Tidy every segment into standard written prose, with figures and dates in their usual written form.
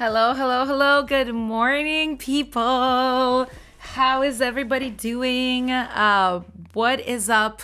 Hello, hello, hello. Good morning, people. How is everybody doing? What is up?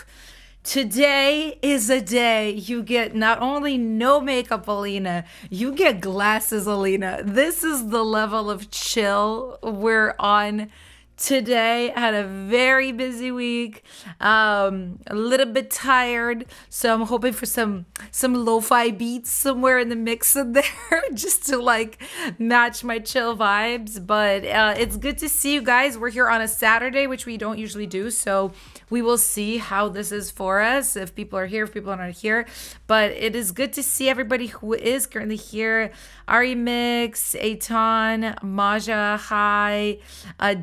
Today is a day you get not only no makeup, Alina, you get glasses, Alina. This is the level of chill we're on today. I had a very busy week, a little bit tired, so I'm hoping for some lo-fi beats somewhere in the mix in there just to like match my chill vibes. But it's good to see you guys. We're here on a Saturday, which we don't usually do, so we will see how this is for us, if people are here, if people are not here. But it is good to see everybody who is currently here. Ari Mix, Eitan, Maja, hi,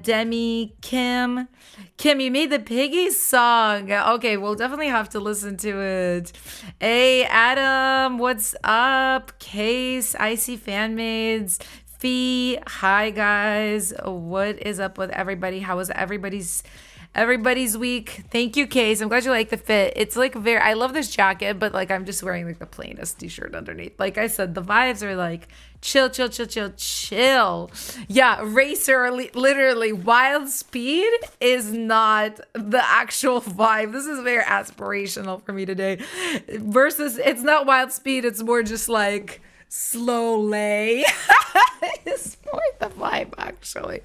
Demi, Kim. Kim, you made the Piggy song. Okay, we'll definitely have to listen to it. Hey, Adam, what's up? Case, Icy Fanmaids, Fee, hi guys. What is up with everybody? How was everybody's week? Thank you, Case. I'm glad you like the fit. It's like I love this jacket, but like I'm just wearing like the plainest t-shirt underneath. Like I said, the vibes are like chill, chill, chill, chill, chill. Yeah, racer, literally wild speed is not the actual vibe. This is very aspirational for me today. Versus it's not wild speed, it's more just like slow lay. It's more the vibe, actually.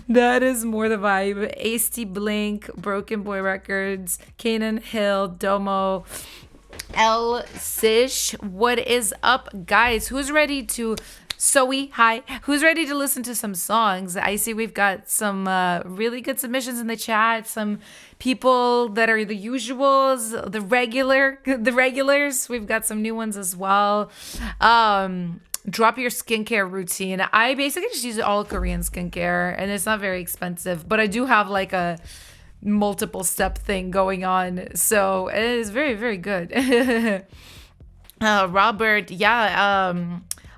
That is more the vibe. Hasty Blink, Broken Boy Records, Kanan Hill, Domo, El Sish. What is up, guys? Who's ready to hi. Who's ready to listen to some songs? I see we've got some really good submissions in the chat. Some people that are the usuals, the regulars. We've got some new ones as well. Drop your skincare routine. I basically just use all Korean skincare, and it's not very expensive, but I do have like a multiple step thing going on, so it is very, very good. Robert,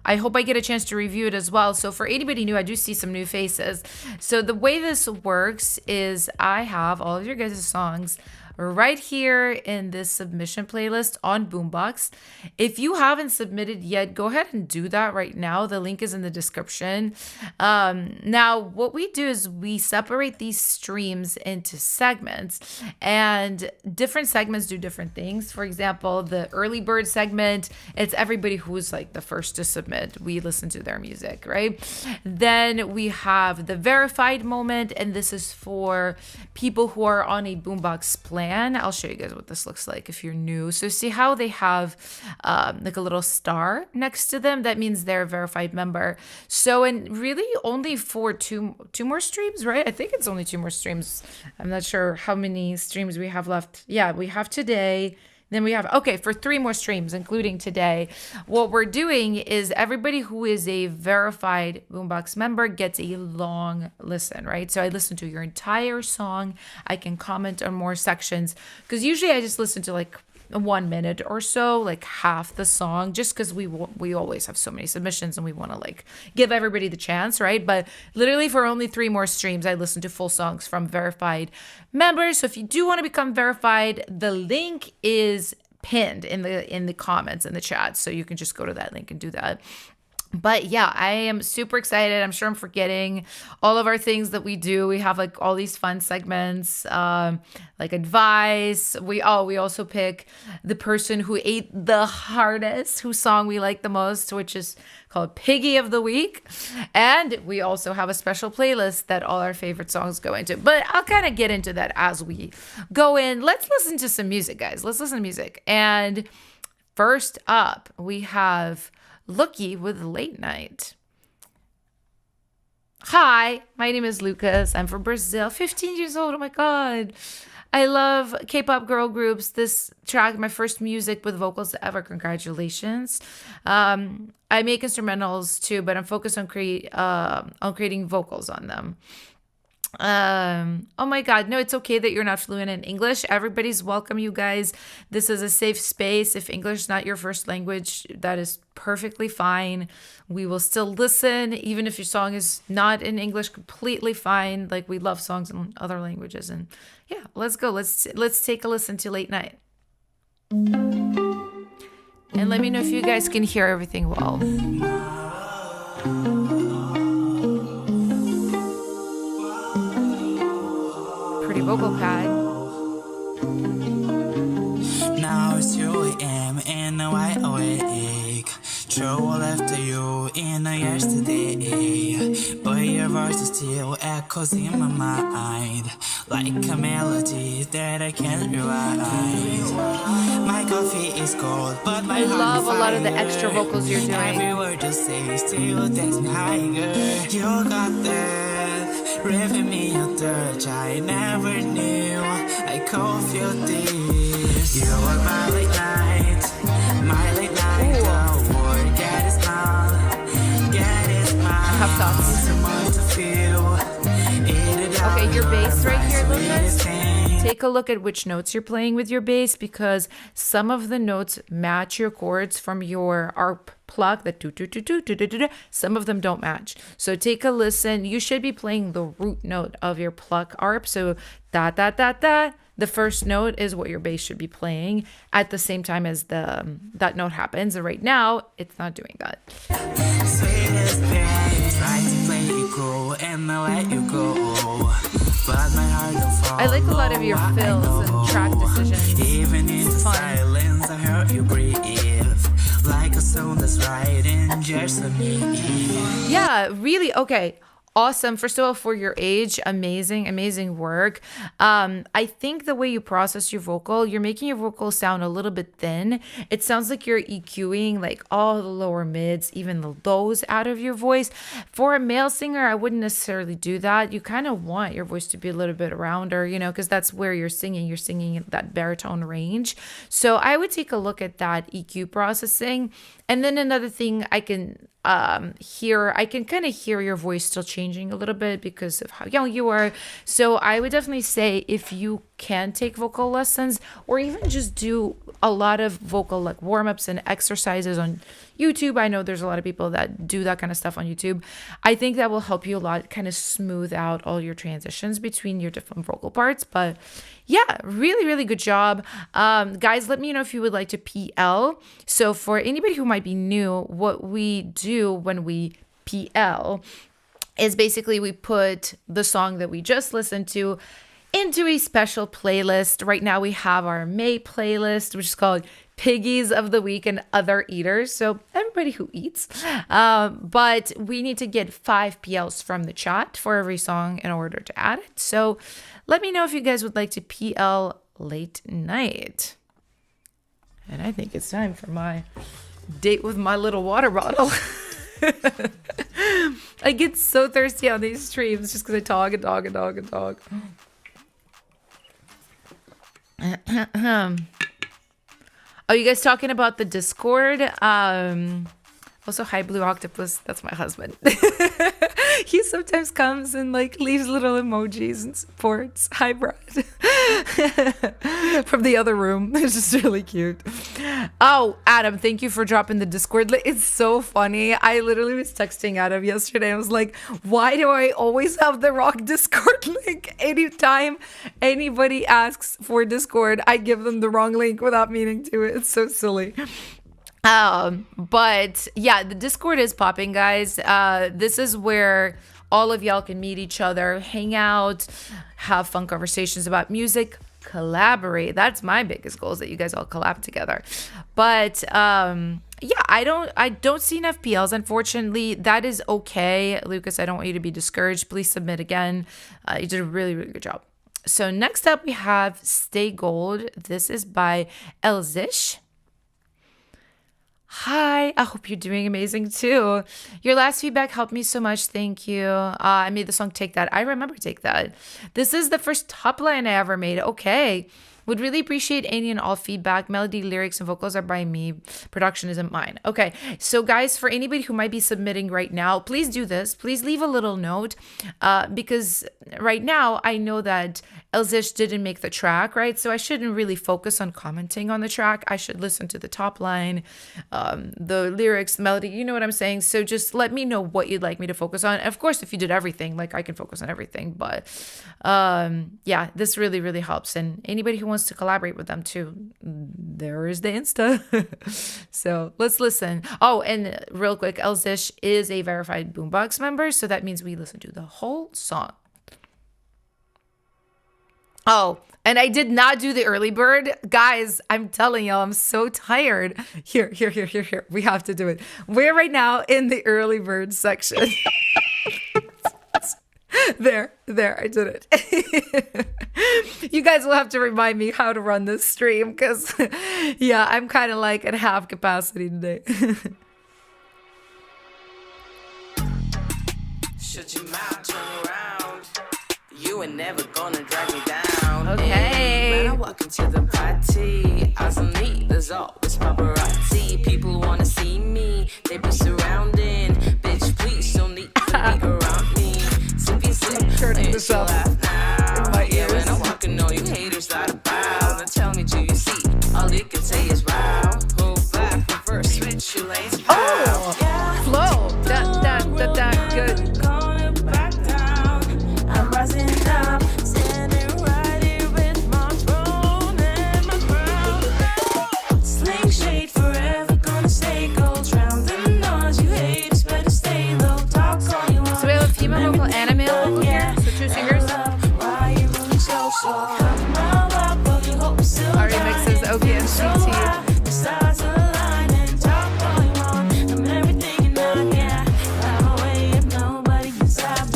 I hope I get a chance to review it as well. So for anybody new, I do see some new faces. So the way this works is I have all of your guys' songs right here in this submission playlist on Boombox. If you haven't submitted yet, go ahead and do that right now. The link is in the description. Now, what we do is we separate these streams into segments, and different segments do different things. For example, the early bird segment, it's everybody who's like the first to submit. We listen to their music, right? Then we have the verified moment, and this is for people who are on a Boombox plan. I'll show you guys what this looks like if you're new. So see how they have like a little star next to them? That means they're a verified member. So, and really only for two more streams, right? I think it's only two more streams. I'm not sure how many streams we have left. Yeah, we have today. Then we have, for 3 more streams, including today. What we're doing is everybody who is a verified Boombox member gets a long listen, right? So I listen to your entire song. I can comment on more sections, because usually I just listen to like 1 minute or so, like half the song, just because we always have so many submissions and we want to like give everybody the chance, right? But literally for only 3 more streams, I listen to full songs from verified members. So if you do want to become verified, the link is pinned in the comments in the chat, so you can just go to that link and do that. But yeah, I am super excited. I'm sure I'm forgetting all of our things that we do. We have like all these fun segments, like advice. We also pick the person who ate the hardest, whose song we like the most, which is called Piggy of the Week. And we also have a special playlist that all our favorite songs go into. But I'll kind of get into that as we go in. Let's listen to some music, guys. Let's listen to music. And first up, we have Looky with Late Night. Hi, my name is Lucas. I'm from Brazil, 15 years old. Oh my God. I love K-pop girl groups. This track, my first music with vocals ever. Congratulations. I make instrumentals too, but I'm focused on creating vocals on them. Oh my God, no, it's okay that you're not fluent in English. Everybody's welcome, you guys. This is a safe space. If English is not your first language, that is perfectly fine. We will still listen, even if your song is not in English, completely fine. Like, we love songs in other languages. And yeah, let's go. Let's take a listen to Late Night. And let me know if you guys can hear everything well. Pretty vocal pad. Now it's 2 a.m. and I'm wide awake. Trouble after you in a yesterday. But your voice still echoes in my mind, like a melody that I can't rewind. My coffee is cold, but my I heart love a is lot of the fire. extra vocals you're doing. Every word you say still takes me higher. You got that rhythm in your touch I never knew I could feel this. You are my late night, my late night. The word get it smile, get it smile. I have thoughts. So much to feel. Okay, your bass right here, Lucas. Take a look at which notes you're playing with your bass, because some of the notes match your chords from your ARP plug, the do do do do do do do. Some of them don't match. So take a listen. You should be playing the root note of your pluck ARP. So da da da da. The first note is what your bass should be playing at the same time as that note happens. And right now, it's not doing that. I like a lot of your fills and track decisions. Even in the silence, I heard you breathe, like a song that's right in just me. Yeah, really. Okay. Awesome. First of all, for your age, amazing work. I think the way you process your vocal, you're making your vocal sound a little bit thin. It sounds like you're EQing like all the lower mids, even the lows out of your voice. For a male singer, I wouldn't necessarily do that. You kind of want your voice to be a little bit rounder, because that's where you're singing. You're singing in that baritone range. So I would take a look at that EQ processing. And then another thing I can kind of hear your voice still changing a little bit because of how young you are. So I would definitely say if you can take vocal lessons or even just do a lot of vocal like warm-ups and exercises on YouTube. I know there's a lot of people that do that kind of stuff on YouTube. I think that will help you a lot, kind of smooth out all your transitions between your different vocal parts. But yeah, really good job. Guys, let me know if you would like to PL. So for anybody who might be new, what we do when we PL is basically we put the song that we just listened to into a special playlist. Right now we have our May playlist, which is called Piggies of the Week and Other Eaters. So everybody who eats. But we need to get 5 PLs from the chat for every song in order to add it. So let me know if you guys would like to PL late night. And I think it's time for my date with my little water bottle. I get so thirsty on these streams just because I talk and talk and talk and talk. Oh, you guys talking about the Discord? Also, hi, Blue Octopus. That's my husband. He sometimes comes and like leaves little emojis and supports. Hi, Brad. From the other room. It's just really cute. Oh, Adam, thank you for dropping the Discord. It's so funny. I literally was texting Adam yesterday. I was like, why do I always have the wrong Discord link? Anytime anybody asks for Discord, I give them the wrong link without meaning to. It's so silly. But yeah, the Discord is popping, guys. This is where all of y'all can meet each other, hang out, have fun conversations about music, collaborate. That's my biggest goal, is that you guys all collab together. But yeah, I don't see enough PLs, unfortunately. That is okay, Lucas. I don't want you to be discouraged. Please submit again. You did a really good job. So next up we have Stay Gold. This is by Elzish. Hi, I hope you're doing amazing too. Your last feedback helped me so much. Thank you. I made the song Take That. I remember Take That. This is the first top line I ever made. Okay. Would really appreciate any and all feedback. Melody, lyrics, and vocals are by me. Production isn't mine. Okay. So guys, for anybody who might be submitting right now, please do this. Please leave a little note because right now I know that Elzish didn't make the track, right? So I shouldn't really focus on commenting on the track. I should listen to the top line, the lyrics, the melody, you know what I'm saying? So just let me know what you'd like me to focus on. Of course, if you did everything, like I can focus on everything, but yeah, this really, really helps. And anybody who wants to collaborate with them too, there is the Insta. So let's listen. Oh, and real quick, Elzish is a verified Boombox member, so that means we listen to the whole song. Oh, and I did not do the early bird. Guys, I'm telling y'all, I'm so tired. Here. We have to do it. We're right now in the early bird section. There, I did it. You guys will have to remind me how to run this stream because, yeah, I'm kind of like at half capacity today. Shut your mouth, turn around. You ain't never gonna drag me down. Okay. When I walk into the party, eyes on me, there's always paparazzi. People wanna see me, they be surrounding. Bitch, please don't need to be around me. Sippy sip, Turning this up now. in my Yeah, ears. when I walk in, all you haters not about. Now tell me, do you see? All you can say is wow. Move back, reverse, switch your lanes. Oh, flow. That good. I'm rising up, standing right here with my throne and my crown. Sling shade forever, gonna stay cold. Drown the noise, you haters better stay low. Talk all you want. So we have a female vocal and a male vocal here. So 2 singers. Why you moving so slow? Come up, all you hope is still Our remix is OP and CT. the stars align and talk all you want. I'm everything and I yeah. I'm away if nobody can stop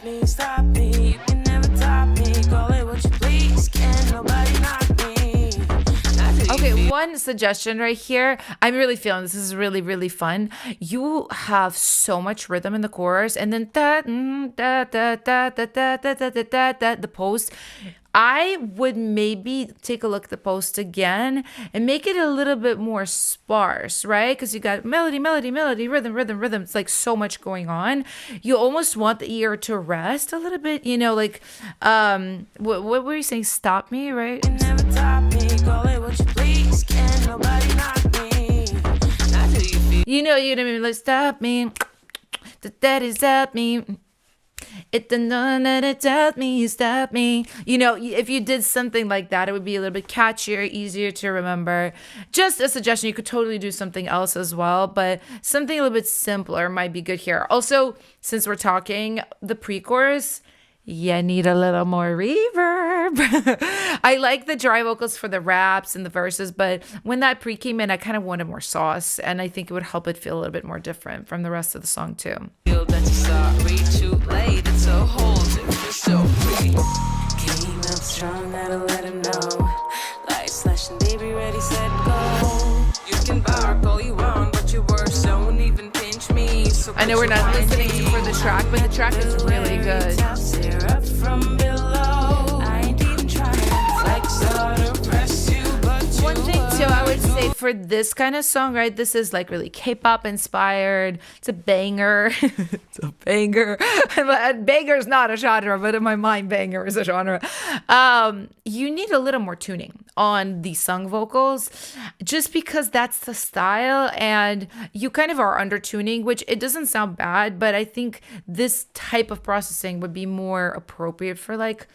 me. Stop me. You can never top me. Call it what you please. Can't nobody knock me. Okay, one suggestion right here. I'm really feeling this is really, really fun. You have so much rhythm in the chorus, and then the post. I would maybe take a look at the post again and make it a little bit more sparse, right? Because you got melody, rhythm. It's like so much going on. You almost want the ear to rest a little bit, you know, like, what were you saying? Stop me, right? Never top me. Call it what you please. Can't nobody knock me. Not who you feel. You know what I mean? Like, stop me. That is stop me. It tells me, stop me. You know, if you did something like that, it would be a little bit catchier, easier to remember. Just a suggestion, you could totally do something else as well, but something a little bit simpler might be good here. Also, since we're talking the pre-chorus, you need a little more reverb. I like the dry vocals for the raps and the verses, but when that pre came in, I kind of wanted more sauce, and I think it would help it feel a little bit more different from the rest of the song too. Feel that you're sorry, too late. It's a hold it, you're so free. Came up strong, gotta let him know. Light slashing, baby, ready, set, go. You can bark all you want, but your words don't even pinch me. So I know we're not listening to for the track, but the track is really good. Up from below. I ain't even trying to flex or to press you, but you One thing too, I would say for this kind of song, right? This is like really K-pop inspired. It's a banger. It's a banger. Banger's not a genre, but in my mind, banger is a genre. You need a little more tuning on the sung vocals, just because that's the style, and you kind of are under tuning, which it doesn't sound bad, but I think this type of processing would be more appropriate for like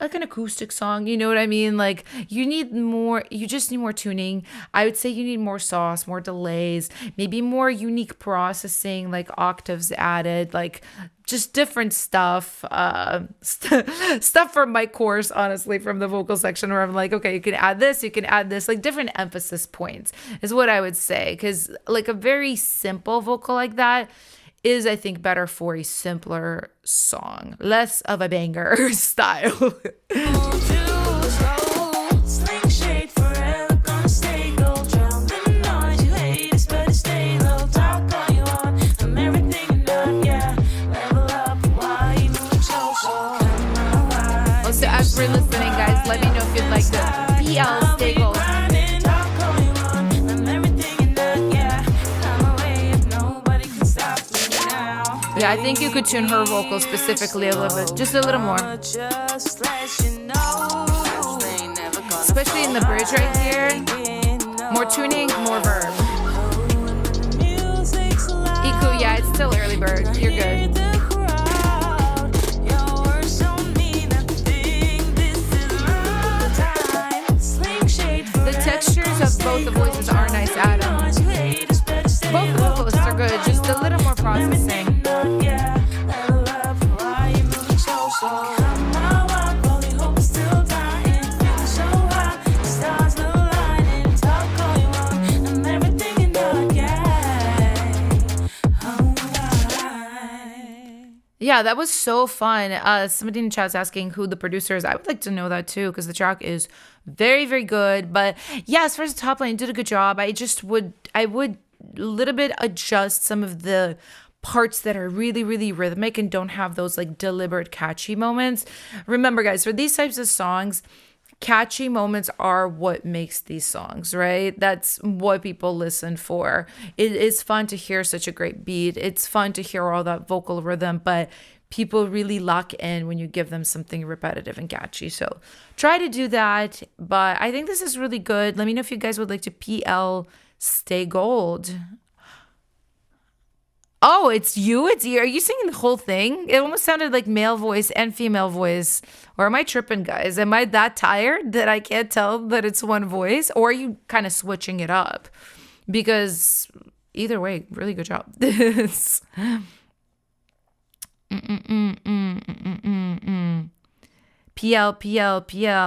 an acoustic song, you know what I mean? Like you just need more tuning. I would say you need more sauce, more delays, maybe more unique processing, like octaves added, like just different stuff, stuff from my course, honestly, from the vocal section where I'm like, okay, you can add this, like different emphasis points is what I would say. Cause like a very simple vocal like that is, I think, better for a simpler song, less of a banger style. Also, as we're listening, guys, let me know if you'd like the BL staples. Yeah, Yeah, I think you could tune her vocals specifically a little bit, just a little more. Just let you know. They never gonna Especially in the bridge right here. More tuning, more verb. Iku, yeah, it's still early bird. You're good. The textures of both the voices are nice, Adam. Both vocalists are good, just a little more processing. Yeah, that was so fun. Somebody in the chat's asking who the producer is. I would like to know that too, because the track is very, very good. But yeah, as far as the top line, you did a good job. I would a little bit adjust some of the parts that are really, really rhythmic and don't have those like deliberate catchy moments. Remember, guys, for these types of songs, catchy moments are what makes these songs, right? That's what people listen for. It is fun to hear such a great beat. It's fun to hear all that vocal rhythm, but people really lock in when you give them something repetitive and catchy. So try to do that. But I think this is really good. Let me know if you guys would like to PL Stay Gold. Oh, it's you? Are you singing the whole thing? It almost sounded like male voice and female voice. Or am I tripping, guys? Am I that tired that I can't tell that it's one voice? Or are you kind of switching it up? Because either way, really good job. PL.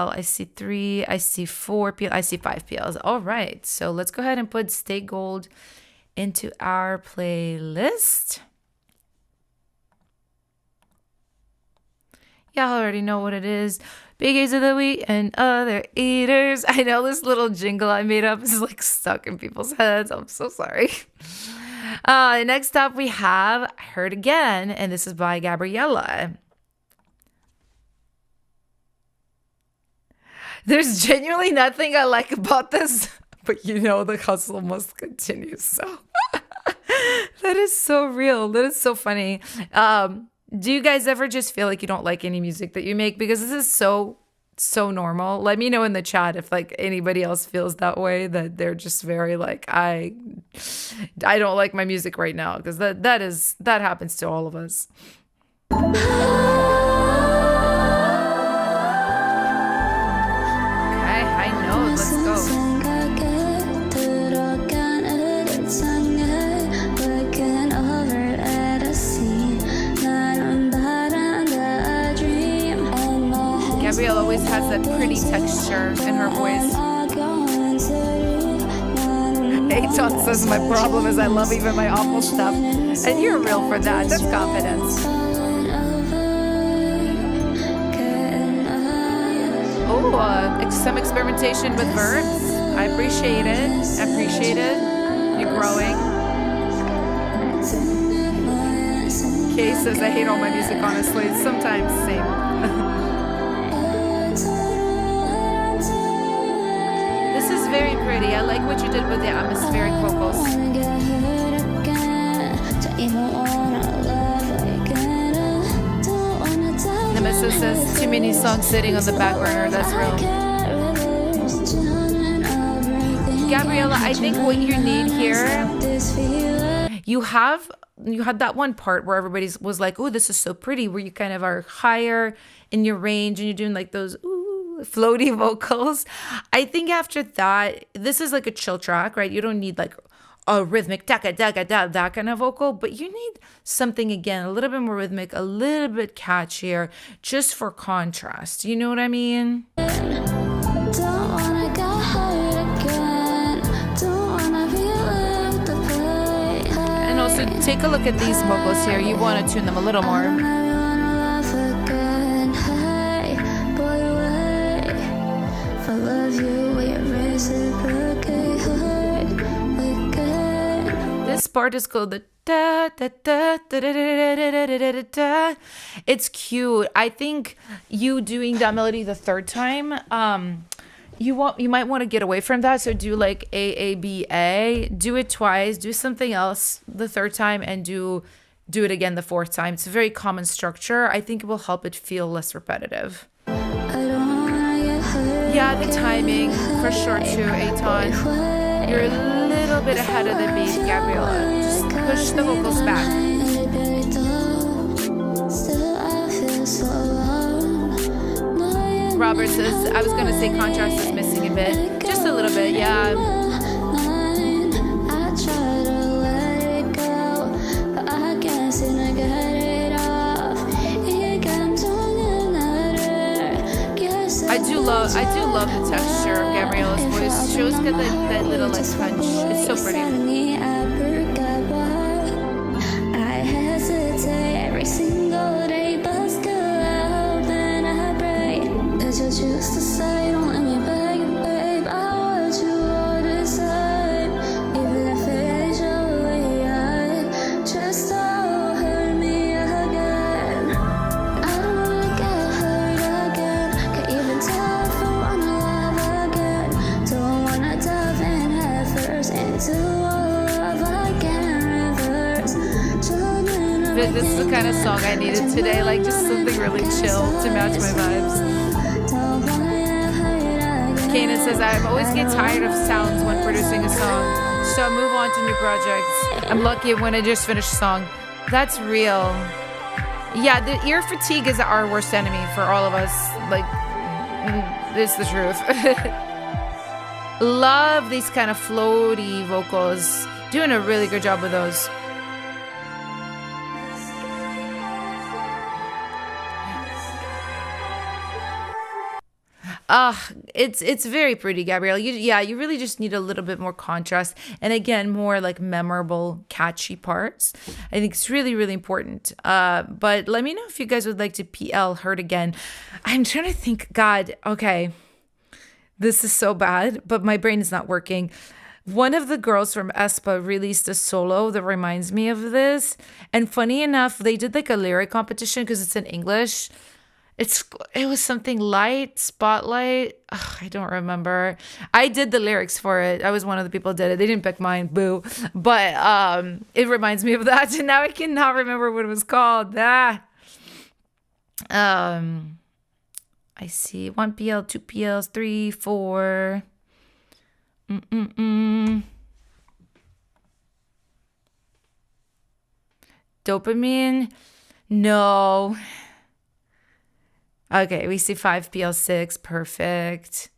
I see 3. I see 4 PL. I see 5 PLs. All right. So let's go ahead and put Stay Gold into our playlist. Y'all already know what it is. Biggies of the Week and Other Eaters. I know this little jingle I made up is like stuck in people's heads. I'm so sorry. Next up we have Heard Again, and this is by Gabriella. There's genuinely nothing I like about this, but you know the hustle must continue. So that is so real. That is so funny. Do you guys ever just feel like you don't like any music that you make? Because this is so normal. Let me know in the chat if like anybody else feels that way, that they're just very like, I don't like my music right now, because that happens to all of us. Okay, high note. Let's go. Gabrielle always has that pretty texture in her voice. Aton says, my problem is I love even my awful stuff. And you're real for that. That's confidence. Oh, some experimentation with verbs. I appreciate it. You're growing. Kay says, I hate all my music, honestly. Sometimes, same. Very pretty. I like what you did with the atmospheric vocals. Nemesis says too many songs sitting on the back burner. That's real. Gabriella, I think what you need here, you had that one part where everybody was like, oh, this is so pretty, where you kind of are higher in your range and you're doing like those floaty vocals. I think after that, this is like a chill track, right? You don't need like a rhythmic da that kind of vocal, but you need something again a little bit more rhythmic, a little bit catchier, just for contrast. You know what I mean? And also take a look at these vocals here. You want to tune them a little more. This part is called the da da da da da da da da da. It's cute. I think you doing that melody the third time, you might want to get away from that. So do like A A B A. Do it twice. Do something else the third time and do do it again the fourth time. It's a very common structure. I think it will help it feel less repetitive. Yeah, the timing for sure too, Aton. You're a little bit ahead of the beat, Gabriella. Just push the vocals back. Robert says, I was going to say contrast is missing a bit. Just a little bit, yeah. I do love the texture of Gabriella's voice. She always got that little like punch. It's so pretty. I hesitate every single day, but still then I pray that you choose to say, don't let me beg you, babe. I want you all the time, even if it ain't your way. Just don't hurt me again. I don't wanna get hurt again. Can't even tell if I wanna love again. Don't wanna dive in head first into all love I can't reverse. This is the kind of song I needed today, like just something really chill to match my vibes. Kanan says, I always get tired of sounds when producing a song, so I move on to new projects. I'm lucky when I just finish a song. That's real. Yeah, the ear fatigue is our worst enemy for all of us. Like, it's the truth. Love these kind of floaty vocals. Doing a really good job with those. It's very pretty, Gabrielle. You really just need a little bit more contrast, and again, more like memorable, catchy parts. I think it's really, really important. But let me know if you guys would like to PL Hurt Again. I'm trying to think. God, okay, this is so bad, but my brain is not working. One of the girls from aespa released a solo that reminds me of this, and funny enough, they did like a lyric competition because it's in English. It was something light, spotlight. Ugh, I don't remember. I did the lyrics for it. I was one of the people who did it. They didn't pick mine, boo. But it reminds me of that. And now I cannot remember what it was called. I see 1 PL, 2 PLs, 3, 4. Dopamine? No. Okay, we see 5 PL6. Perfect.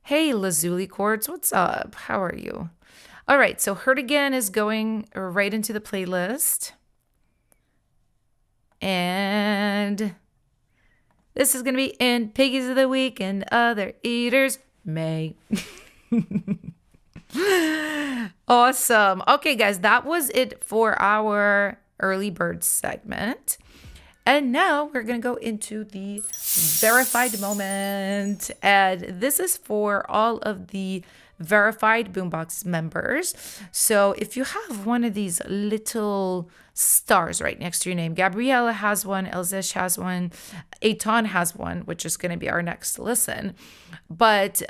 Hey, Lazuli Chords, what's up? How are you? All right, so Hurt Again is going right into the playlist. And this is going to be in Piggies of the Week and Other Eaters May. Awesome. Okay, guys, that was it for our early bird segment. And now we're going to go into the verified moment. And this is for all of the verified Boombox members. So if you have one of these little stars right next to your name, Gabriella has one, Elzish has one, Aton has one, which is going to be our next listen. But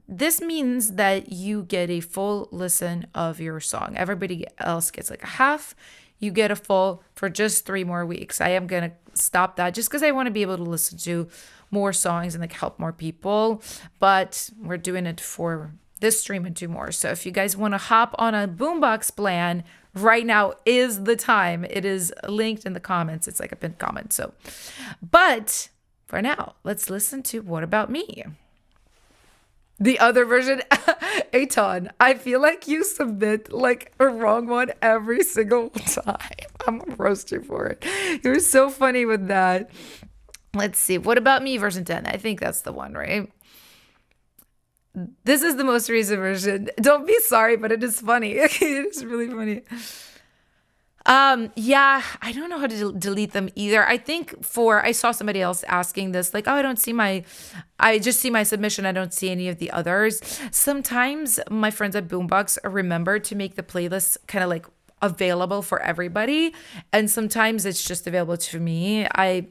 this means that you get a full listen of your song. Everybody else gets like a half. You get a full for just 3 more weeks. I am going to stop that just because I want to be able to listen to more songs and like help more people. But we're doing it for this stream and 2 more. So if you guys want to hop on a Boombox plan, right now is the time. It is linked in the comments. It's like a pinned comment. So, but for now, let's listen to What About Me? The other version, Aton, I feel like you submit like a wrong one every single time. I'm gonna roast you for it. You're so funny with that. Let's see. What About Me version 10? I think that's the one, right? This is the most recent version. Don't be sorry, but it is funny. It is really funny. Yeah, I don't know how to delete them either. I think I saw somebody else asking this, like, oh, I just see my submission. I don't see any of the others. Sometimes my friends at Boombox remember to make the playlist kind of like available for everybody. And sometimes it's just available to me. They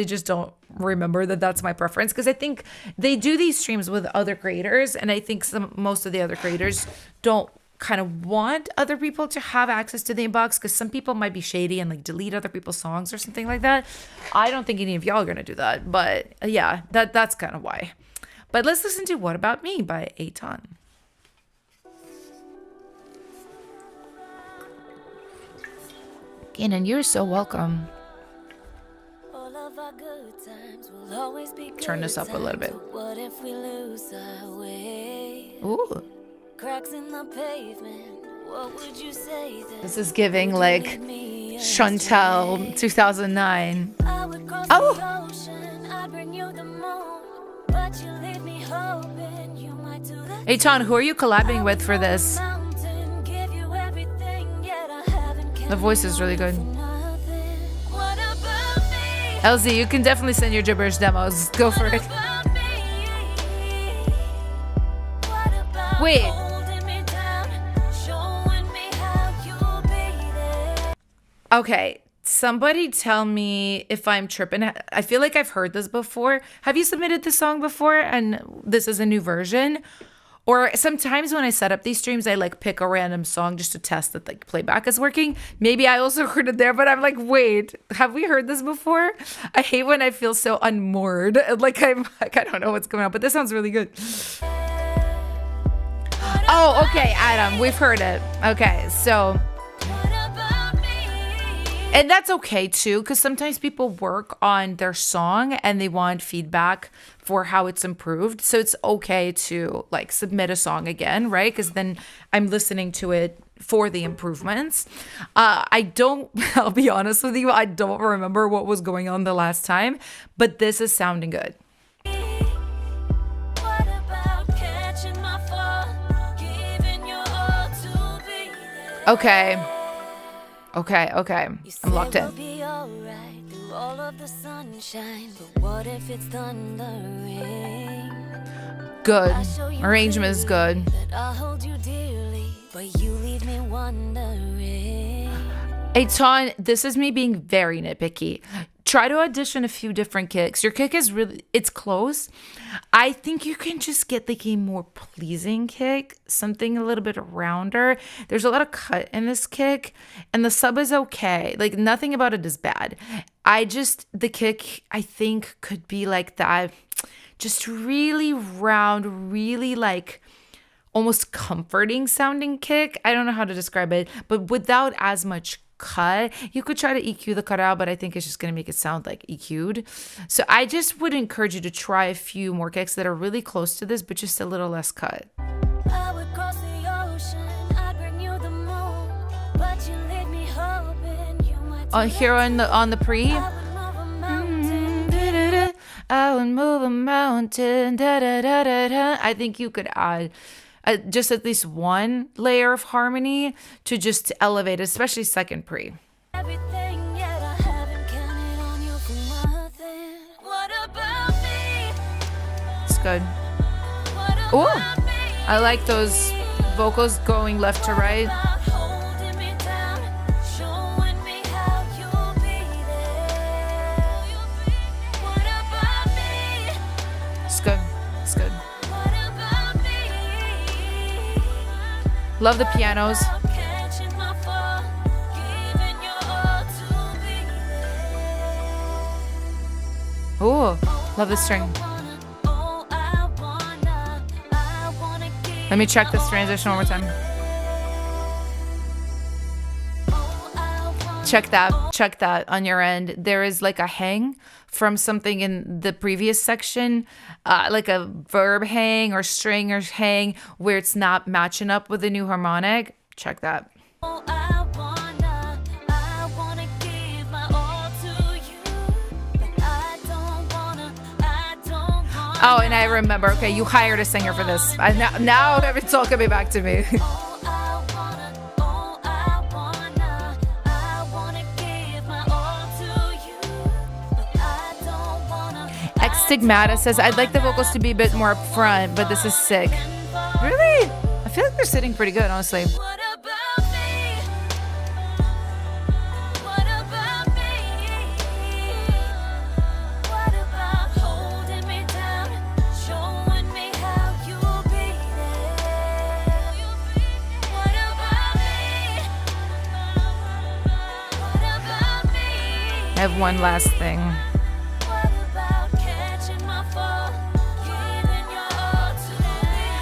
just don't remember that that's my preference, because I think they do these streams with other creators. And I think most of the other creators don't kind of want other people to have access to the inbox, because some people might be shady and like delete other people's songs or something like that. I don't think any of y'all are gonna do that, but yeah, that's kind of why. But let's listen to What About Me by Aton. Kenan, you're so welcome. Turn this up a little bit. What if we lose our way? Ooh. Cracks in the pavement. What would you say then? This is giving like Chantel 2009. I would cross Oh. the ocean, I'd bring you the moon, but you leave me hoping you might do that. Aton, who are you collabing with for this? Mountain, give you everything, yet I haven't The voice is really good. nothing. What about me? LZ, you can definitely send your gibberish demos. Go for it. What about me? What about Wait. holding me down, showing me how you'll be there? Okay, somebody tell me if I'm tripping. I feel like I've heard this before. Have you submitted this song before and this is a new version? Or sometimes when I set up these streams, I like pick a random song just to test that like playback is working. Maybe I also heard it there, but I'm like, wait, have we heard this before? I hate when I feel so unmoored. Like I don't know what's going on, but this sounds really good. Oh, okay, Adam, we've heard it. Okay, so... And that's okay too, because sometimes people work on their song and they want feedback for how it's improved. So it's okay to like submit a song again, right? Because then I'm listening to it for the improvements. I'll be honest with you, I don't remember what was going on the last time, but this is sounding good. What about catching my fall, giving your all to be there? Okay. You I'm locked said we'll in. be alright through all of the sunshine, but what if it's thundering? Good. I show you Arrangement is good. that I hold you dearly, but you leave me wondering. Aton, this is me being very nitpicky. Try to audition a few different kicks. Your kick is really, it's close. I think you can just get like a more pleasing kick, something a little bit rounder. There's a lot of cut in this kick and the sub is okay. Like nothing about it is bad. The kick I think could be like that, just really round, really like almost comforting sounding kick. I don't know how to describe it, but without as much cut. You could try to EQ the cut out, but I think it's just going to make it sound like EQ'd. So I just would encourage you to try a few more kicks that are really close to this, but just a little less cut. I would cross the ocean, I'd bring you the moon, but you leave me hoping you might do Here on the pre. I would move a mountain. I would move a mountain. Da, da, da, da, da. I think you could add just at least one layer of harmony to just elevate, especially second pre. Everything, yet I haven't counted on you for nothing. What about me? It's good. What Ooh, about me? I like those vocals going left to right. About holding me down, showing me how you'll be there. What about me? It's good. It's good. What about me? Love the pianos. About catching my fall, giving your all to be there. Ooh, love the string. Oh, I wanna give Let me check this transition one more time. Check that on your end. There is like a hang from something in the previous section, like a verb hang or string or hang where it's not matching up with the new harmonic. Check that. Oh, I wanna give my all to you, but I don't wanna. Oh, and I remember. Okay, you hired a singer for this. Now it's all coming back to me. Stigmata says, I'd like the vocals to be a bit more up front, but this is sick. Really? I feel like they're sitting pretty good, honestly. What about me? What about me? What about holding me down, showing me how you'll be there? What have one last thing.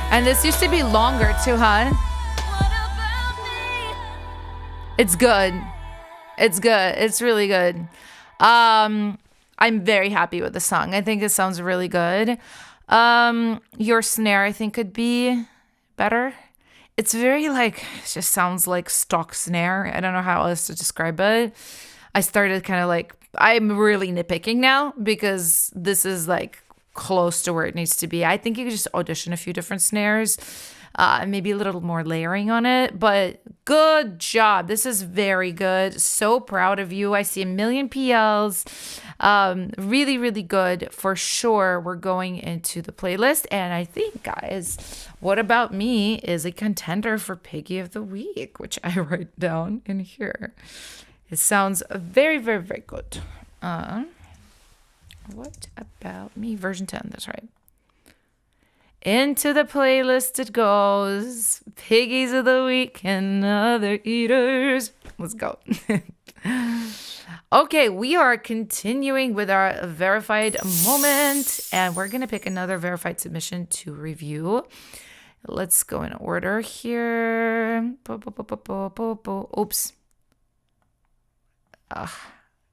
And this used to be longer too, huh? It's good. It's good. It's really good. I'm very happy with the song. I think it sounds really good. Your snare, I think, could be better. It's very it just sounds like stock snare. I don't know how else to describe it. I started kind of I'm really nitpicking now because this is close to where it needs to be. I think you could just audition a few different snares, maybe a little more layering on it, but good job. This is very good. So proud of you. I see a million PLs. Really, really good for sure. We're going into the playlist, and I think, guys, What About Me is a contender for Piggy of the Week, which I write down in here. It sounds very, very, very good. What About Me, version 10, that's right. Into the playlist it goes. Piggies of the Week and Other Eaters. Let's go. Okay, we are continuing with our verified moment, and we're going to pick another verified submission to review. Let's go in order here. Oops.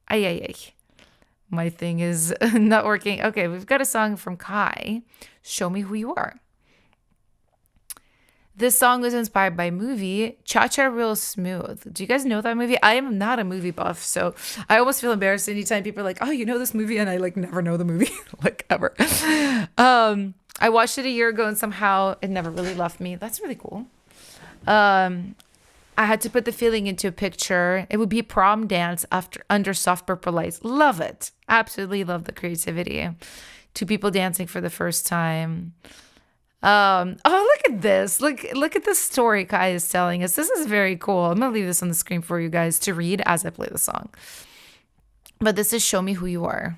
Ay. My thing is not working. Okay, we've got a song from Kai, Show Me Who You Are. This song was inspired by a movie, Cha-Cha Real Smooth. Do you guys know that movie? I am not a movie buff, so I almost feel embarrassed anytime people are like, oh, you know this movie? And I never know the movie, ever. I watched it a year ago and somehow it never really left me. That's really cool. I had to put the feeling into a picture. It would be a prom dance under soft purple lights. Love it. Absolutely love the creativity. Two people dancing for the first time. Oh, look at this. Look at the story Kai is telling us. This is very cool. I'm going to leave this on the screen for you guys to read as I play the song. But this is Show Me Who You Are.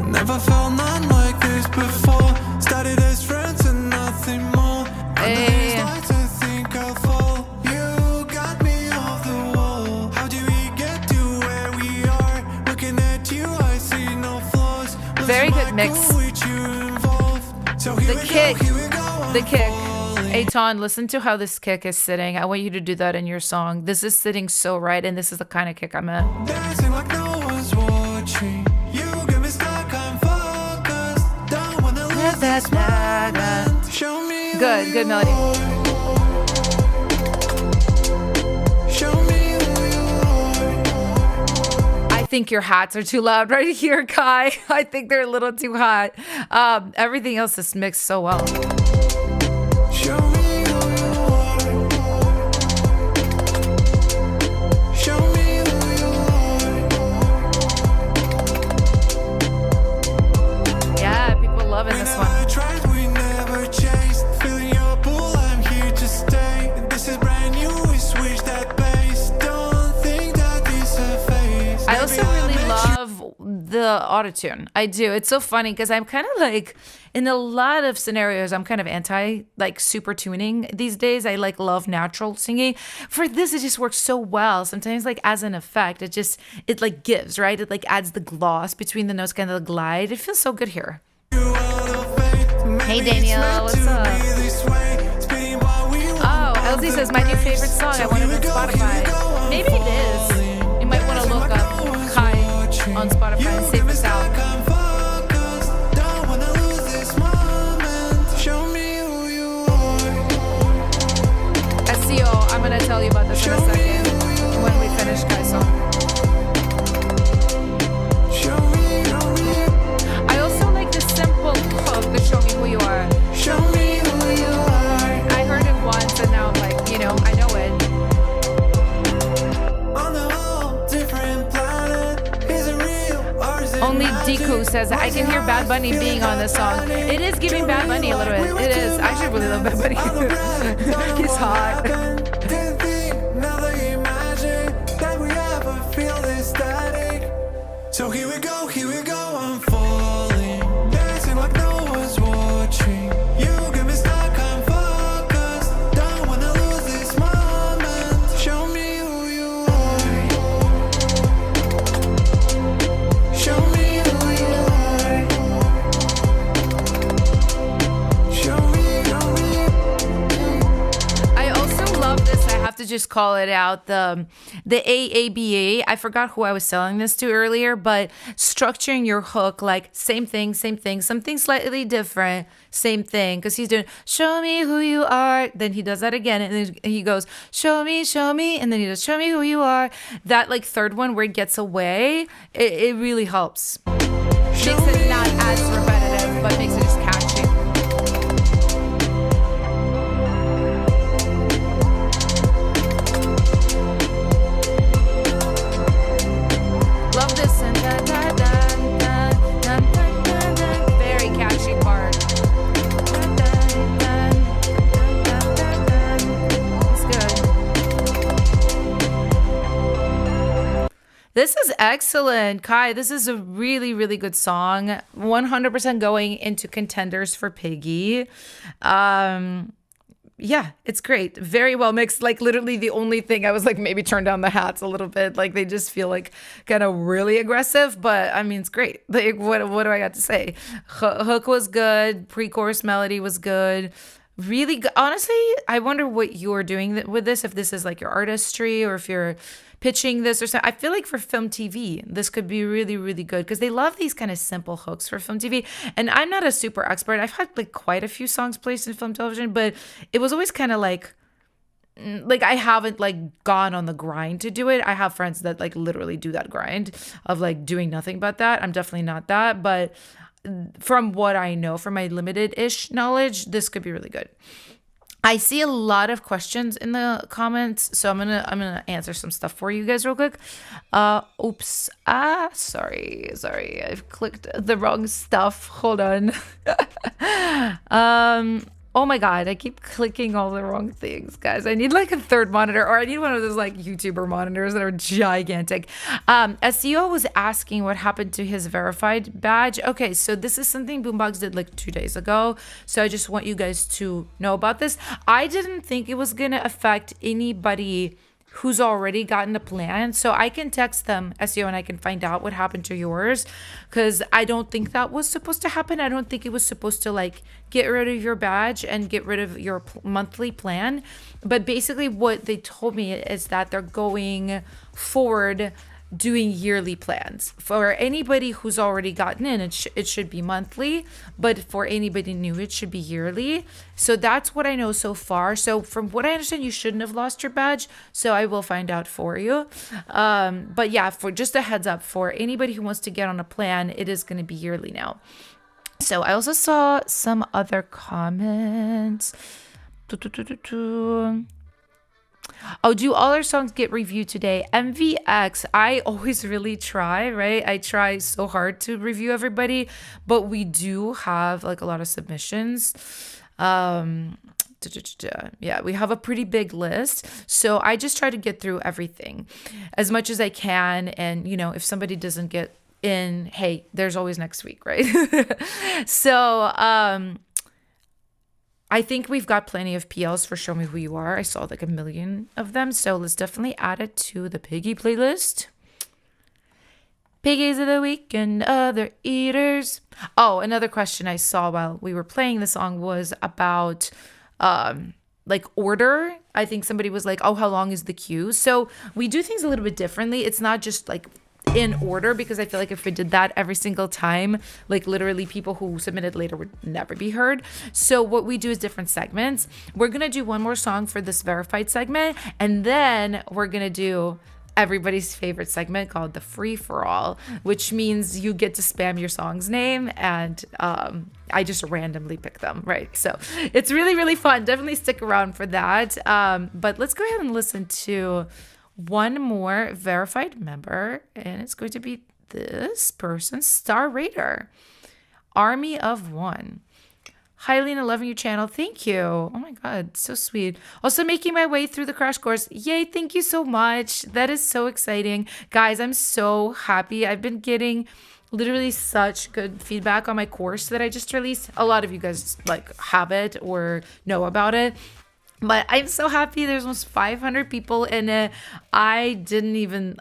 Never felt none like this before. Started as friends and nothing more. Hey. To think I'll fall. You got me off the wall. How do we get to where we are? Looking at you, I see no flaws. Very good mix. So The kick. Eitan, listen to how this kick is sitting. I want you to do that in your song. This is sitting so right, and this is the kind of kick I'm at. Dancing like no one's watching. You get me stuck, I'm focused. Don't wanna lose this moment. Show me Good melody. Show me who you are. I think your hats are too loud right here, Kai. I think they're a little too hot. Everything else is mixed so well. Show me who you are. Show me who you are. Yeah, people loving this one. I tried, we never chased. Feeling your pull, I'm here to stay. This is brand new, we switch that pace. Don't think that this a phase. I also really love the autotune. I do. It's so funny because I'm kind of in a lot of scenarios, I'm kind of anti super tuning these days. I love natural singing. For this, it just works so well. Sometimes as an effect, it gives, right? It adds the gloss between the notes, kind of the glide. It feels so good here. Hey Daniel, what's up? Oh, LZ says my new favorite song. I want it on Spotify. Maybe it is. You might want to look up Kai on Spotify and save this out. SEO, I'm gonna tell you about this in a second when we finish Kai's song. I also like the simple hook, the Show Me Who You Are. Show me who you are. I heard it once and now I'm I know it. On a whole different planet. Is it real or is it Only magic? Deku says I can hear Bad Bunny being on this song. It is giving Bad Bunny a little bit. It is. I actually really love Bad Bunny. He's hot. Didn't think, now that you imagine that we ever feel this static. So here we go, I'm falling. Dancing like no one's watching. You get me stuck, I'm focused. Don't wanna lose this moment. to just call it out. The AABA, I forgot who I was selling this to earlier, but structuring your hook like same thing, something slightly different, same thing. Because he's doing show me who you are, then he does that again, and then he goes show me, and then he does show me who you are. That like third one where it gets away, it really helps. Makes it not as repetitive, but makes it just catchy. Love this. Very catchy part. It's good. This is excellent, Kai. This is a really, really good song. 100% going into contenders for Piggy. Yeah, it's great. Very well mixed. Like literally the only thing I was like, maybe turn down the hats a little bit. Like they just feel like kind of really aggressive, but I mean, it's great. Like what do I got to say? Hook was good. Pre-chorus melody was good. Really good. Honestly, I wonder what you're doing with this, if this is like your artistry or if you're pitching this or something. I feel like for film TV, this could be really, really good because they love these kind of simple hooks for film TV. And I'm not a super expert. I've had like quite a few songs placed in film television, but it was always kind of like I haven't like gone on the grind to do it. I have friends that like literally do that grind of like doing nothing but that. I'm definitely not that, but from what I know, from my limited-ish knowledge, this could be really good. I see a lot of questions in the comments, so I'm gonna answer some stuff for you guys real quick. Oops. Sorry. I've clicked the wrong stuff. Hold on. Oh my God, I keep clicking all the wrong things, guys. I need like a third monitor, or I need one of those like YouTuber monitors that are gigantic. SEO was asking what happened to his verified badge. Okay, so this is something Boombox did like 2 days ago. So I just want you guys to know about this. I didn't think it was gonna affect anybody who's already gotten a plan. So I can text them, SEO, and I can find out what happened to yours, because I don't think that was supposed to happen. I don't think it was supposed to like get rid of your badge and get rid of your monthly plan. But basically what they told me is that they're going forward doing yearly plans. For anybody who's already gotten in, it should be monthly, but for anybody new, it should be yearly. So that's what I know so far. So from what I understand, you shouldn't have lost your badge. So I will find out for you. But yeah, for just a heads up, for anybody who wants to get on a plan, it is going to be yearly now. So I also saw some other comments. Oh, do all our songs get reviewed today? MVX, I always really try, right? I try so hard to review everybody, but we do have like a lot of submissions. Yeah, we have a pretty big list. So I just try to get through everything as much as I can. And, you know, if somebody doesn't get in, hey, there's always next week, right? So, I think we've got plenty of PLs for Show Me Who You Are. I saw like 1 million of them. So let's definitely add it to the Piggy playlist. Piggies of the week and other eaters. Oh, another question I saw while we were playing the song was about like order. I think somebody was like, oh, how long is the queue? So we do things a little bit differently. It's not just like in order, because I feel like if we did that every single time, like literally people who submitted later would never be heard. So what we do is different segments. We're gonna do one more song for this verified segment, and then we're gonna do everybody's favorite segment called the free for all, which means you get to spam your song's name, and I just randomly pick them, right? So it's really, really fun. Definitely stick around for that. But let's go ahead and listen to one more verified member, and it's going to be this person, Star Raider, Army of One. Hi, Alina, loving your channel. Thank you. Oh my God, so sweet. Also making my way through the crash course. Yay, thank you so much. That is so exciting. Guys, I'm so happy. I've been getting literally such good feedback on my course that I just released. A lot of you guys like have it or know about it. But I'm so happy. There's almost 500 people in it. I didn't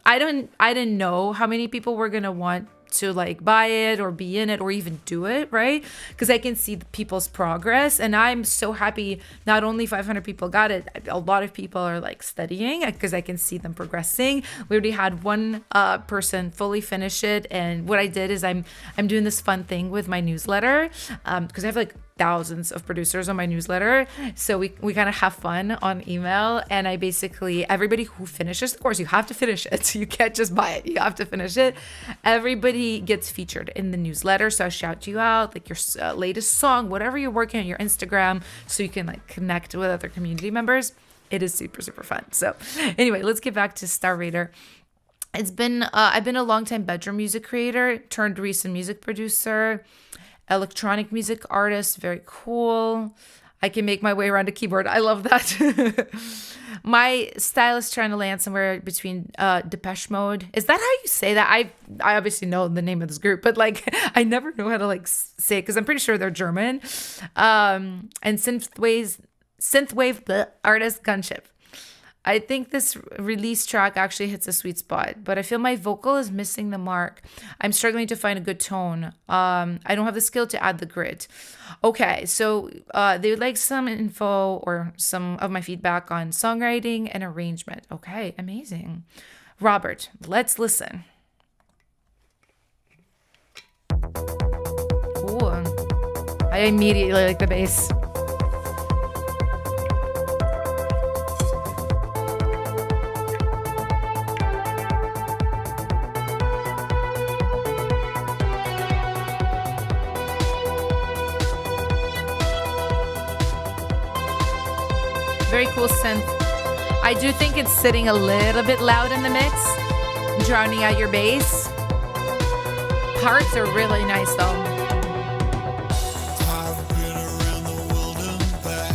know how many people were gonna want to like buy it or be in it or even do it, right? Because I can see the people's progress, and I'm so happy. Not only 500 people got it, a lot of people are like studying because I can see them progressing. We already had one person fully finish it, and what I did is I'm doing this fun thing with my newsletter because I have like thousands of producers on my newsletter, so we kind of have fun on email, and I basically, everybody who finishes the course, you have to finish it, you can't just buy it, you have to finish it. Everybody gets featured in the newsletter, so I shout you out, like your latest song, whatever you're working on, your Instagram, so you can like connect with other community members. It is super, super fun. So anyway, let's get back to Star Raider. It's been I've been a longtime bedroom music creator turned recent music producer, electronic music artist. Very cool. I can make my way around a keyboard. I love that. My style is trying to land somewhere between Depeche Mode. Is that how you say that? I obviously know the name of this group, but like I never know how to like say it because I'm pretty sure they're German. And synthwave the artist Gunship. I think this release track actually hits a sweet spot, but I feel my vocal is missing the mark. I'm struggling to find a good tone. I don't have the skill to add the grit. Okay, so they would like some info or some of my feedback on songwriting and arrangement. Okay, amazing. Robert, let's listen. Ooh, I immediately like the bass. Very cool synth. I do think it's sitting a little bit loud in the mix, drowning out your bass. Parts are really nice though. I've been around the world and back,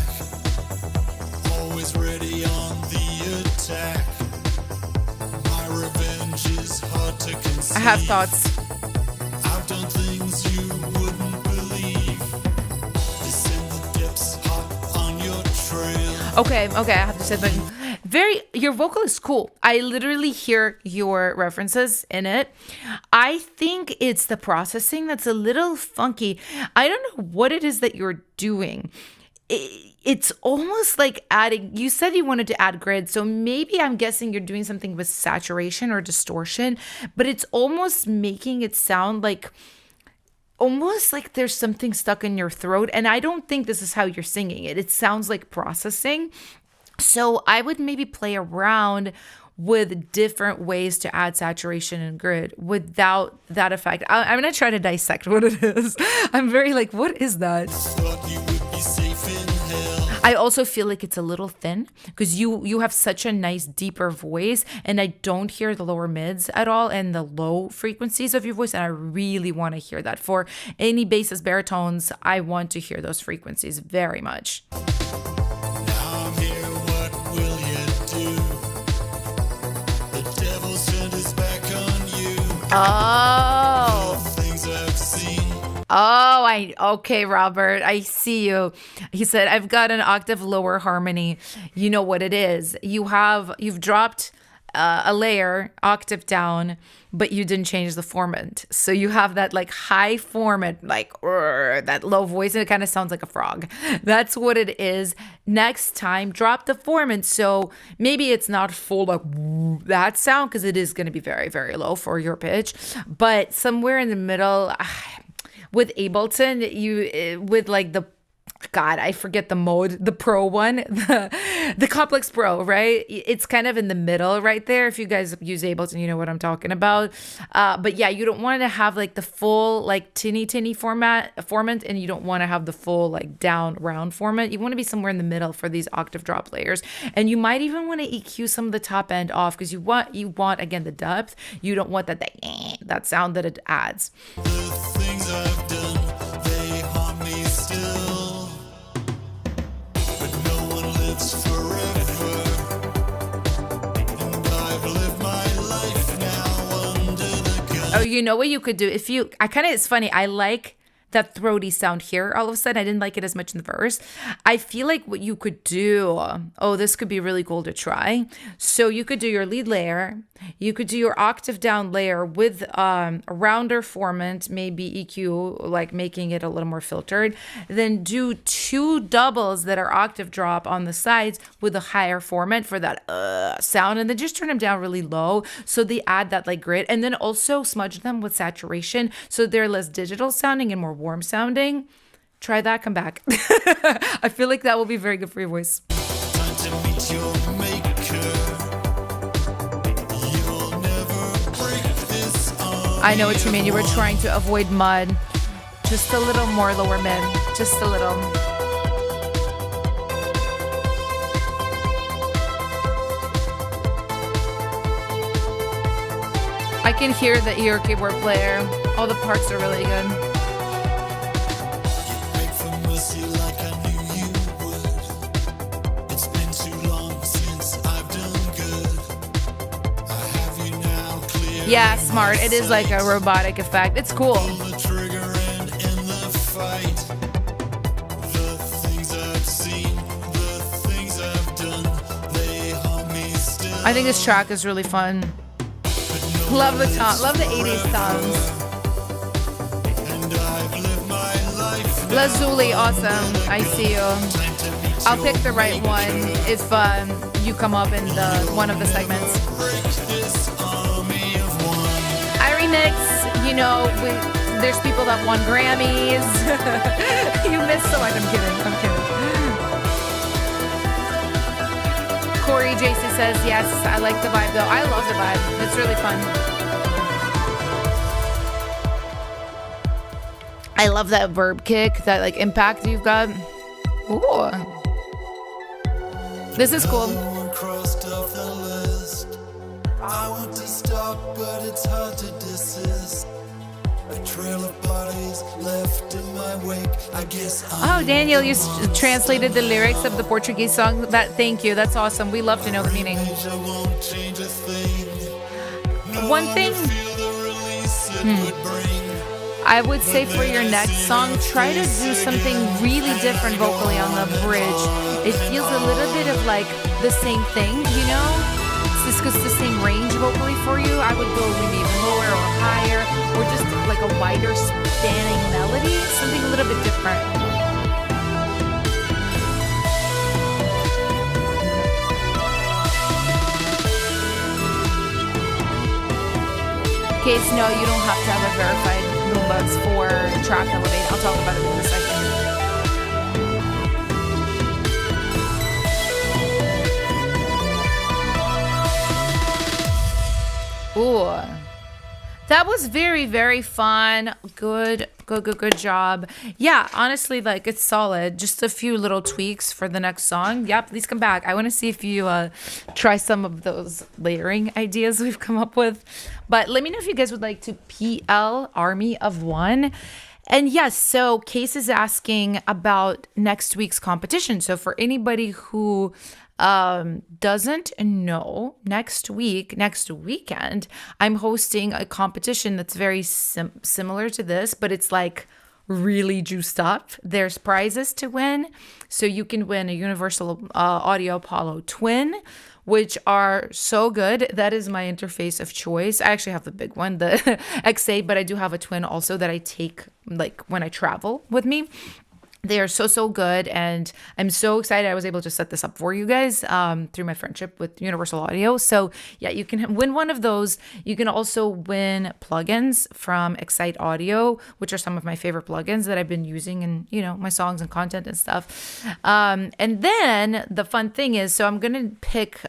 always ready on the attack. My revenge is hard to conceive. I have thoughts. I've done things you wouldn't believe. Descend the depths, hot on your trail. Okay, I have to say something. Your vocal is cool. I literally hear your references in it. I think it's the processing that's a little funky. I don't know what it is that you're doing. It's almost like adding, you said you wanted to add grid, so maybe I'm guessing you're doing something with saturation or distortion, but it's almost making it sound like almost like there's something stuck in your throat. And I don't think this is how you're singing it. It sounds like processing. So I would maybe play around with different ways to add saturation and grid without that effect. I'm going to try to dissect what it is. I'm very like, what is that? Thought you would be safe in hell. I also feel like it's a little thin because you have such a nice deeper voice, and I don't hear the lower mids at all and the low frequencies of your voice, and I really want to hear that. For any basses, baritones, I want to hear those frequencies very much. Now I'm here, what will you do? The devil's turned his back on you. Oh. Things I've seen. Okay, Robert, I see you. He said, I've got an octave lower harmony. You know what it is. You've dropped a layer octave down, but you didn't change the formant. So you have that like high formant, like that low voice, and it kind of sounds like a frog. That's what it is. Next time, drop the formant. So maybe it's not full like that sound because it is going to be very, very low for your pitch, but somewhere in the middle. With Ableton, with like the, God, I forget the mode, the pro one, the Complex Pro, right? It's kind of in the middle right there. If you guys use Ableton, you know what I'm talking about. But yeah, you don't want to have like the full like tinny format, and you don't want to have the full like down round format. You want to be somewhere in the middle for these octave drop layers. And you might even want to EQ some of the top end off because you want again the depth. You don't want that sound that it adds. The things I've done, they haunt me still. But no one lives forever. And I've lived my life now under the gun. Oh, you know what you could do? It's funny. I like that throaty sound here. All of a sudden, I didn't like it as much in the verse. I feel like what you could do, oh, this could be really cool to try. So you could do your lead layer, you could do your octave down layer with a rounder formant, maybe EQ, like making it a little more filtered. Then do 2 doubles that are octave drop on the sides with a higher formant for that sound, and then just turn them down really low so they add that like grit. And then also smudge them with saturation so they're less digital sounding and more warm sounding. Try that, come back. I feel like that will be very good for your voice. Time to meet your maker. You'll never break this on. I know what you mean. You were trying to avoid mud. Just a little more lower mid. Just a little. I can hear the ear keyboard player. All the parts are really good. Beg for mercy like I knew you would. It's been too long since I've done good. I have you now clear. Yeah, smart. It is like a robotic effect. It's cool. The trigger and in the fight. The things I've seen, the things I've done, they haunt me still. I think this track is really fun. Love the 80s songs. And I've lived my life. Lazuli, awesome. I see you. I'll pick the right one if you come up in one of the segments. I remix, there's people that won Grammys. You missed so much. I'm kidding. Corey JC says, yes, I like the vibe though. I love the vibe. It's really fun. I love that verb kick, that like impact you've got. Ooh. This is cool. Crossed off the list. I want to stop, but it's hard to desist. A trail of bodies left in my wake. I guess Oh, Daniel, you translated the lyrics of the Portuguese song. Thank you. That's awesome. We love to know the meaning. won't change a thing. One thing Feel the release it would bring. I would say for your next song, try to do something really different vocally on the bridge. It feels a little bit of like the same thing, It's just the same range vocally for you. I would go maybe even lower or higher, or just like a wider spanning melody, something a little bit different. Okay, so no, you don't have to have a verified Boombox for track elevate. I'll talk about it in a second. Ooh. That was very, very fun. Good job. Yeah, honestly, like it's solid. Just a few little tweaks for the next song. Yeah, please come back. I want to see if you try some of those layering ideas we've come up with. But let me know if you guys would like to PL Army of One. And yes, so Case is asking about next week's competition. So for anybody who doesn't know, next weekend, I'm hosting a competition that's very similar to this, but it's like really juiced up. There's prizes to win. So you can win a Universal Audio Apollo Twin, which are so good. That is my interface of choice. I actually have the big one, the X8, but I do have a twin also that I take like when I travel with me. They are so good, and I'm so excited I was able to set this up for you guys through my friendship with Universal Audio. So yeah, you can win one of those. You can also win plugins from Excite Audio, which are some of my favorite plugins that I've been using in my songs and content and stuff. And then the fun thing is, so I'm gonna pick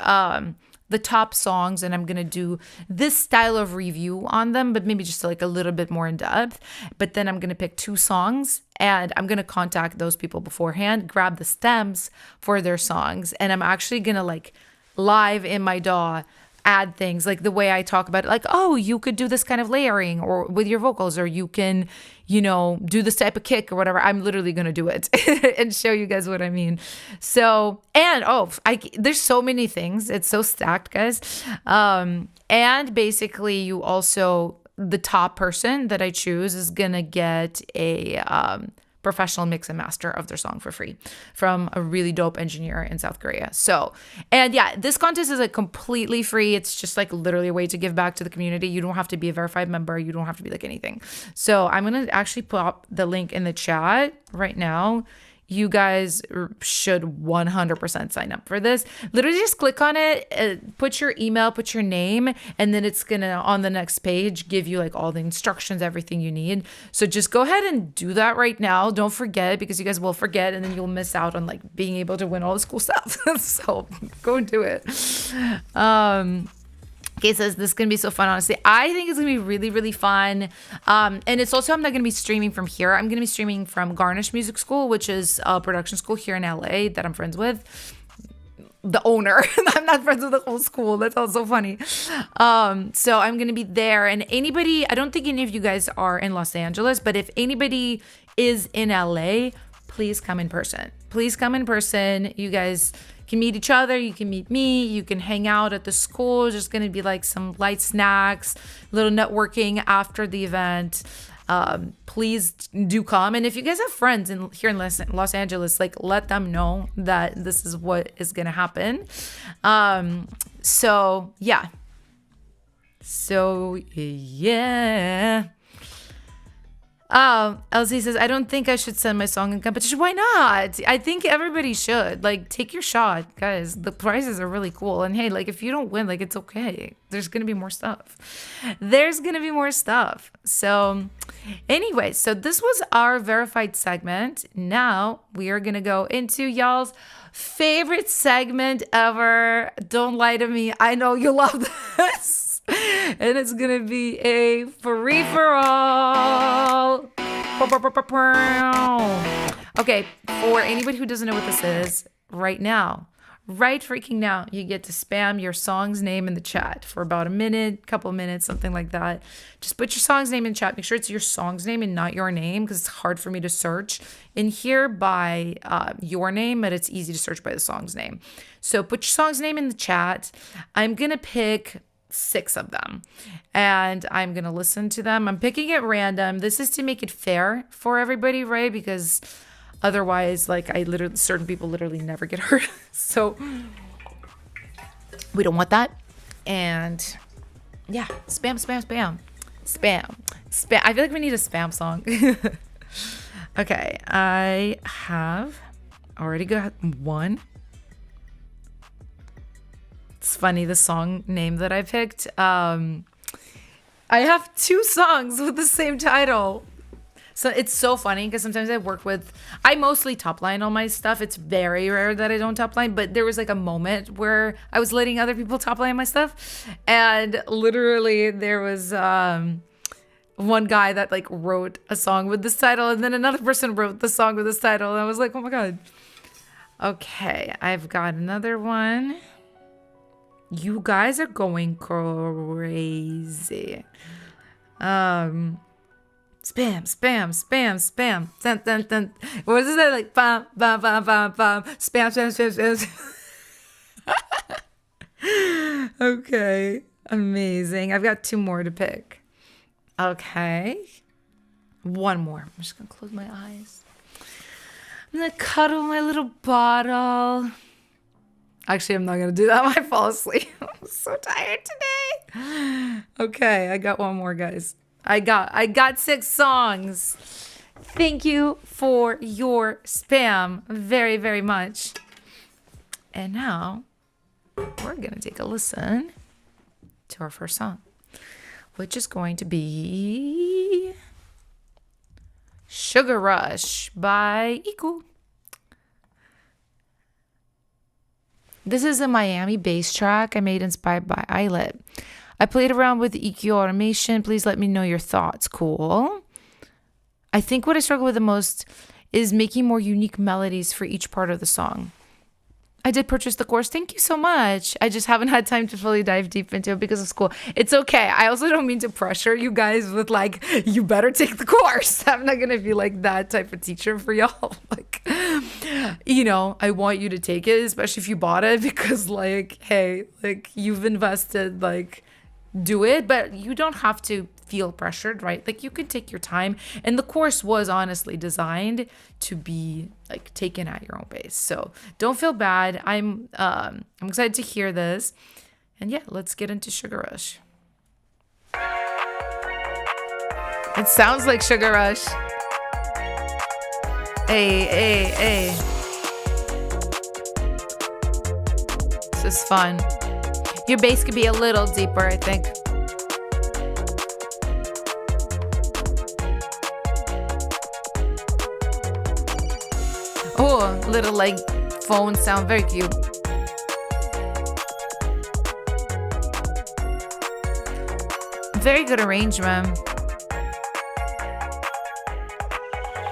the top songs, and I'm going to do this style of review on them, but maybe just like a little bit more in depth. But then I'm going to pick 2 songs, and I'm going to contact those people beforehand, grab the stems for their songs, and I'm actually going to like live in my DAW add things like the way I talk about it, like, oh, you could do this kind of layering or with your vocals, or you can, do this type of kick or whatever. I'm literally going to do it and show you guys what I mean. So, and there's so many things. It's so stacked, guys. And basically you also the top person that I choose is gonna get a professional mix and master of their song for free from a really dope engineer in South Korea. So, and yeah, this contest is like completely free. It's just like literally a way to give back to the community. You don't have to be a verified member. You don't have to be like anything. So I'm going to actually pop the link in the chat right now. You guys should 100% sign up for this. Literally just click on it, put your email, put your name, and then it's gonna, on the next page, give you like all the instructions, everything you need. So just go ahead and do that right now. Don't forget, because you guys will forget and then you'll miss out on like being able to win all this cool stuff. So go do it. Okay, says this is gonna be so fun. Honestly, I think it's gonna be really, really fun. And it's also, I'm not gonna be streaming from here. I'm gonna be streaming from Garnish Music School, which is a production school here in LA that I'm friends with. The owner. I'm not friends with the whole school. That's also funny. So I'm gonna be there. And anybody, I don't think any of you guys are in Los Angeles, but if anybody is in LA, please come in person. Please come in person. You guys can meet each other. You can meet me. You can hang out at the school. There's going to be like some light snacks, little networking after the event. Please do come. And if you guys have friends here in Los Angeles, like let them know that this is what is going to happen. So yeah. Elsie says, I don't think I should send my song in competition. Why not? I think everybody should. Like, take your shot, guys. The prizes are really cool. And hey, like, if you don't win, like, it's okay. There's going to be more stuff. So, anyway, so this was our verified segment. Now we are going to go into y'all's favorite segment ever. Don't lie to me. I know you love this. And it's gonna be a free-for-all. Okay, for anybody who doesn't know what this is, right freaking now, you get to spam your song's name in the chat for about a minute, couple of minutes, something like that. Just put your song's name in chat. Make sure it's your song's name and not your name, because it's hard for me to search in here by your name, but it's easy to search by the song's name. So put your song's name in the chat. I'm gonna pick 6 of them and I'm gonna listen to them. I'm picking at random. This is to make it fair for everybody, right? Because otherwise, like, certain people literally never get heard. So we don't want that. And yeah, spam. I feel like we need a spam song. Okay, I have already got one. It's funny, the song name that I picked. I have 2 songs with the same title. So it's so funny because sometimes I mostly top line all my stuff. It's very rare that I don't top line, but there was like a moment where I was letting other people top line my stuff. And literally there was one guy that like wrote a song with this title, and then another person wrote the song with this title. And I was like, oh my God. Okay, I've got another one. You guys are going crazy. Spam. Dun, dun, dun. What is that? Like, bam, bam, bam, bam, bam. Spam. Okay. Amazing. I've got 2 more to pick. Okay. One more. I'm just going to close my eyes. I'm going to cuddle my little bottle. Actually, I'm not going to do that. I might fall asleep. I'm so tired today. Okay, I got one more, guys. I got 6 songs. Thank you for your spam very, very much. And now we're going to take a listen to our first song, which is going to be Sugar Rush by Iku. This is a Miami bass track I made inspired by Eyelet. I played around with EQ automation. Please let me know your thoughts. Cool. I think what I struggle with the most is making more unique melodies for each part of the song. I did purchase the course. Thank you so much. I just haven't had time to fully dive deep into it because of school. It's okay. I also don't mean to pressure you guys with like, you better take the course. I'm not going to be like that type of teacher for y'all. Like, you know, I want you to take it, especially if you bought it, because like, hey, like you've invested like do it, but you don't have to feel pressured, right? Like you could take your time, and the course was honestly designed to be like taken at your own pace. So don't feel bad. I'm excited to hear this. And yeah, let's get into Sugar Rush. It sounds like Sugar Rush. Hey, hey, hey. This is fun. Your bass could be a little deeper, I think. Oh, little like phone sound, very cute. Very good arrangement.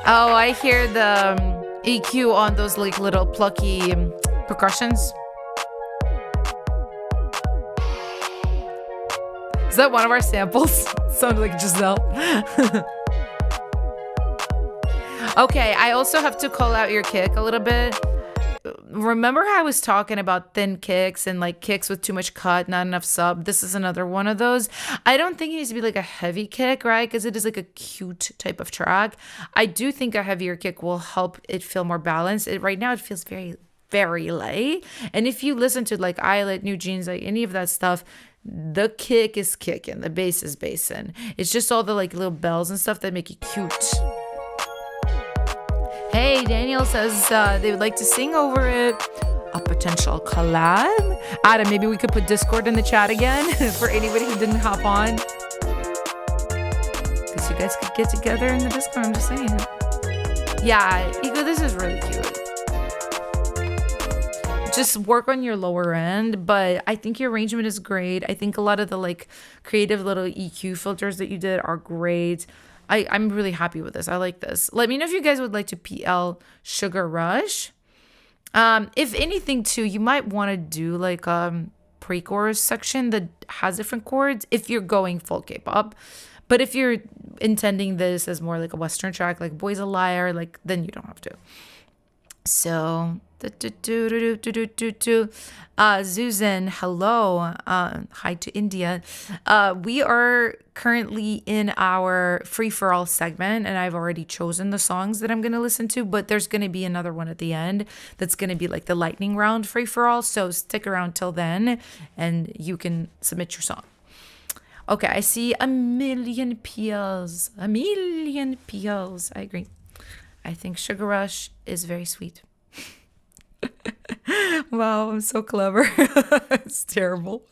Oh, I hear the EQ on those like little plucky percussions. Is that one of our samples? Sounded like Giselle. Okay, I also have to call out your kick a little bit. Remember how I was talking about thin kicks and like kicks with too much cut, not enough sub? This is another one of those. I don't think it needs to be like a heavy kick, right? Because it is like a cute type of track. I do think a heavier kick will help it feel more balanced. Right now it feels very, very light. And if you listen to like Eyelet, New Jeans, like any of that stuff, the kick is kicking, the bass is bassing. It's just all the like little bells and stuff that make it cute. Hey, Daniel says they would like to sing over it. A potential collab. Adam, maybe we could put Discord in the chat again for anybody who didn't hop on. Because you guys could get together in the Discord, I'm just saying. Yeah, Ego, this is really cute. Just work on your lower end, but I think your arrangement is great. I think a lot of the like creative little EQ filters that you did are great. I'm really happy with this. I like this. Let me know if you guys would like to PL Sugar Rush. If anything too, you might want to do like pre-chorus section that has different chords if you're going full K-pop. But if you're intending this as more like a Western track, like Boy's a Liar, like then you don't have to. So Zuzan, hello. Hi to India. We are currently in our free-for-all segment, and I've already chosen the songs that I'm going to listen to, but there's going to be another one at the end that's going to be like the lightning round free-for-all, so stick around till then, and you can submit your song. Okay, I see a million PLs. A million PLs. I agree. I think Sugar Rush is very sweet. Wow, I'm so clever. It's terrible.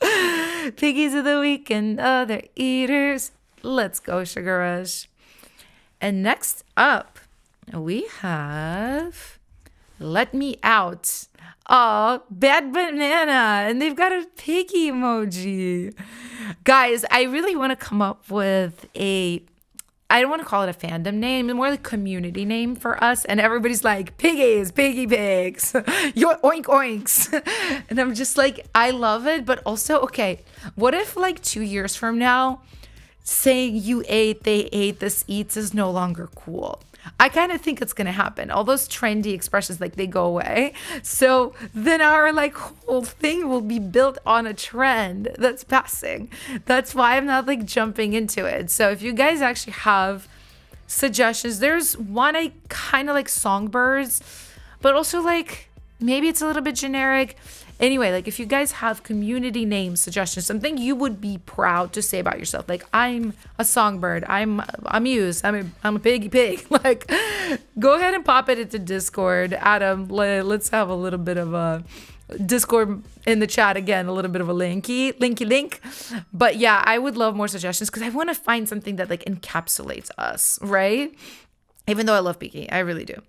Piggies of the week and other eaters. Let's go, Sugar Rush. And next up, we have Let Me Out. Oh, Bad Banana. And they've got a piggy emoji. Guys, I really want to come up with I don't want to call it a fandom name, more like community name for us. And everybody's like, piggies, piggy pigs, your oink oinks. And I'm just like, I love it. But also, okay, what if like 2 years from now, saying you ate, they ate, this eats is no longer cool? I kind of think it's going to happen. All those trendy expressions, like they go away. So then our like whole thing will be built on a trend that's passing. That's why I'm not like jumping into it. So if you guys actually have suggestions, there's one I kind of like songbirds, but also like maybe it's a little bit generic. Anyway, like if you guys have community name suggestions, something you would be proud to say about yourself, like I'm a songbird, I'm a muse, I'm a piggy pig, like go ahead and pop it into Discord. Adam, let's have a little bit of a Discord in the chat again, a little bit of a linky link. But yeah, I would love more suggestions because I want to find something that like encapsulates us, right? Even though I love piggy, I really do.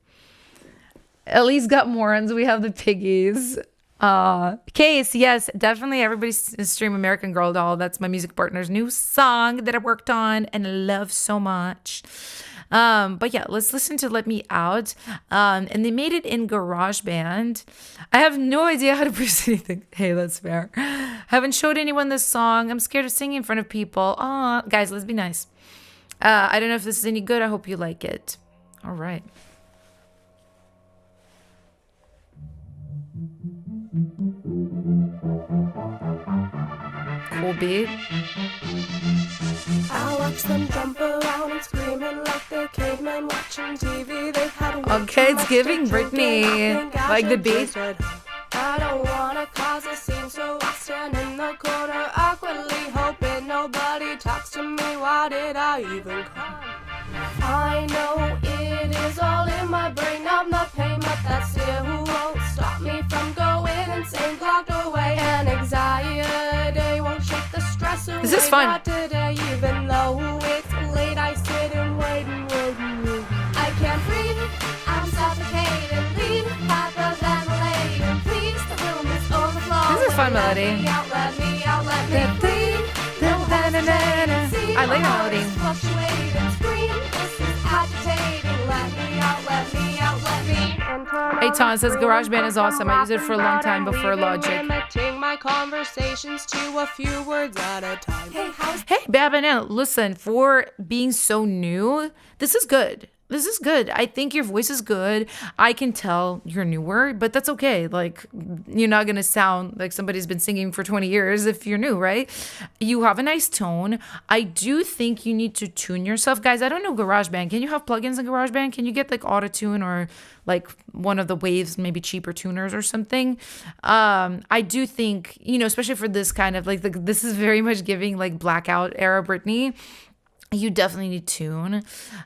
Ellie's got morons. We have the piggies. Case, yes, definitely everybody stream American Girl Doll. That's my music partner's new song that I worked on and love so much. But yeah, let's listen to Let Me Out. And they made it in GarageBand. I have no idea how to produce anything. Hey, that's fair. Haven't showed anyone this song. I'm scared of singing in front of people. Guys, let's be nice. I don't know if this is any good. I hope you like it. All right. cool beat. I watch them jump around and screaming like they're cavemen watching TV. They've had way Okay, too it's much giving to drink Britney. and I think I Like the should beat. just head home. I don't wanna cause a scene, so I stand in the corner awkwardly hoping nobody talks to me. Why did I even come? I know it is all in my brain. I'm the pain, but that still won't stop me from going insane. Blocked away, and anxiety won't shake the stress away. This is fun. Not today, even though it's late. I sit and wait and wait and wait. I can't breathe. I'm suffocating. Leave hyperventilating. Please, the room is overflowing. This is a fun melody. Let me out, let me out, let me breathe. No hesitation. I like the melody. Fluctuating, scream. This is agitating. Let me out, let me out, let me. Hey, Tom says GarageBand is awesome. I used it for a long time before Logic. Limiting my conversations to a few words at a time. Hey, how's Hey, Bad Banana, listen, for being so new, this is good. This is good. I think your voice is good. I can tell you're newer, but that's okay. Like, you're not going to sound like somebody's been singing for 20 years if you're new, right? You have a nice tone. I do think you need to tune yourself. Guys, I don't know GarageBand. Can you have plugins in GarageBand? Can you get like Auto-Tune or like one of the Waves, maybe cheaper tuners or something? I do think, you know, especially for this kind of like, this is very much giving like blackout era Britney. You definitely need tune.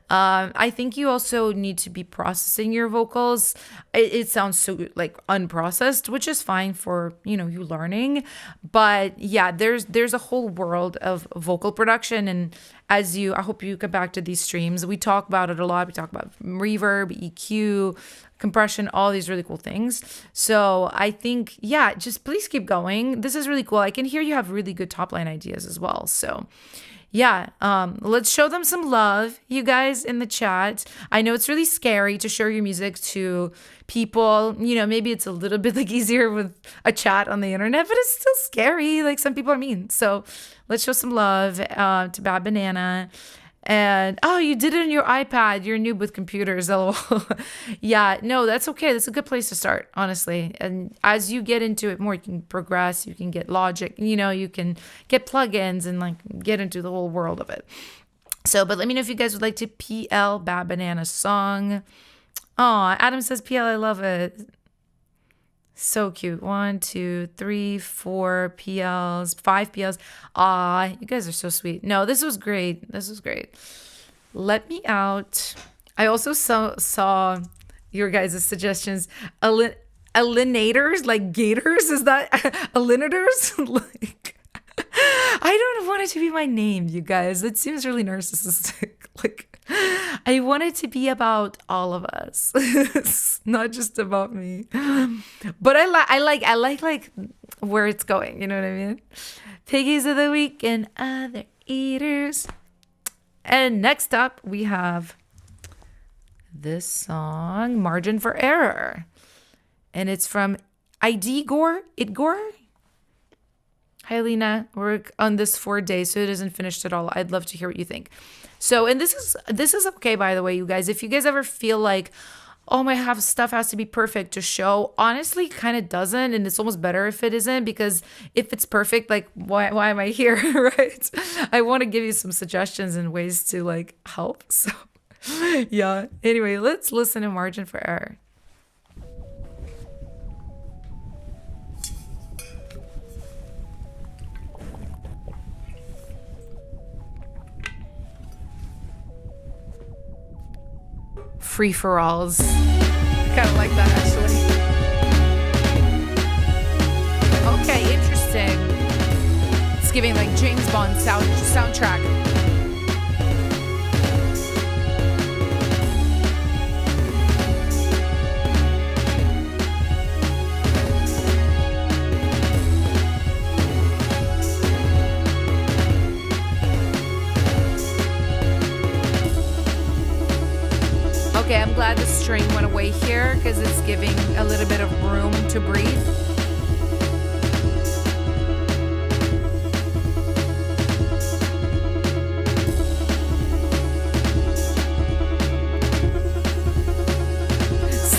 I think you also need to be processing your vocals. It sounds so like unprocessed, which is fine for, you know, you learning. But yeah, there's a whole world of vocal production. And I hope you come back to these streams. We talk about it a lot. We talk about reverb, EQ, compression, all these really cool things. So I think, yeah, just please keep going. This is really cool. I can hear you have really good top line ideas as well. So yeah, let's show them some love, you guys, in the chat. I know it's really scary to show your music to people. You know, maybe it's a little bit like easier with a chat on the internet, but it's still scary. Like some people are mean. So let's show some love to Bad Banana. And oh, you did it on your iPad. You're noob with computers. LOL. Yeah, no, that's okay. That's a good place to start, honestly. And as you get into it more, you can progress. You can get Logic. You know, you can get plugins and like get into the whole world of it. So, but let me know if you guys would like to PL Bad Banana song. Oh, Adam says PL. I love it. So cute. 1, 2, 3, 4 PLs, 5 PLs. Ah, you guys are so sweet. No, this was great. This was great. Let me out. I also saw your guys' suggestions. Alinators, like gators. Is that alinators? Like, I don't want it to be my name, you guys. It seems really narcissistic. Like, I want it to be about all of us. It's not just about me. But I like where it's going. You know what I mean? Piggies of the week and other eaters. And next up, we have this song, Margin for Error. And it's from Idgor. Hi, Alina. We're on this 4 days, so it isn't finished at all. I'd love to hear what you think. So, and this is okay, by the way, you guys. If you guys ever feel like, oh, my stuff has to be perfect to show, honestly, kind of doesn't, and it's almost better if it isn't, because if it's perfect, like, why am I here, right? I want to give you some suggestions and ways to like help. So, yeah. Anyway, let's listen to Margin for Error. Free-for-alls. Kind of like that, actually. Okay, interesting. It's giving like James Bond soundtrack. Okay, I'm glad the string went away here because it's giving a little bit of room to breathe.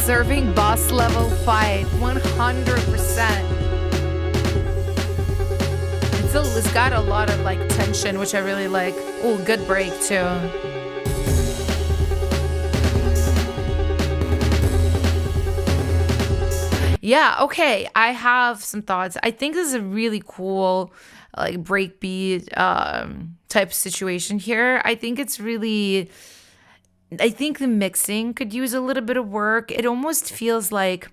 Serving boss level fight, 100%. It's it's got a lot of like tension, which I really like. Oh, good break too. Yeah, okay. I have some thoughts. I think this is a really cool like breakbeat type situation here. I think the mixing could use a little bit of work. It almost feels like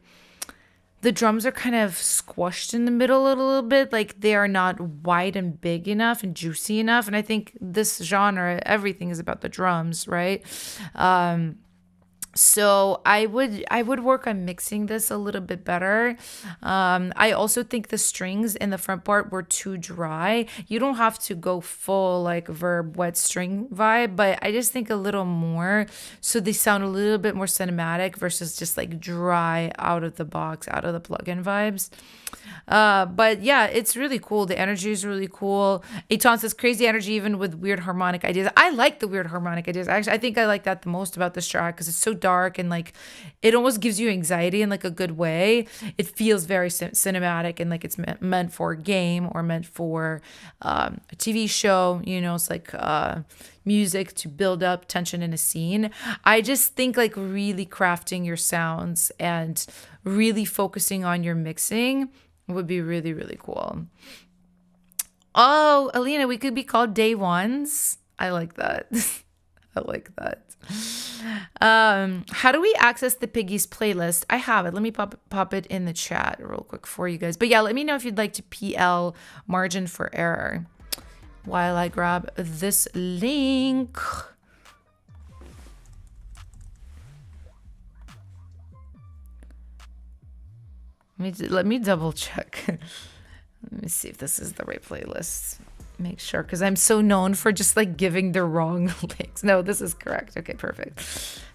the drums are kind of squashed in the middle a little bit, like they are not wide and big enough and juicy enough. And I think this genre, everything is about the drums, right? So I would work on mixing this a little bit better. I also think the strings in the front part were too dry. You don't have to go full like verb wet string vibe, but I just think a little more so they sound a little bit more cinematic versus just like dry out of the box, out of the plugin vibes. But yeah, it's really cool. The energy is really cool. Eton says crazy energy even with weird harmonic ideas. I like the weird harmonic ideas. Actually, I think I like that the most about this track because it's so dark and like it almost gives you anxiety in like a good way. It feels very cinematic and like it's meant for a game or meant for a TV show. You know, it's like music to build up tension in a scene. I just think like really crafting your sounds and really focusing on your mixing would be really, really cool. Oh, Alina, we could be called day ones. I like that. I like that. How do we access the Piggies playlist? I have it. Let me pop it in the chat real quick for you guys. But yeah, let me know if you'd like to PL margin for error while I grab this link. Let me double check. Let me see if this is the right playlist. Make sure, because I'm so known for just like giving the wrong links. No, this is correct. Okay, perfect.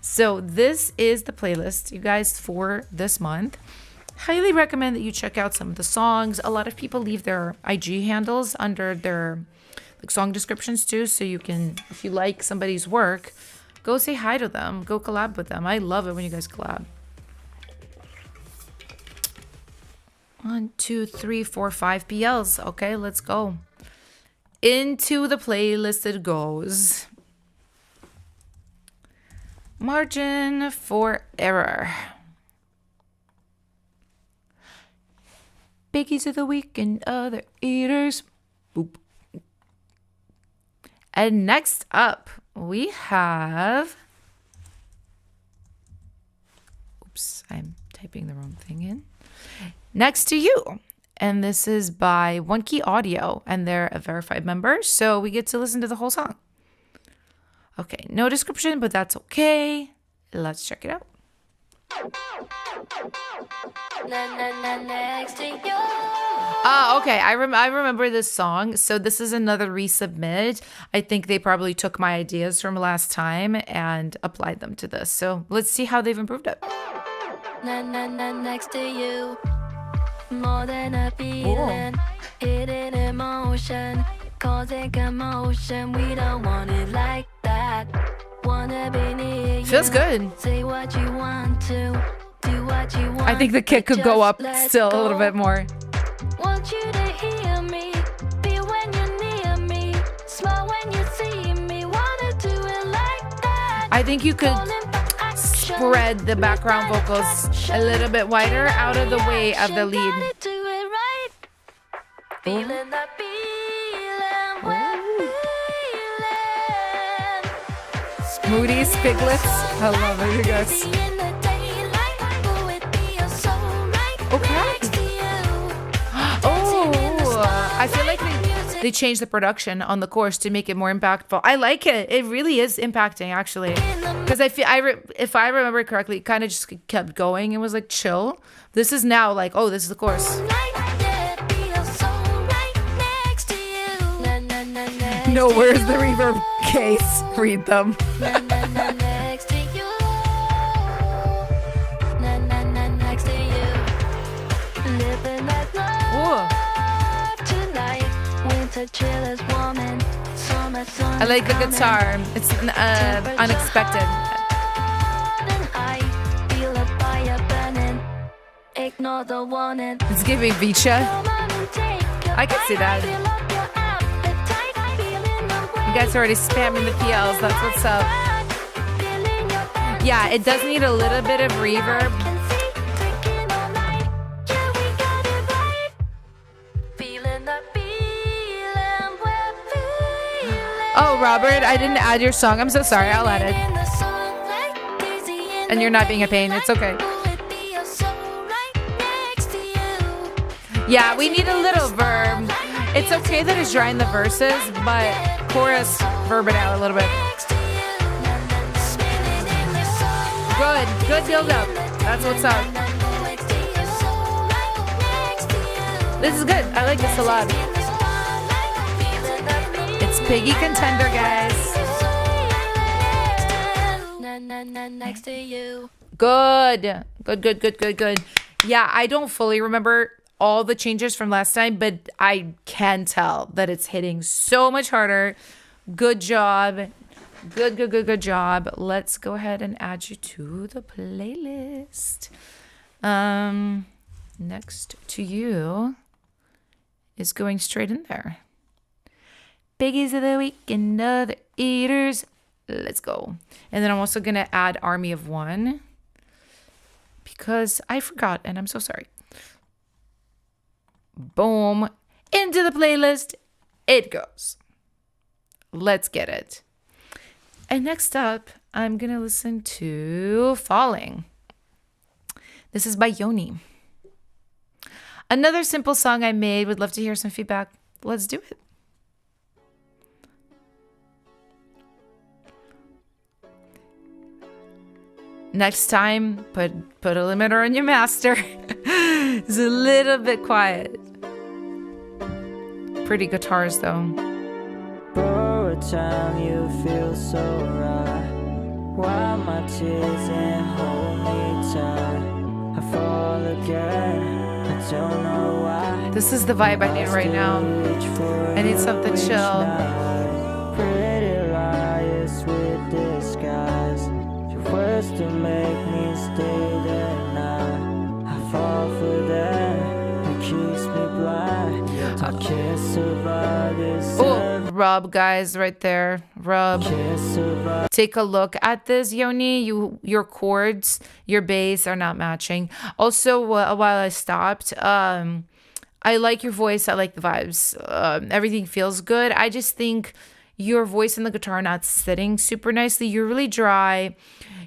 So this is the playlist, you guys, for this month. Highly recommend that you check out some of the songs. A lot of people leave their IG handles under their like song descriptions too, so you can, if you like somebody's work, go say hi to them, go collab with them. I love it when you guys collab. 1, 2, 3, 4, 5 PLs. Okay, let's go. Into the playlist it goes. Margin for error. Biggies of the week and other eaters. Boop. And next up, we have... Oops, I'm typing the wrong thing in. Next to You. And this is by One Key Audio, and they're a verified member, so we get to listen to the whole song. Okay, no description, but that's okay. Let's check it out. Okay, I remember this song. So this is another resubmit. I think they probably took my ideas from last time and applied them to this. So let's see how they've improved it. Next to you. More than a feeling, hidden emotion, causing commotion. We don't want it like that. Wanna be near you. Feels good. Say what you want to, do what you want. I think the kick could go up still a little bit more. Want you to hear me, feel when you're near me, smile when you see me. Wanna do it like that. I think you could spread the background vocals a little bit wider out of the way of the lead. Moody's Piglets. I love it, you guys. Okay. Oh, I feel like they changed the production on the chorus to make it more impactful. I like it. It really is impacting, actually. Because I feel, if I remember correctly, it kind of just kept going and was like chill. This is now like, oh, this is the chorus. No, where's the reverb case? Read them. I like the guitar. It's unexpected. It's giving Vicha. I can see that. You guys are already spamming the PLs. That's what's up. Yeah, it does need a little bit of reverb. Oh, Robert, I didn't add your song. I'm so sorry. I'll add it. And you're not being a pain. It's okay. Yeah, we need a little verb. It's okay that it's dry in the verses, but chorus, verb it out a little bit. Good build up. That's what's up. This is good. I like this a lot. It's Piggy Contender, guys. Next to you. Good. Yeah, I don't fully remember all the changes from last time, but I can tell that it's hitting so much harder. Good job. Good job. Let's go ahead and add you to the playlist. Next to you is going straight in there. Biggies of the week and other eaters. Let's go. And then I'm also going to add Army of One because I forgot and I'm so sorry. Boom. Into the playlist it goes. Let's get it. And next up, I'm going to listen to Falling. This is by Yoni. Another simple song I made. Would love to hear some feedback. Let's do it. Next time, put a limiter on your master. It's a little bit quiet. Pretty guitars though. For a time you feel so right. While my tears and hold me tight, I fall again. I don't know why. This is the vibe I need right now. I need something chill. Pretty liars with disguise. Your words to make me stay the night. I fall for that. It keeps me blind. I can't survive this. Oh, rub, guys, right there. Rub. Take a look at this, Yoni. Your chords, your bass are not matching. Also, while I stopped, I like your voice. I like the vibes. Everything feels good. I just think your voice and the guitar are not sitting super nicely. You're really dry.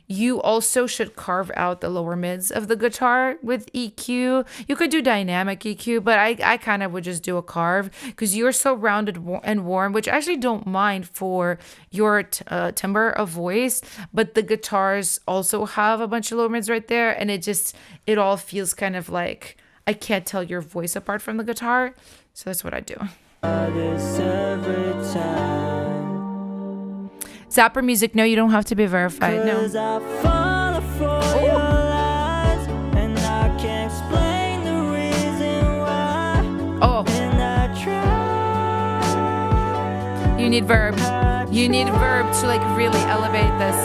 You also should carve out the lower mids of the guitar with EQ. You could do dynamic EQ, but I kind of would just do a carve because you're so rounded and warm, which I actually don't mind for your timbre of voice. But the guitars also have a bunch of lower mids right there, and it all feels kind of like I can't tell your voice apart from the guitar. So that's what I do. Zapper music, no, you don't have to be verified. No. Oh. You need verb. You need verb to like really elevate this.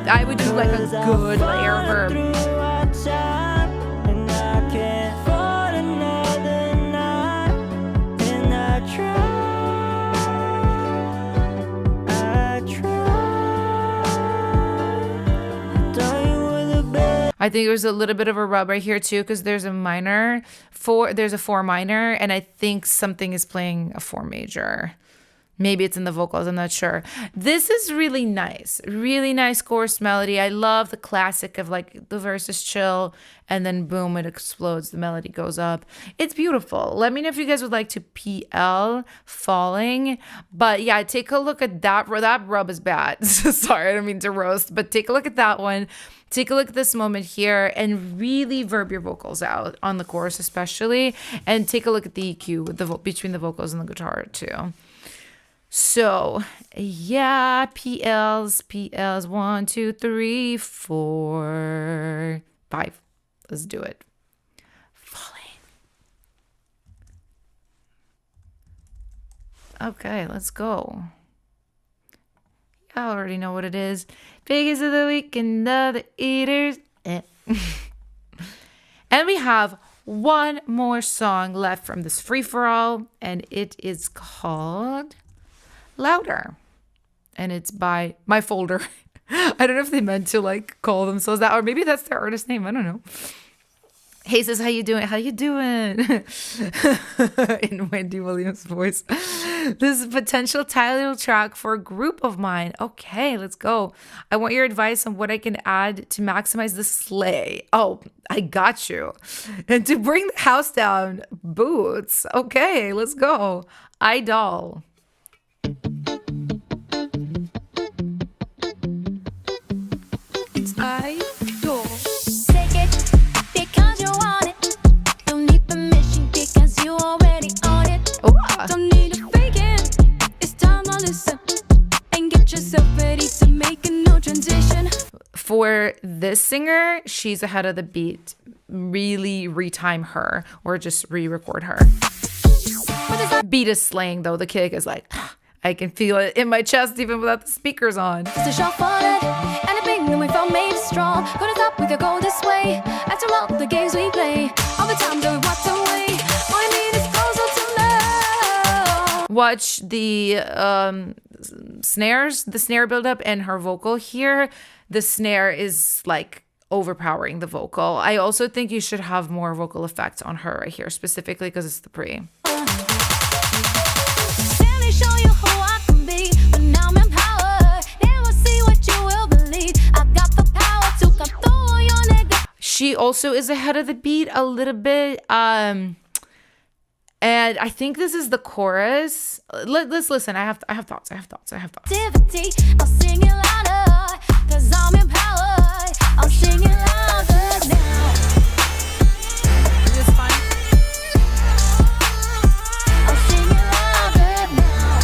I would do like a good air verb. I think there's a little bit of a rub right here too, because there's a there's a 4 minor, and I think something is playing a 4 major. Maybe it's in the vocals, I'm not sure. This is really nice chorus melody. I love the classic of like the verse is chill and then boom, it explodes, the melody goes up. It's beautiful. Let me know if you guys would like to PL Falling. But yeah, take a look at that. That rub is bad. Sorry, I don't mean to roast, but take a look at that one. Take a look at this moment here and really verb your vocals out on the chorus especially. And take a look at the EQ between the vocals and the guitar too. So, yeah, PLs, 1, 2, 3, 4, 5. Let's do it. Falling. Okay, let's go. I already know what it is. Biggest of the week and other eaters. And we have one more song left from this free-for-all, and it is called Louder. And it's by My Folder. I don't know if they meant to like call themselves that, or maybe that's their artist name. I don't know. Hey sis, how you doing? How you doing? In Wendy Williams' voice. This is a potential title track for a group of mine. Okay, let's go. I want your advice on what I can add to maximize the slay. Oh, I got you. And to bring the house down, Boots. Okay, let's go. Idol. It's Idol. Take it because you want it. Don't need permission because you already own it. Ooh. Don't need to fake it. It's time to listen and get yourself ready to make a new transition. For this singer, she's ahead of the beat. Really retime her or just re-record her. Beat is slaying though. The kick is like, I can feel it in my chest even without the speakers on. It's a shot for it, and a big and we found made strong. Gonna stop, we could go this way. After all the games we play, all the time that we walked away. All I need is closer to love. Watch the snares, the snare buildup and her vocal here. The snare is like overpowering the vocal. I also think you should have more vocal effects on her right here, specifically because it's the pre. Let me show you who I can be when I'm empowered. Then we'll see what you will believe. I got the power to come through your nigga. She also is ahead of the beat a little bit. And I think this is the chorus. Let's listen. I have thoughts. Activity, I'll sing it louder, 'cause I'm empowered. I'll sing it louder now. Is this fun? I'll sing it louder now.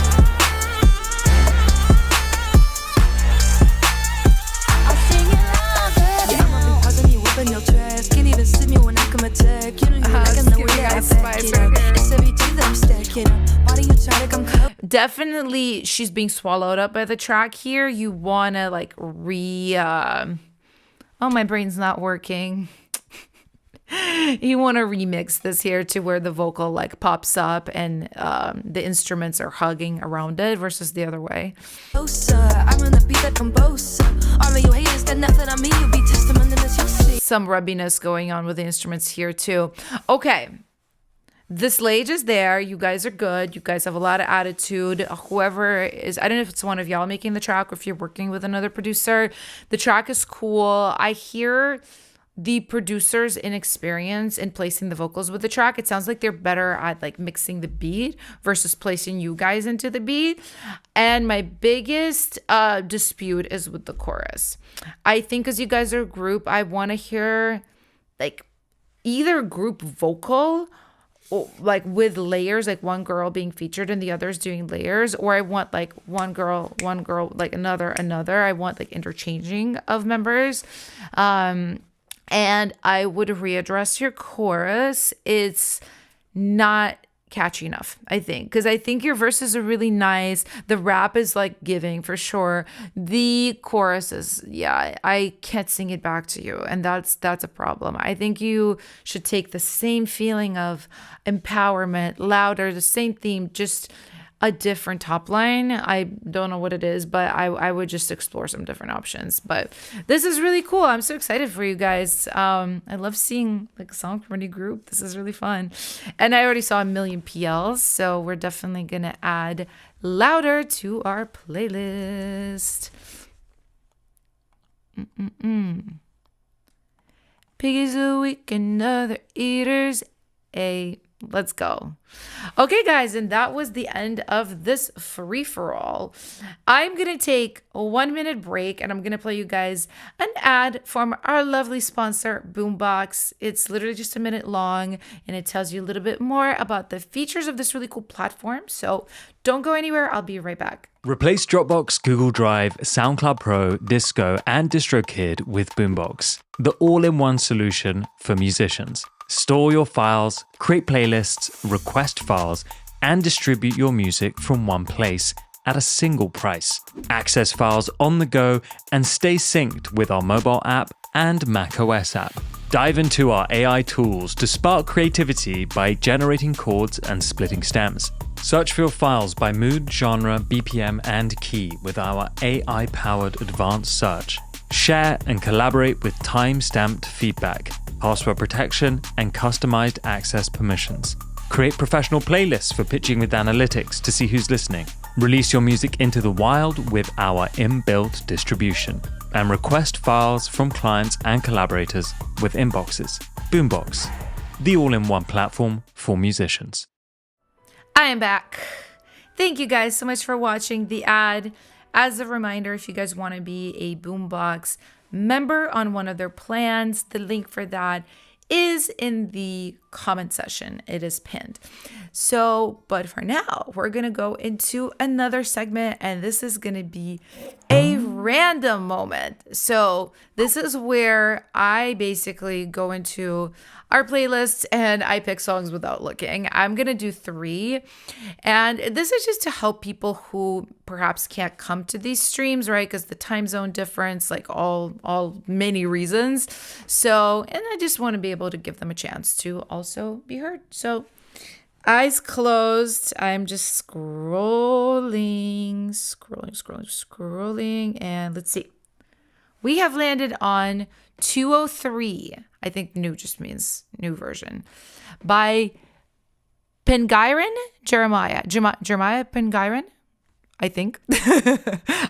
I'll sing it louder Yeah, I'm up now. in pausing you whipping your dress. Can't even see me when I come attack. You know you like I know give we you got guys back spice it right up. here. It's every day that I'm stacking up. Why do you try to come cut? Definitely she's being swallowed up by the track here. You wanna like oh, my brain's not working. You want to remix this here to where the vocal like pops up and the instruments are hugging around it versus the other way. Closer, I run the beat that composer. All of you haters got nothing on me. You be testament in this, you'll see. Some rubbiness going on with the instruments here too. Okay. The stage is there. You guys are good. You guys have a lot of attitude. Whoever is, I don't know if it's one of y'all making the track or if you're working with another producer. The track is cool. I hear the producer's inexperience in placing the vocals with the track. It sounds like they're better at like mixing the beat versus placing you guys into the beat. And my biggest dispute is with the chorus. I think as you guys are a group, I want to hear like either group vocal like with layers, like one girl being featured and the others doing layers, or I want like one girl, like another. I want like interchanging of members. And I would readdress your chorus. It's not catchy enough, I think, because I think your verses are really nice. The rap is like giving for sure. The chorus is, yeah, I can't sing it back to you, and that's a problem. I think you should take the same feeling of empowerment, louder, the same theme, just a different top line. I don't know what it is, but I would just explore some different options. But this is really cool. I'm so excited for you guys. I love seeing like a song from any group. This is really fun. And I already saw 1 million PLs, so we're definitely gonna add Louder to our playlist. Piggies a week, another eaters. Let's go. Okay, guys, and that was the end of this free-for-all. I'm going to take a 1-minute break, and I'm going to play you guys an ad from our lovely sponsor, Boombox. It's literally just a minute long, and it tells you a little bit more about the features of this really cool platform. So don't go anywhere. I'll be right back. Replace Dropbox, Google Drive, SoundCloud Pro, Disco, and DistroKid with Boombox, the all-in-one solution for musicians. Store your files, create playlists, request files, and distribute your music from one place at a single price. Access files on the go and stay synced with our mobile app and macOS app. Dive into our AI tools to spark creativity by generating chords and splitting stems. Search for your files by mood, genre, BPM, and key with our AI-powered advanced search. Share and collaborate with time-stamped feedback, password protection, and customized access permissions. Create professional playlists for pitching with analytics to see who's listening. Release your music into the wild with our inbuilt distribution. And request files from clients and collaborators with inboxes. Boombox, the all-in-one platform for musicians. I am back. Thank you guys so much for watching the ad. As a reminder, if you guys want to be a Boombox member on one of their plans, the link for that is in the comment section. It is pinned. So, but for now, we're going to go into another segment, and this is going to be a random moment. So this is where I basically go into our playlists and I pick songs without looking. I'm going to do 3. And this is just to help people who perhaps can't come to these streams, right? Because the time zone difference, like all many reasons. So, and I just want to be able to give them a chance to also be heard. So eyes closed. I'm just scrolling. And let's see. We have landed on 203. I think new just means new version. By Pengiron Jeremiah. Jeremiah Pengiron, I think.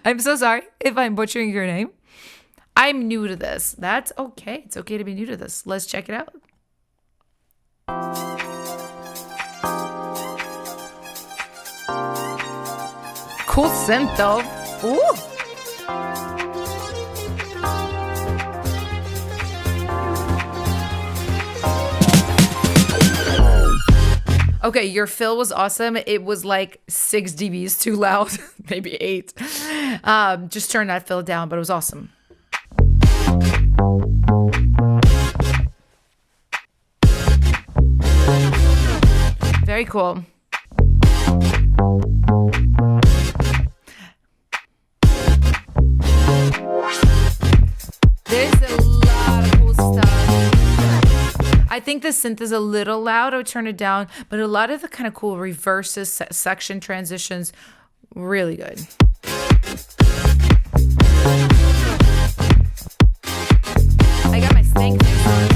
I'm so sorry if I'm butchering your name. I'm new to this. That's okay. It's okay to be new to this. Let's check it out. Cool synth though. Ooh. Okay, your fill was awesome. It was like 6 dBs too loud, maybe 8. Just turn that fill down, but it was awesome. Very cool. There's a lot of cool stuff. I think the synth is a little loud. I would turn it down, but a lot of the kind of cool reverses, section transitions, really good. I got my stank face on.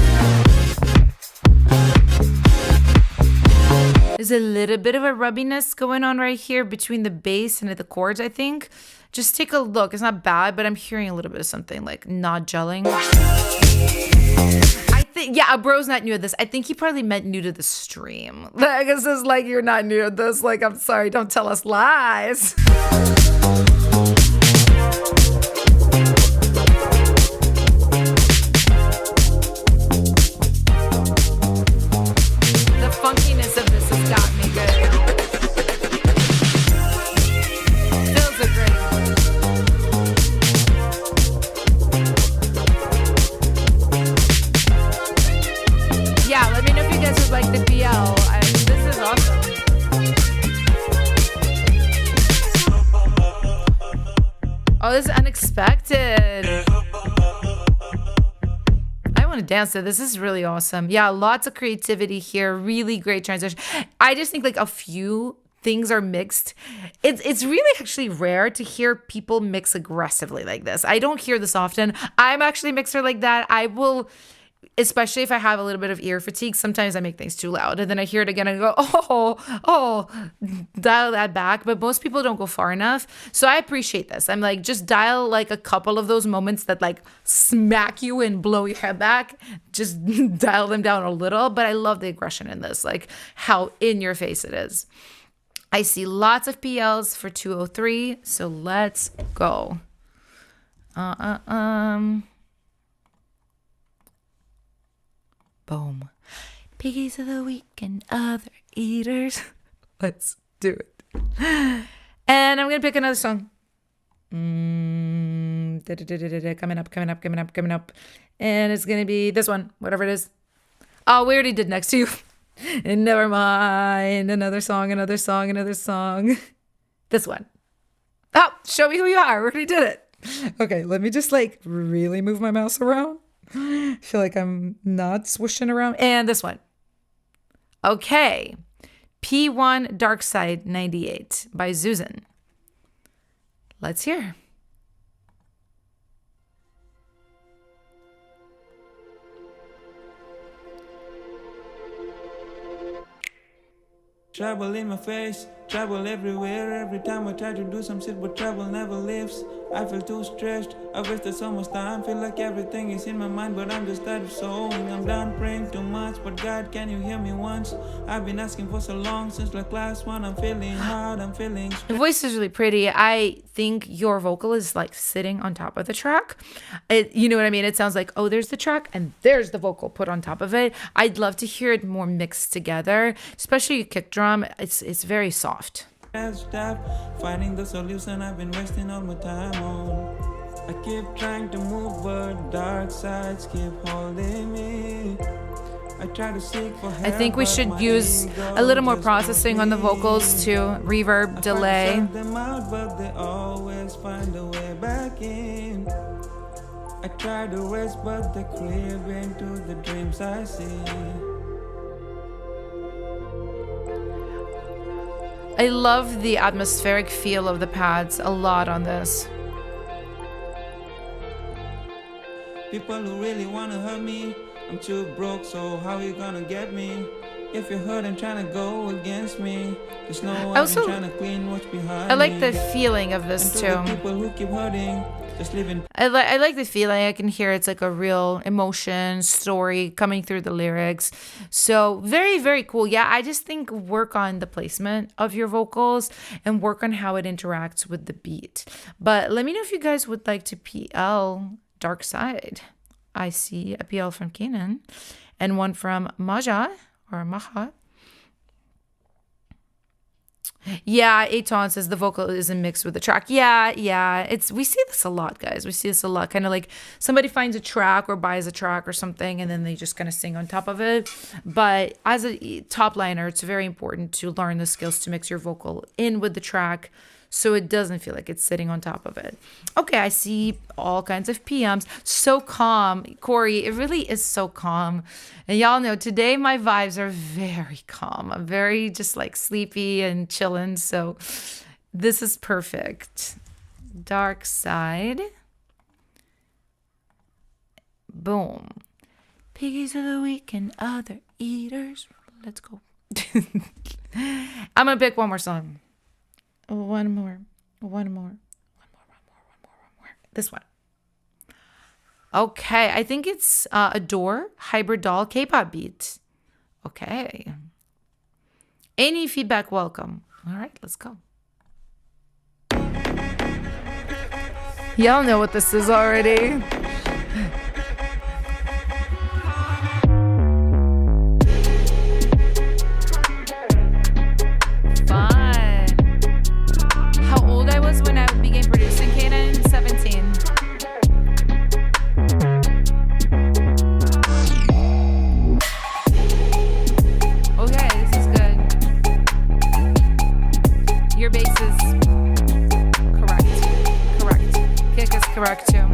There's a little bit of a rubbiness going on right here between the bass and the chords, I think. Just take a look. It's not bad, but I'm hearing a little bit of something like not gelling. I think, yeah, bro's not new to this. I think he probably meant new to the stream. Like, it's just like, you're not new to this. Like, I'm sorry, don't tell us lies. The funkiness of this has got me good. Feels are great. Yeah, let me know if you guys would like the BL. This is awesome. Oh, this is unexpected. I want to dance to this. This is really awesome. Yeah, lots of creativity here. Really great transition. I just think like a few things are mixed. It's really actually rare to hear people mix aggressively like this. I don't hear this often. I'm actually a mixer like that. I will, especially if I have a little bit of ear fatigue, sometimes I make things too loud and then I hear it again and go, oh, dial that back. But most people don't go far enough. So I appreciate this. I'm like, just dial like a couple of those moments that like smack you and blow your head back. Just dial them down a little. But I love the aggression in this, like how in your face it is. I see lots of PLs for 203. So let's go. Boom. Piggies of the week and other eaters. Let's do it. And I'm going to pick another song. Coming up. And it's going to be this one, whatever it is. Oh, we already did Next to You. And never mind. Another song. This one. Oh, Show Me Who You Are. We already did it. Okay, let me just like really move my mouse around. I feel like I'm not swooshing around. And this one. Okay. P1 Dark Side 98 by Susan. Let's hear. Trouble in my face, trouble everywhere. Every time I try to do some shit, but trouble never leaves. I feel too stressed, I wasted so much time. Feel like everything is in my mind, but I'm just tired of sewing. I'm done praying too much, but God, can you hear me once? I've been asking for so long, since like last one. I'm feeling hard, I'm feeling stressed. The voice is really pretty. I think your vocal is like sitting on top of the track. You know what I mean? It sounds like, oh, there's the track and there's the vocal put on top of it. I'd love to hear it more mixed together, especially your kick drum. It's very soft. Stop finding the solution I've been wasting all my time on. I keep trying to move, but dark sides keep holding me. I try to seek for help, I think we should use a little more processing on the vocals to reverb, delay. Them out, but they always find a way back in. I try to rest, but they creep into the dreams I see. I love the atmospheric feel of the pads a lot on this. People who really wanna hurt me, I'm too broke, so how you gonna get me? If you're hurt and trying to go against me, there's no one trying to clean what's behind I like me. the feeling of this And to too. the people who keep hurting, just living. I like the feeling. I can hear it's like a real emotion story coming through the lyrics. So very, very cool. Yeah, I just think work on the placement of your vocals and work on how it interacts with the beat. But let me know if you guys would like to PL Dark Side. I see a PL from Kenan and one from Maja or Maha. Yeah, Aton says the vocal isn't mixed with the track. Yeah. We see this a lot, guys. We see this a lot. Kind of like somebody finds a track or buys a track or something, and then they just kind of sing on top of it. But as a top liner, it's very important to learn the skills to mix your vocal in with the track, so it doesn't feel like it's sitting on top of it. Okay, I see all kinds of PMs. So calm. Corey, it really is so calm. And y'all know today my vibes are very calm. I'm very just like sleepy and chilling. So this is perfect. Dark Side. Boom. Piggies of the week and other eaters. Let's go. I'm going to pick one more song. One more. This one. Okay, I think it's Adore, Hybrid Doll, K-pop beat. Okay. Any feedback welcome. All right, let's go. Y'all know what this is already. When I began producing Kanan, 17. Okay, this is good. Your bass is correct. Kick is correct too.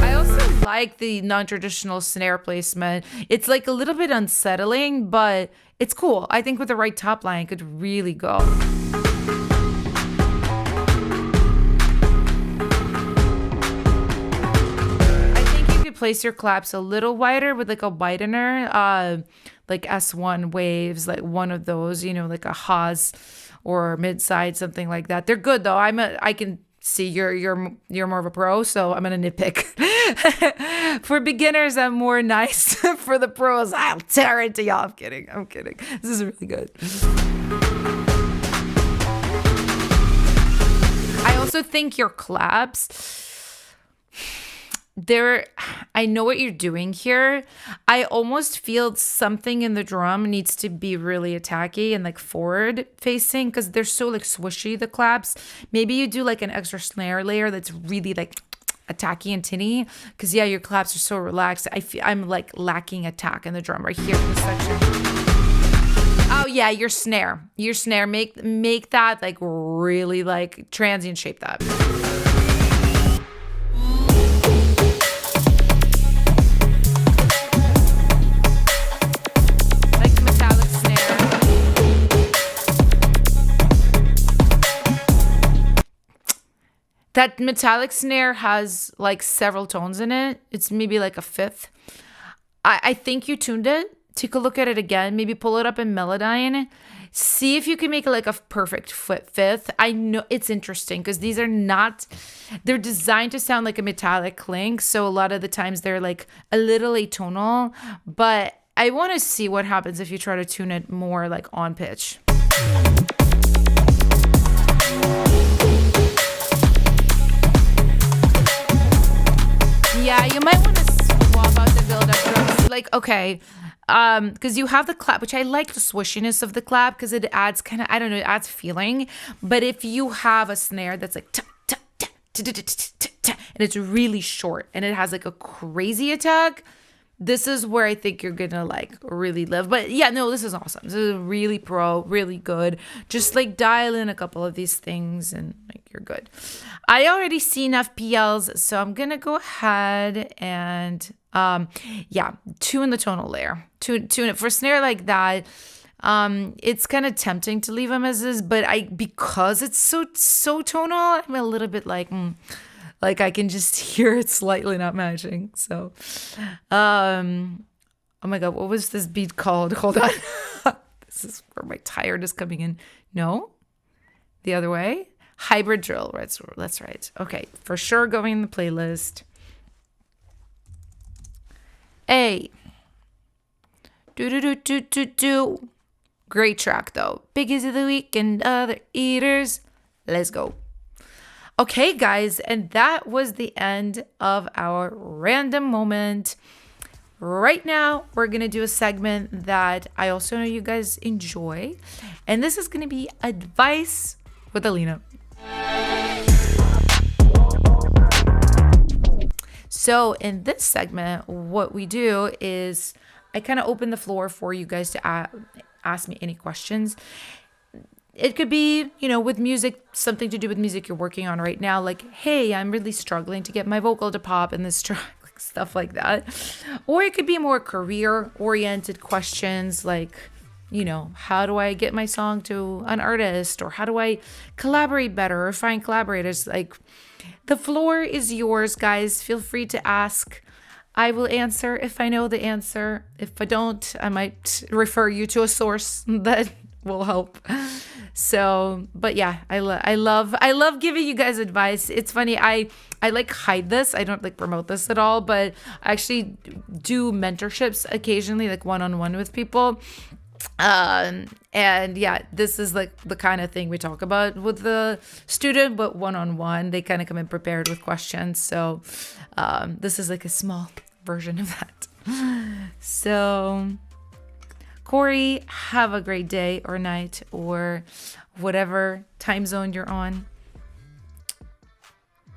I also like the non-traditional snare placement. It's like a little bit unsettling, but it's cool. I think with the right top line, it could really go. I think you could place your claps a little wider with like a widener, like S1 waves, like one of those, you know, like a Haas or mid-side, something like that. They're good though. I can see you're more of a pro, so I'm gonna nitpick. For beginners, I'm more nice. For the pros, I'll tear into y'all. I'm kidding. This is really good. I also think your claps, I know what you're doing here. I almost feel something in the drum needs to be really attacky and like forward facing because they're so like swishy, the claps. Maybe you do like an extra snare layer that's really like attacky and tinny because yeah, your claps are so relaxed. I'm like lacking attack in the drum right here in this section. Oh yeah, your snare make that like really like transient shape that. That metallic snare has like several tones in it. It's maybe like a fifth. I think you tuned it. Take a look at it again. Maybe pull it up in Melodyne. See if you can make it like a perfect fifth. I know it's interesting because these are not, they're designed to sound like a metallic clink. So a lot of the times they're like a little atonal. But I want to see what happens if you try to tune it more like on pitch. Yeah, you might want to swap out the build-up drums. Like, okay, because you have the clap, which I like the swishiness of the clap because it adds kind of, I don't know, it adds feeling. But if you have a snare that's like, and it's really short and it has like a crazy attack, this is where I think you're gonna like really live. But yeah, no, this is awesome. This is really pro, really good. Just like dial in a couple of these things and like you're good. I already see enough PLs, so I'm gonna go ahead and tune the tonal layer. Tune it for snare like that. It's kind of tempting to leave them as is, but because it's so tonal, I'm a little bit like. Like I can just hear it slightly not matching. So, oh my God, what was this beat called? Hold on. This is where my tired is coming in. No, the other way. Hybrid drill. Right. So that's right. Okay. For sure going in the playlist. A. Do. Great track though. Biggies of the Week and Other Eaters. Let's go. Okay, guys, and that was the end of our random moment. Right now, we're going to do a segment that I also know you guys enjoy, and this is going to be Advice with Alina. So in this segment, what we do is I kind of open the floor for you guys to ask me any questions. It could be, with music, something to do with music you're working on right now. Like, hey, I'm really struggling to get my vocal to pop in this track, like stuff like that. Or it could be more career-oriented questions like, how do I get my song to an artist? Or how do I collaborate better or find collaborators? Like, the floor is yours, guys. Feel free to ask. I will answer if I know the answer. If I don't, I might refer you to a source that will help. So, but yeah, I love giving you guys advice. It's funny. I like hide this. I don't like promote this at all, but I actually do mentorships occasionally, like one-on-one with people. And yeah, this is like the kind of thing we talk about with the student, but one-on-one, they kind of come in prepared with questions. So, this is like a small version of that. So, Corey, have a great day or night or whatever time zone you're on.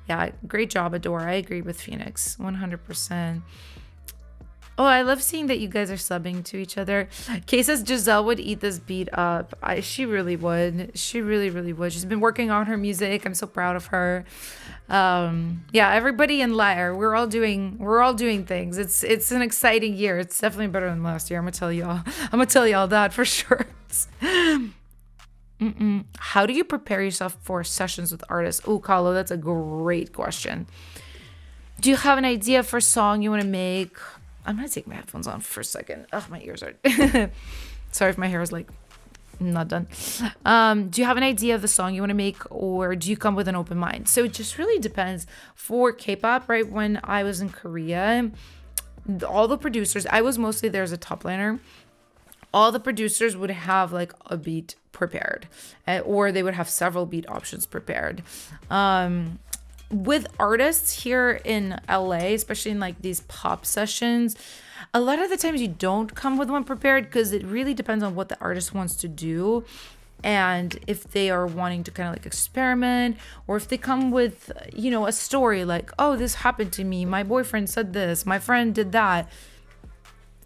Yeah, great job, Adore. I agree with Phoenix, 100%. Oh, I love seeing that you guys are subbing to each other. Kay says Giselle would eat this beat up. She really would. She really, really would. She's been working on her music. I'm so proud of her. Yeah, everybody in Lyre, we're all doing things. It's an exciting year. It's definitely better than last year. I'm gonna tell y'all that for sure. How do you prepare yourself for sessions with artists? Oh, Carlo, that's a great question. Do you have an idea for a song you want to make? I'm gonna take my headphones on for a second. Oh, my ears are sorry if my hair is like not done. Do you have an idea of the song you want to make, or do you come with an open mind? So it just really depends. For K-pop, right, when I was in Korea, all the producers, I was mostly there as a top liner. All the producers would have like a beat prepared, or they would have several beat options prepared. With artists here in LA, especially in like these pop sessions, a lot of the times you don't come with one prepared because it really depends on what the artist wants to do and if they are wanting to kind of like experiment, or if they come with, a story like, oh, this happened to me, my boyfriend said this, my friend did that.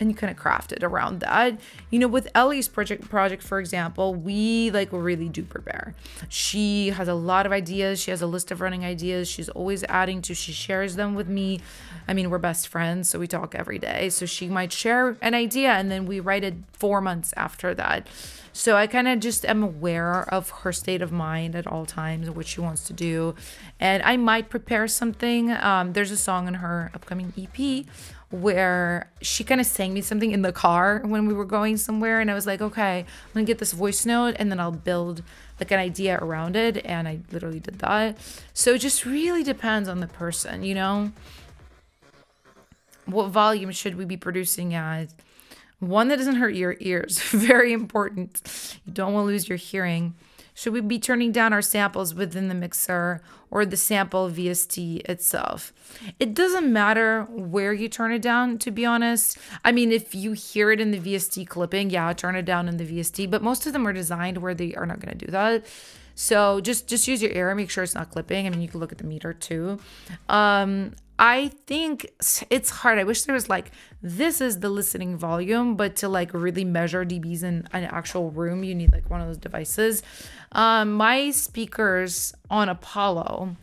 and you kind of craft it around that. With Ellie's project, for example, we like really do prepare. She has a lot of ideas. She has a list of running ideas. She's always adding to, she shares them with me. I mean, we're best friends, so we talk every day. So she might share an idea and then we write it 4 months after that. So I kind of just am aware of her state of mind at all times, what she wants to do. And I might prepare something. There's a song in her upcoming EP where she kind of sang me something in the car when we were going somewhere. And I was like, okay, I'm going to get this voice note and then I'll build like an idea around it. And I literally did that. So it just really depends on the person, What volume should we be producing at? One that doesn't hurt your ears. Very important. You don't want to lose your hearing. Should we be turning down our samples within the mixer or the sample VST itself? It doesn't matter where you turn it down, to be honest. I mean, if you hear it in the VST clipping, yeah, turn it down in the VST. But most of them are designed where they are not going to do that. So just use your ear. Make sure it's not clipping. I mean, you can look at the meter too. I think it's hard. I wish there was like, this is the listening volume, but to like really measure dBs in an actual room, you need like one of those devices. My speakers on Apollo,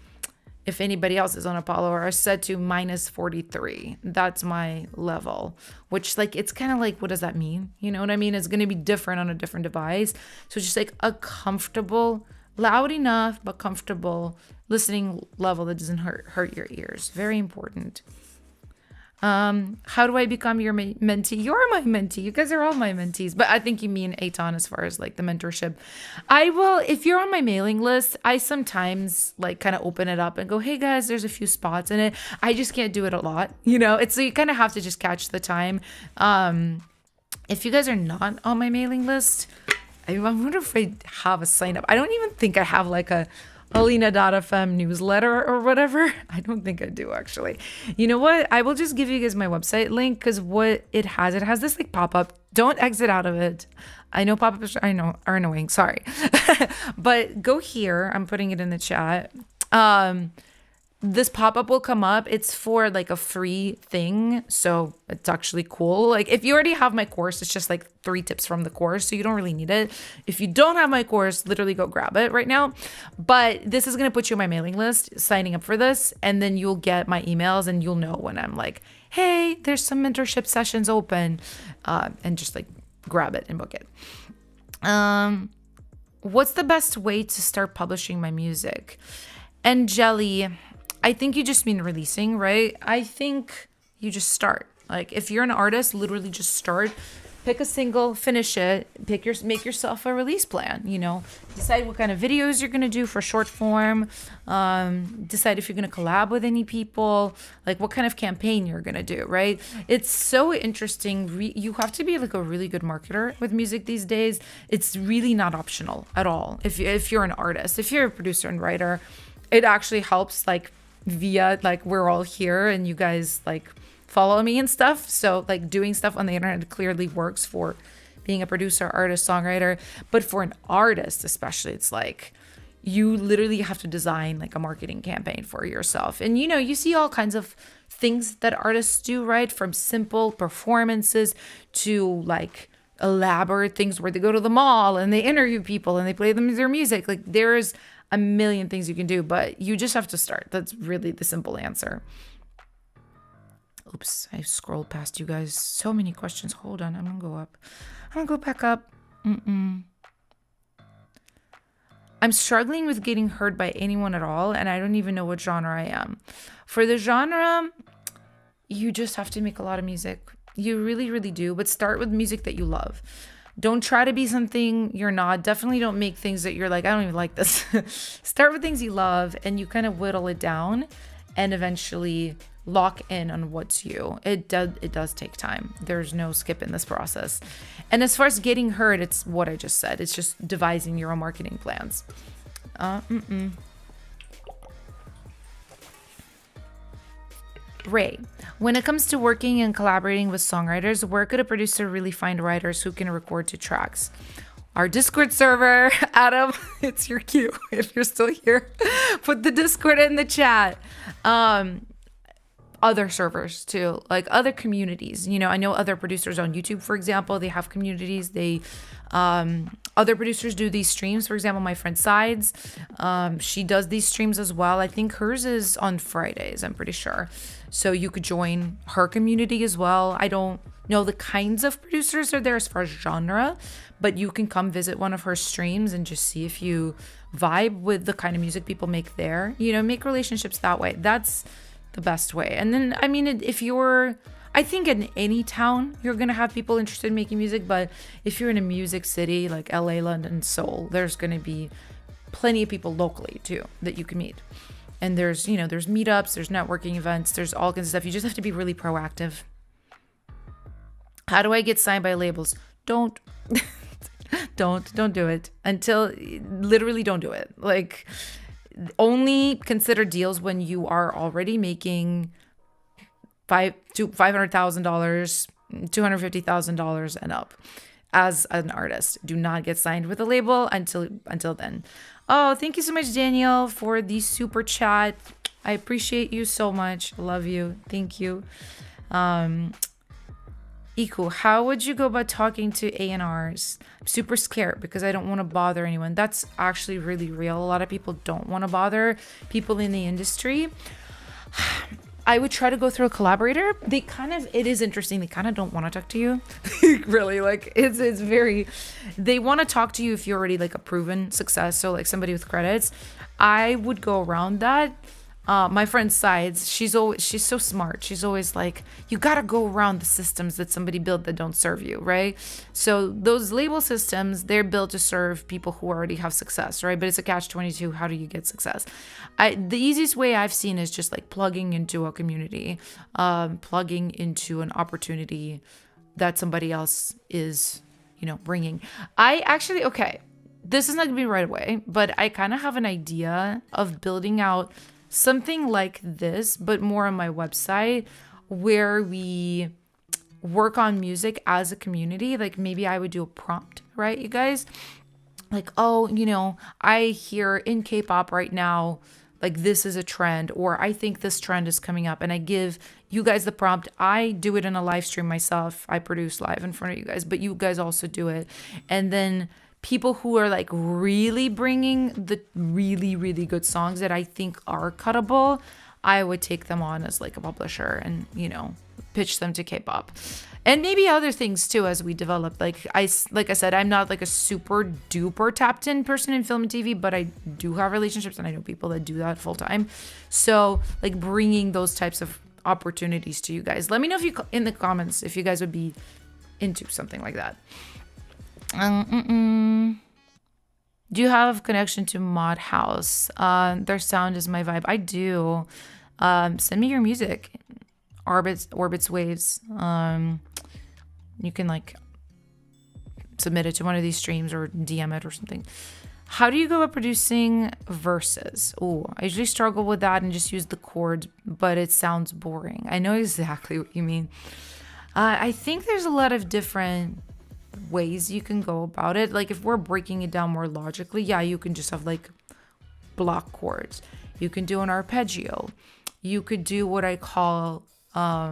if anybody else is on Apollo, are set to -43. That's my level, which like, it's kind of like, what does that mean? You know what I mean? It's going to be different on a different device. So it's just like a comfortable, loud enough, but comfortable listening level that doesn't hurt your ears. Very important. How do I become your mentee? You're my mentee. You guys are all my mentees. But I think you mean Eitan as far as like the mentorship. I will, if you're on my mailing list, I sometimes like kind of open it up and go, hey guys, there's a few spots in it. I just can't do it a lot. It's so you kind of have to just catch the time. If you guys are not on my mailing list, I wonder if I have a sign up. I don't even think I have like a Alina.fm newsletter or whatever. I don't think I do actually. You know what? I will just give you guys my website link because what it has this like pop-up. Don't exit out of it. I know pop-ups are annoying. Sorry. But go here. I'm putting it in the chat. This pop-up will come up. It's for like a free thing. So it's actually cool. Like if you already have my course, it's just like 3 tips from the course. So you don't really need it. If you don't have my course, literally go grab it right now. But this is going to put you on my mailing list, signing up for this. And then you'll get my emails and you'll know when I'm like, hey, there's some mentorship sessions open. And just like grab it and book it. What's the best way to start publishing my music? And Jelly, I think you just mean releasing, right? I think you just start. Like if you're an artist, literally just start. Pick a single, finish it, make yourself a release plan, decide what kind of videos you're going to do for short form, decide if you're going to collab with any people, like what kind of campaign you're going to do, right? It's so interesting. You have to be like a really good marketer with music these days. It's really not optional at all. If you're an artist, if you're a producer and writer, it actually helps like via like we're all here and you guys like follow me and stuff. So like doing stuff on the internet clearly works for being a producer, artist, songwriter. But for an artist especially, it's like you literally have to design like a marketing campaign for yourself. And you see all kinds of things that artists do, right? From simple performances to like elaborate things where they go to the mall and they interview people and they play them their music. Like there's a million things you can do, but you just have to start. That's really the simple answer. Oops, I scrolled past you guys. So many questions. Hold on, I'm gonna go up. I'm gonna go back up. I'm struggling with getting heard by anyone at all, and I don't even know what genre I am. For the genre, you just have to make a lot of music. You really, really do. But start with music that you love. Don't try to be something you're not. Definitely don't make things that you're like, I don't even like this. Start with things you love and you kind of whittle it down and eventually lock in on what's you. It does take time. There's no skip in this process. And as far as getting heard, it's what I just said. It's just devising your own marketing plans. Ray, when it comes to working and collaborating with songwriters, where could a producer really find writers who can record 2 tracks? Our Discord server, Adam, it's your cue. If you're still here, put the Discord in the chat. other servers too, like other communities. You know, I know other producers on YouTube, for example, they have communities. They other producers do these streams. For example, my friend Sides, she does these streams as well. I think hers is on Fridays, I'm pretty sure. So you could join her community as well. I don't know the kinds of producers are there as far as genre, but you can come visit one of her streams and just see if you vibe with the kind of music people make there. You know, make relationships that way. That's the best way. And then, I mean, if you're, I think in any town, you're going to have people interested in making music. But if you're in a music city like LA, London, Seoul, there's going to be plenty of people locally too that you can meet. And there's, you know, there's meetups, there's networking events, there's all kinds of stuff. You just have to be really proactive. How do I get signed by labels? Don't don't do it until literally don't do it. Like, only consider deals when you are already making $500,000, $250,000 and up as an artist. Do not get signed with a label until then. Oh, thank you so much, Daniel, for the super chat. I appreciate you so much. Love you. Thank you. Iku, how would you go about talking to A&Rs? I'm super scared because I don't want to bother anyone. That's actually really real. A lot of people don't want to bother people in the industry. I would try to go through a collaborator. It is interesting. They kind of don't want to talk to you. Really, like it's very, they want to talk to you if you're already like a proven success. So like somebody with credits. I would go around that. My friend Sides, she's so smart. She's always like, you gotta go around the systems that somebody built that don't serve you, right? So those label systems, they're built to serve people who already have success, right? But it's a catch-22. How do you get success? The easiest way I've seen is just like plugging into a community, plugging into an opportunity that somebody else is, you know, bringing. Okay, this is not gonna be right away, but I kind of have an idea of building out something like this, but more on my website, where we work on music as a community. Like maybe I would do a prompt, right, you guys? Like, oh, you know, I hear in K-pop right now, like this is a trend, or I think this trend is coming up, and I give you guys the prompt. I do it in a live stream myself. I produce live in front of you guys, but you guys also do it. And then people who are like really bringing the really, really good songs that I think are cuttable, I would take them on as like a publisher and, you know, pitch them to K-pop. And maybe other things too as we develop. Like I said, I'm not like a super duper tapped in person in film and TV, but I do have relationships and I know people that do that full time. So like bringing those types of opportunities to you guys. Let me know if you in the comments if you guys would be into something like that. Do you have connection to Mod House? Their sound is my vibe. I do. Send me your music. Orbits, waves. You can like submit it to one of these streams or DM it or something. How do you go about producing verses? Oh, I usually struggle with that and just use the chords, but it sounds boring. I know exactly what you mean. I think there's a lot of different ways you can go about it. Like if we're breaking it down more logically, yeah, you can just have like block chords. You can do an arpeggio. You could do what I call a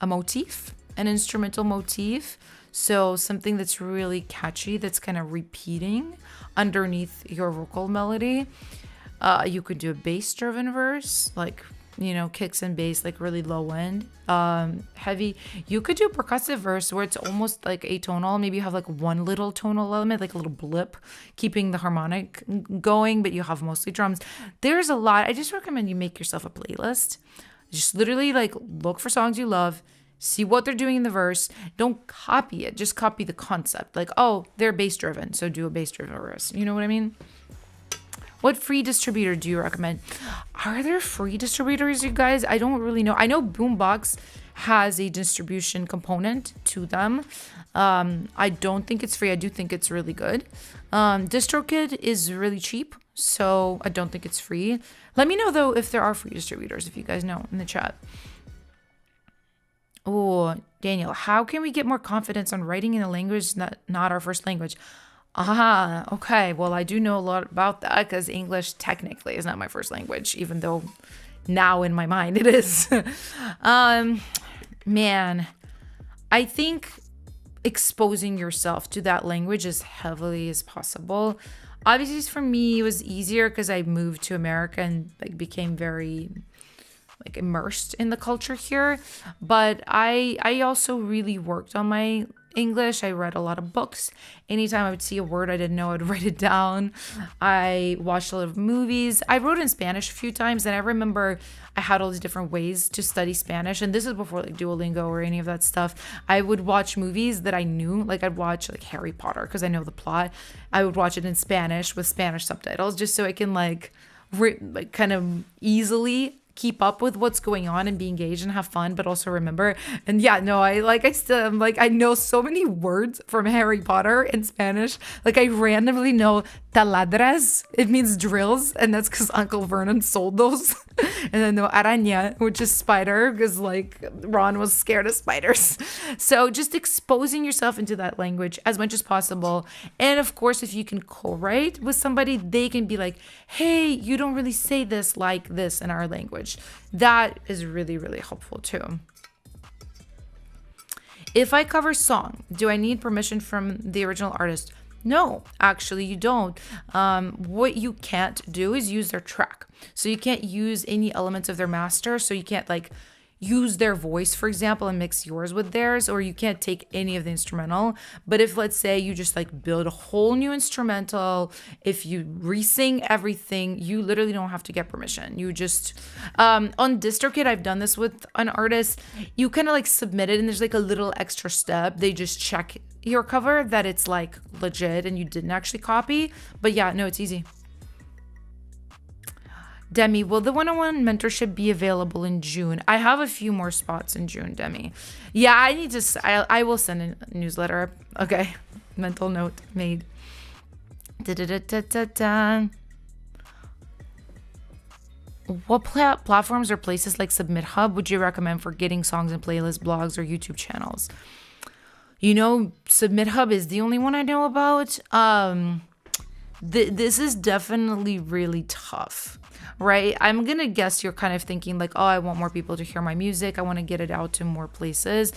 motif, an instrumental motif. So something that's really catchy, that's kind of repeating underneath your vocal melody. You could do a bass-driven verse, like, you know, kicks and bass, like really low end, heavy. You could do a percussive verse where it's almost like atonal. Maybe you have like one little tonal element, like a little blip, keeping the harmonic going, but you have mostly drums. There's a lot. I just recommend you make yourself a playlist. Just literally like look for songs you love, see what they're doing in the verse. Don't copy it. Just copy the concept. Like, oh, they're bass driven, so do a bass driven verse. You know what I mean? What free distributor do you recommend? Are there free distributors, you guys? I don't really know. I know Boombox has a distribution component to them. I don't think it's free. I do think it's really good. DistroKid is really cheap, so I don't think it's free. Let me know, though, if there are free distributors, if you guys know, in the chat. Oh, Daniel, how can we get more confidence on writing in a language not our first language? Okay. Well, I do know a lot about that because English technically is not my first language, even though now in my mind it is. Man, I think exposing yourself to that language as heavily as possible. Obviously, for me, it was easier because I moved to America and like became very like immersed in the culture here. But I also really worked on my English. I read a lot of books. Anytime I would see a word I didn't know, I'd write it down. I watched a lot of movies. I wrote in Spanish a few times, and I remember I had all these different ways to study Spanish. And this is before like Duolingo or any of that stuff. I would watch movies that I knew, like I'd watch like Harry Potter because I know the plot. I would watch it in Spanish with Spanish subtitles just so I can like kind of easily keep up with what's going on and be engaged and have fun, but also remember. And yeah, no, I still am like, I know so many words from Harry Potter in Spanish. Like I randomly know taladras, it means drills, and that's because Uncle Vernon sold those. And then no araña, which is spider, because like Ron was scared of spiders. So just exposing yourself into that language as much as possible. And of course, if you can co-write with somebody, they can be like, hey, you don't really say this like this in our language. That is really, really helpful too. If I cover song, do I need permission from the original artist? No, actually you don't. What you can't do is use their track. So you can't use any elements of their master. So you can't like use their voice, for example, and mix yours with theirs, or you can't take any of the instrumental. But if let's say you just like build a whole new instrumental, if you re-sing everything, you literally don't have to get permission. You just on DistroKid, I've done this with an artist. You kind of like submit it and there's like a little extra step. They just check your cover that it's like legit and you didn't actually copy. But yeah, no, it's easy. Demi, will the one-on-one mentorship be available in June? I have a few more spots in June, Demi. Yeah, I need to, I will send a newsletter. Okay, mental note made. Da-da-da-da-da-da. What platforms or places like Submit Hub would you recommend for getting songs and playlists, blogs, or YouTube channels? You know, Submit Hub is the only one I know about. This is definitely really tough, right? I'm gonna guess you're kind of thinking like, oh, I want more people to hear my music. I want to get it out to more places.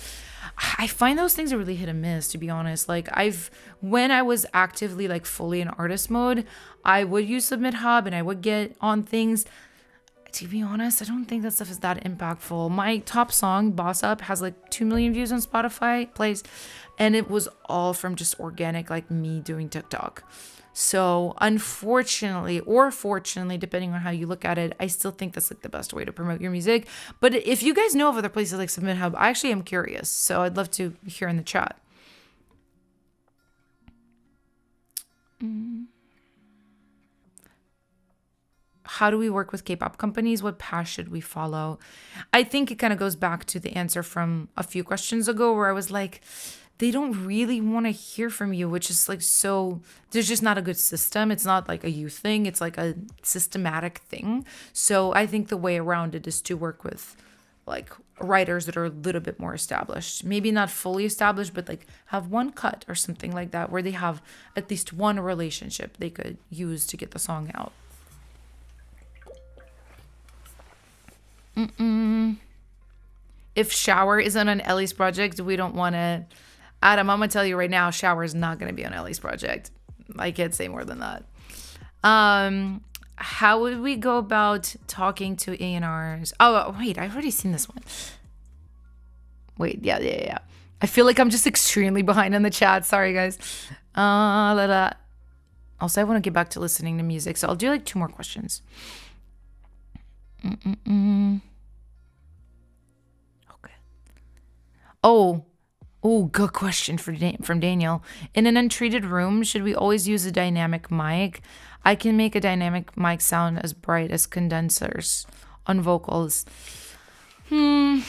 I find those things are really hit and miss, to be honest. Like when I was actively like fully in artist mode, I would use Submit Hub and I would get on things. To be honest, I don't think that stuff is that impactful. My top song, Boss Up, has like 2 million views on Spotify plays, and it was all from just organic, like me doing TikTok. So unfortunately, or fortunately, depending on how you look at it, I still think that's like the best way to promote your music. But if you guys know of other places like Submit Hub, I actually am curious. So I'd love to hear in the chat. How do we work with K-pop companies? What path should we follow? I think it kind of goes back to the answer from a few questions ago where I was like, they don't really want to hear from you, which is like, so there's just not a good system. It's not like a you thing. It's like a systematic thing. So I think the way around it is to work with like writers that are a little bit more established, maybe not fully established, but like have one cut or something like that, where they have at least one relationship they could use to get the song out. If Shower isn't on Ellie's project, we don't want to. Adam, I'm gonna tell you right now, Shower is not gonna be on Ellie's project. I can't say more than that. How would we go about talking to A&Rs? Oh wait, I've already seen this one. Wait, yeah. I feel like I'm just extremely behind in the chat. Sorry, guys. Also, I want to get back to listening to music, so I'll do like 2 more questions. Okay. Oh, good question from Daniel. In an untreated room, should we always use a dynamic mic? I can make a dynamic mic sound as bright as condensers on vocals. I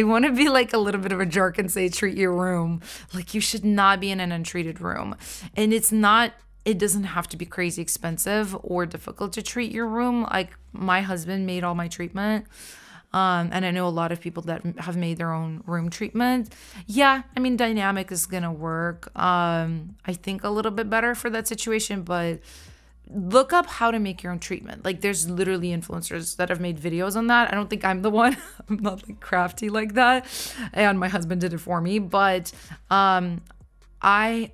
want to be like a little bit of a jerk and say treat your room. Like you should not be in an untreated room. And it doesn't have to be crazy expensive or difficult to treat your room. Like my husband made all my treatment. And I know a lot of people that have made their own room treatment. Yeah, I mean, dynamic is going to work. I think a little bit better for that situation, but look up how to make your own treatment. Like there's literally influencers that have made videos on that. I don't think I'm the one. I'm not like crafty like that. And my husband did it for me. But LNA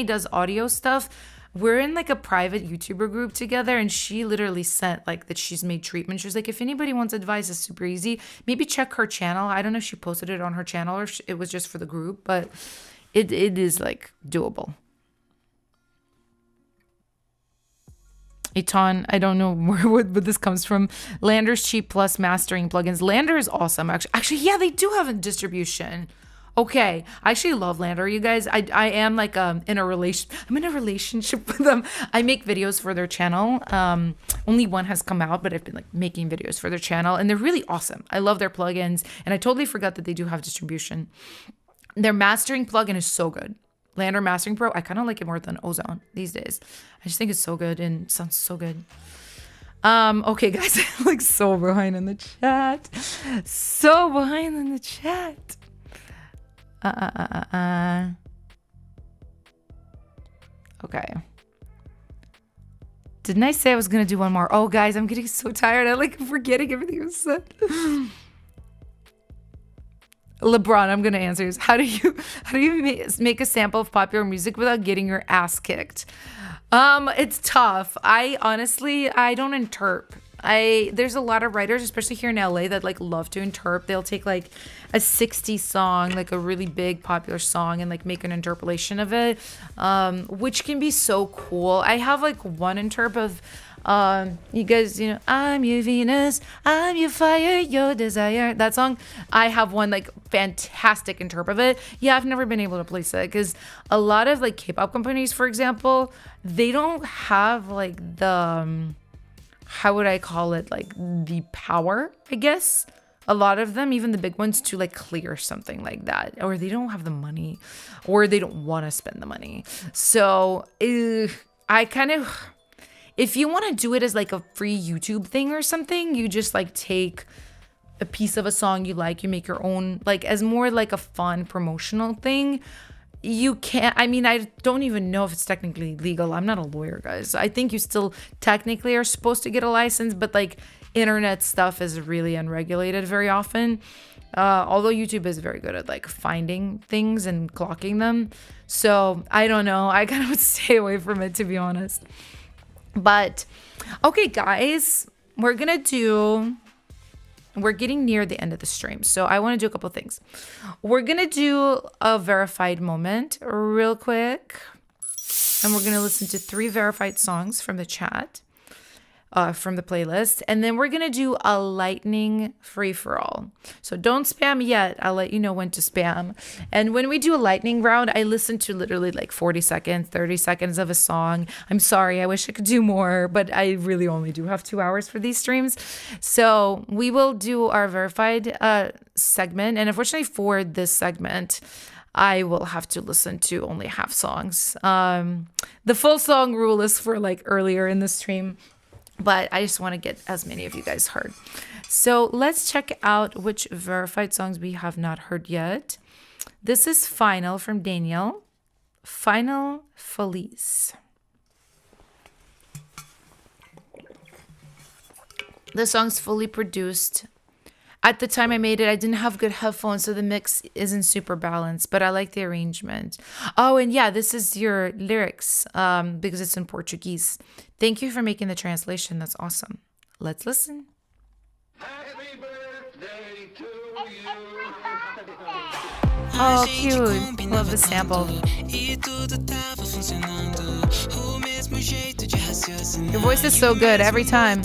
does audio stuff. We're in like a private YouTuber group together, and she literally sent like that she's made treatment. She was like, if anybody wants advice, it's super easy. Maybe check her channel. I don't know if she posted it on her channel or it was just for the group, but it is like doable. Eton, I don't know where this comes from. Lander's Cheap Plus mastering plugins. Lander is awesome. Actually, yeah, they do have a distribution. Okay, I actually love Lander, you guys. I am like I'm in a relationship with them. I make videos for their channel. Only one has come out, but I've been like making videos for their channel, and they're really awesome. I love their plugins, and I totally forgot that they do have distribution. Their mastering plugin is so good. Lander Mastering Pro, I kind of like it more than Ozone these days. I just think it's so good and sounds so good. Okay, guys, I'm like so behind in the chat. So behind in the chat. Okay. Didn't I say I was gonna do one more? Oh, guys, I'm getting so tired. I like forgetting everything I said. LeBron, I'm gonna answer this. How do you make a sample of popular music without getting your ass kicked? It's tough. I don't interp. There's a lot of writers, especially here in LA, that like love to interp. They'll take like a 60s song, like a really big popular song, and like make an interpolation of it, which can be so cool. I have like one interp of you guys, you know, I'm your Venus, I'm your fire, your desire. That song, I have one like fantastic interp of it. Yeah, I've never been able to place it because a lot of like K-pop companies, for example, they don't have like the how would I call it, like the power, I guess. A lot of them, even the big ones, to like clear something like that, or they don't have the money, or they don't want to spend the money. So I kind of, if you want to do it as like a free YouTube thing or something, you just like take a piece of a song you like, you make your own, like as more like a fun promotional thing. You can't, I mean, I don't even know if it's technically legal. I'm not a lawyer, guys. I think you still technically are supposed to get a license, but like internet stuff is really unregulated very often. Although YouTube is very good at like finding things and clocking them. So I don't know. I kind of would stay away from it, to be honest. But okay, guys, we're getting near the end of the stream, so I want to do a couple things. We're going to do a verified moment real quick, and we're going to listen to 3 verified songs from the chat, from the playlist, and then we're going to do a lightning free-for-all. So don't spam yet. I'll let you know when to spam. And when we do a lightning round, I listen to literally like 40 seconds, 30 seconds of a song. I'm sorry, I wish I could do more, but I really only do have 2 hours for these streams. So we will do our verified segment. And unfortunately for this segment, I will have to listen to only half songs. The full song rule is for like earlier in the stream, but I just want to get as many of you guys heard. So let's check out which verified songs we have not heard yet. This is Final from Daniel. Final Feliz. The song's fully produced. At the time I made it, I didn't have good headphones, so the mix isn't super balanced, but I like the arrangement. Oh, and yeah, this is your lyrics, because it's in Portuguese. Thank you for making the translation. That's awesome. Let's listen. Happy birthday to you. Oh, cute. Love the sample. Your voice is so good every time.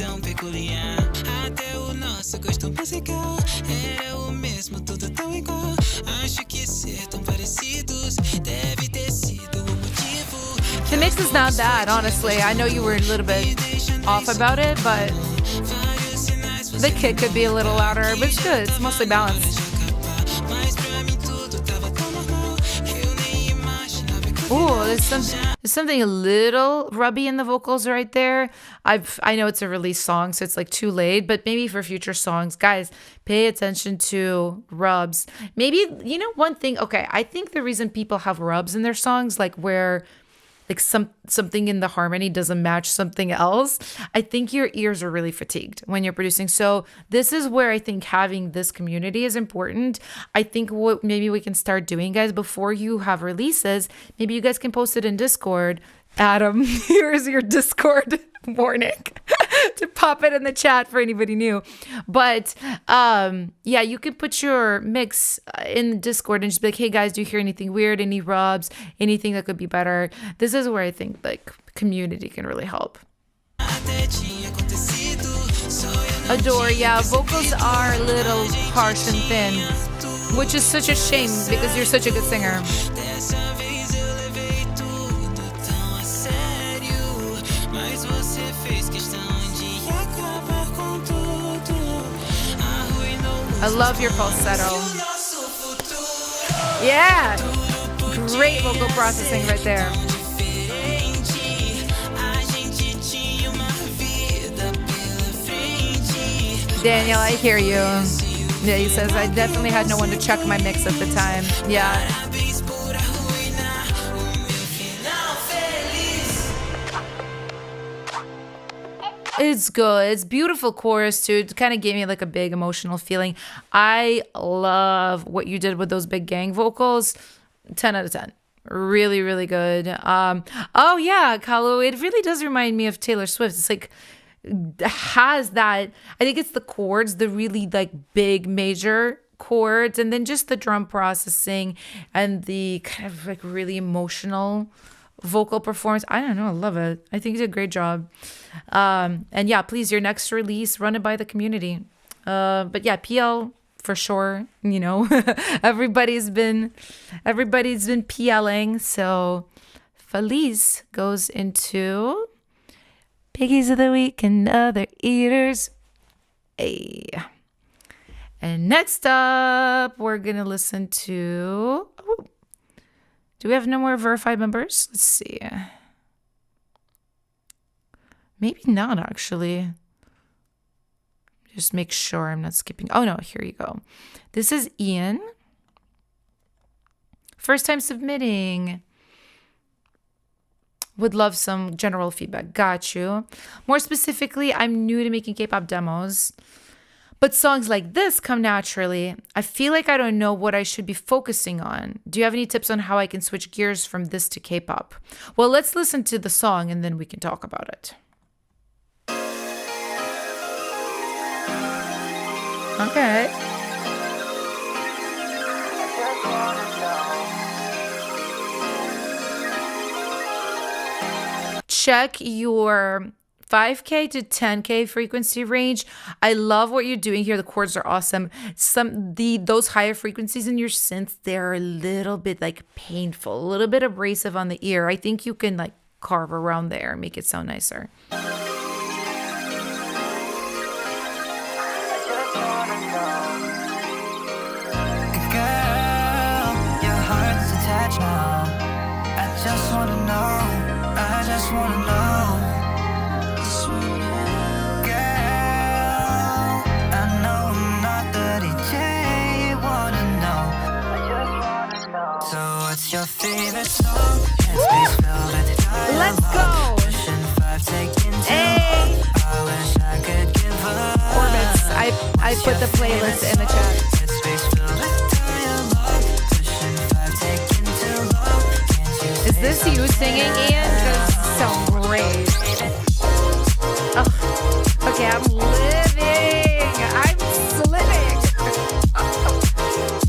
The mix is not bad, honestly. I know you were a little bit off about it, but the kick could be a little louder, but it's good. It's mostly balanced. Ooh, there's something a little rubby in the vocals right there. I know it's a release song, so it's like too late, but maybe for future songs, guys, pay attention to rubs. Maybe, you know, one thing, okay, I think the reason people have rubs in their songs, like where like something in the harmony doesn't match something else, I think your ears are really fatigued when you're producing. So this is where I think having this community is important. I think what maybe we can start doing, guys, before you have releases, maybe you guys can post it in Discord. Adam, here's your Discord warning to pop it in the chat for anybody new. But yeah, you can put your mix in Discord and just be like, hey guys, do you hear anything weird, any rubs, anything that could be better? This is where I think like community can really help. Adore, yeah, vocals are a little harsh and thin, which is such a shame because you're such a good singer. I love your falsetto. Yeah, great vocal processing right there. Daniel, I hear you. Yeah, he says, I definitely had no one to check my mix at the time. Yeah. It's good. It's beautiful chorus too. It kind of gave me like a big emotional feeling. I love what you did with those big gang vocals. 10 out of 10. Really, really good. Oh yeah, Kalu, it really does remind me of Taylor Swift. It's like has that, I think it's the chords, the really like big major chords, and then just the drum processing and the kind of like really emotional vocal performance. I don't know. I love it. I think you did a great job. And yeah, please, your next release, run it by the community. But yeah, PL for sure. You know, everybody's been PLing. So Feliz goes into Piggies of the Week and Other Eaters. Hey. And next up, we're going to listen to... Oh, do we have no more verified members? Let's see. Maybe not, actually. Just make sure I'm not skipping. Oh, no, here you go. This is Ian. First time submitting. Would love some general feedback. Got you. More specifically, I'm new to making K-pop demos. But songs like this come naturally. I feel like I don't know what I should be focusing on. Do you have any tips on how I can switch gears from this to K-pop? Well, let's listen to the song and then we can talk about it. Okay. Check your 5K to 10K frequency range. I love what you're doing here. The chords are awesome. Those higher frequencies in your synth, they're a little bit like painful, a little bit abrasive on the ear. I think you can like carve around there and make it sound nicer. Your favorite song. Let's go. Hey. Orbits. I put the playlist in the chat. Is this you singing, Ian? Because it sounds great. Oh, okay, I'm living. I'm living.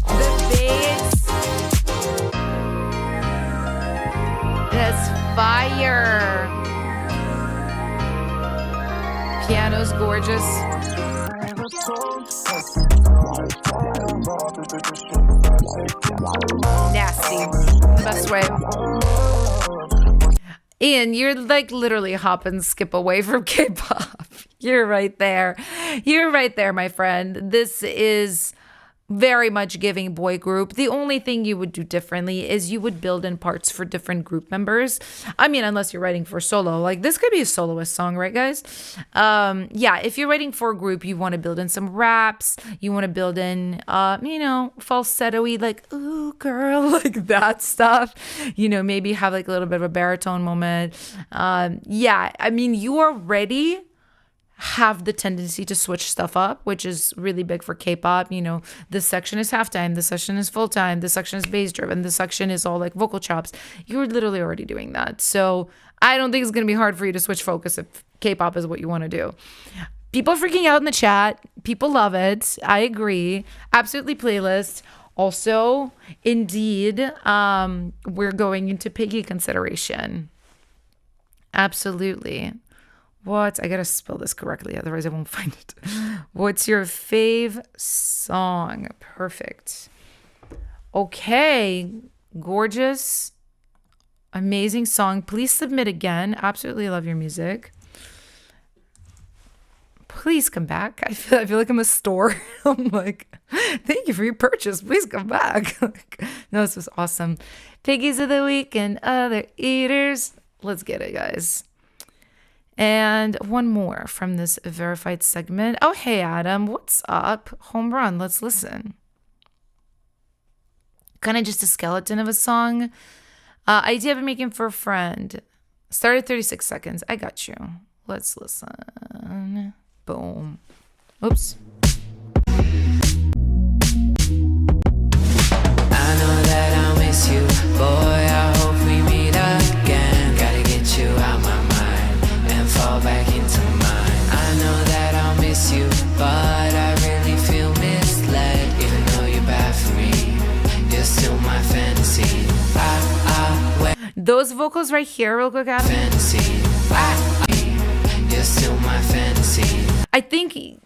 The bass. That's fire. Piano's gorgeous. Nasty. The best way. Ian, you're like literally hop and skip away from K-pop. You're right there. You're right there, my friend. This is very much giving boy group. The only thing you would do differently is you would build in parts for different group members. I mean, unless you're writing for solo, like this could be a soloist song, right, guys? Yeah, if you're writing for a group, you want to build in some raps. You want to build in, falsetto-y, like, ooh, girl, like that stuff. Maybe have like a little bit of a baritone moment. Yeah, I mean, you already have the tendency to switch stuff up, which is really big for K-pop. This section is halftime, this section is full time, this section is bass driven, this section is all like vocal chops. You're literally already doing that. So I don't think it's going to be hard for you to switch focus if K-pop is what you want to do. People are freaking out in the chat. People love it. I agree. Absolutely playlist. Also, indeed, we're going into Piggy consideration. Absolutely. What? I gotta spell this correctly, otherwise I won't find it. What's your fave song? Perfect. Okay. Gorgeous. Amazing song. Please submit again. Absolutely love your music. Please come back. I feel like I'm a store. I'm like, thank you for your purchase. Please come back. No, this was awesome. Piggies of the week and other eaters. Let's get it, guys. And one more from this verified segment. Oh, hey, Adam. What's up? Home run. Let's listen. Kind of just a skeleton of a song. Idea of making for a friend. Started 36 seconds. I got you. Let's listen. Boom. Oops. I know that I'll miss you, boy. I hope we meet again. Gotta get you out my mind and fall back into mine. I know that I'll miss you, but I really feel misled. Even though you're bad for me, you're still my fantasy. Those vocals right here, real quick, Adam. Fantasy. You're still my fantasy. I think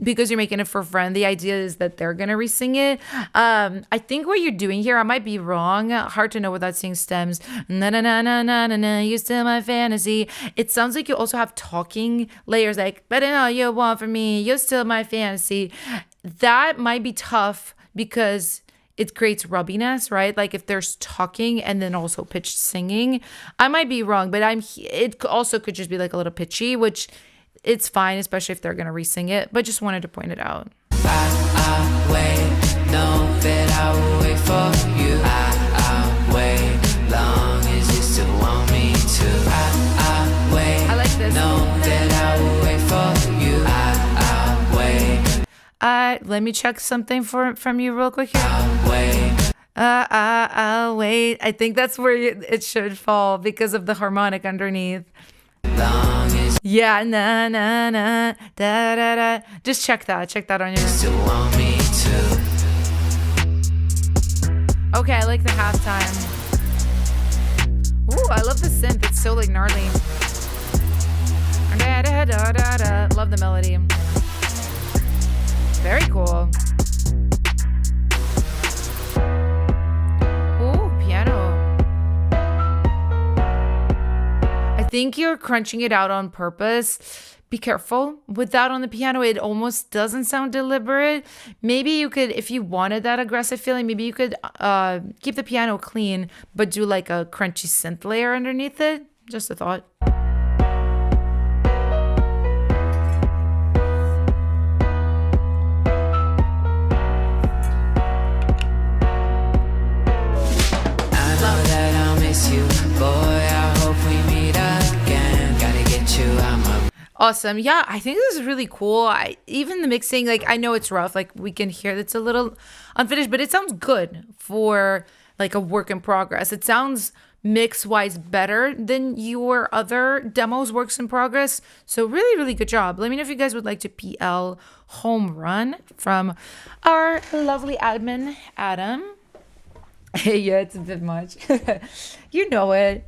because you're making it for a friend, the idea is that they're going to re-sing it. I think what you're doing here, I might be wrong. Hard to know where that sing stems. Na na na na na na na, you're still my fantasy. It sounds like you also have talking layers like, better all you want from me, you're still my fantasy. That might be tough because it creates rubbiness, right? Like if there's talking and then also pitched singing. I might be wrong, but it also could just be like a little pitchy, which it's fine, especially if they're gonna re-sing it, but just wanted to point it out. I wait, know that I will wait for you. I wait, long as you still want me to. I wait, I like this. Know that I will wait for you. I wait. Let me check something from you real quick here. I'll wait. I'll wait. I think that's where it should fall because of the harmonic underneath. Long as Yeah, na na na da da da. Just check that on your. you still want me to. Okay, I like the halftime. Ooh, I love the synth. It's so like gnarly. Da da da da da. Love the melody. Very cool. Ooh, piano. I think you're crunching it out on purpose. Be careful with that on the piano. It almost doesn't sound deliberate. Maybe you could, if you wanted that aggressive feeling, maybe you could keep the piano clean, but do like a crunchy synth layer underneath it. Just a thought. Awesome. Yeah, I think this is really cool. Even the mixing, like I know it's rough, like we can hear it's a little unfinished, but it sounds good for like a work in progress. It sounds mix-wise better than your other demos works in progress. So really, really good job. Let me know if you guys would like to PL home run from our lovely admin, Adam. Yeah, it's a bit much. You know it.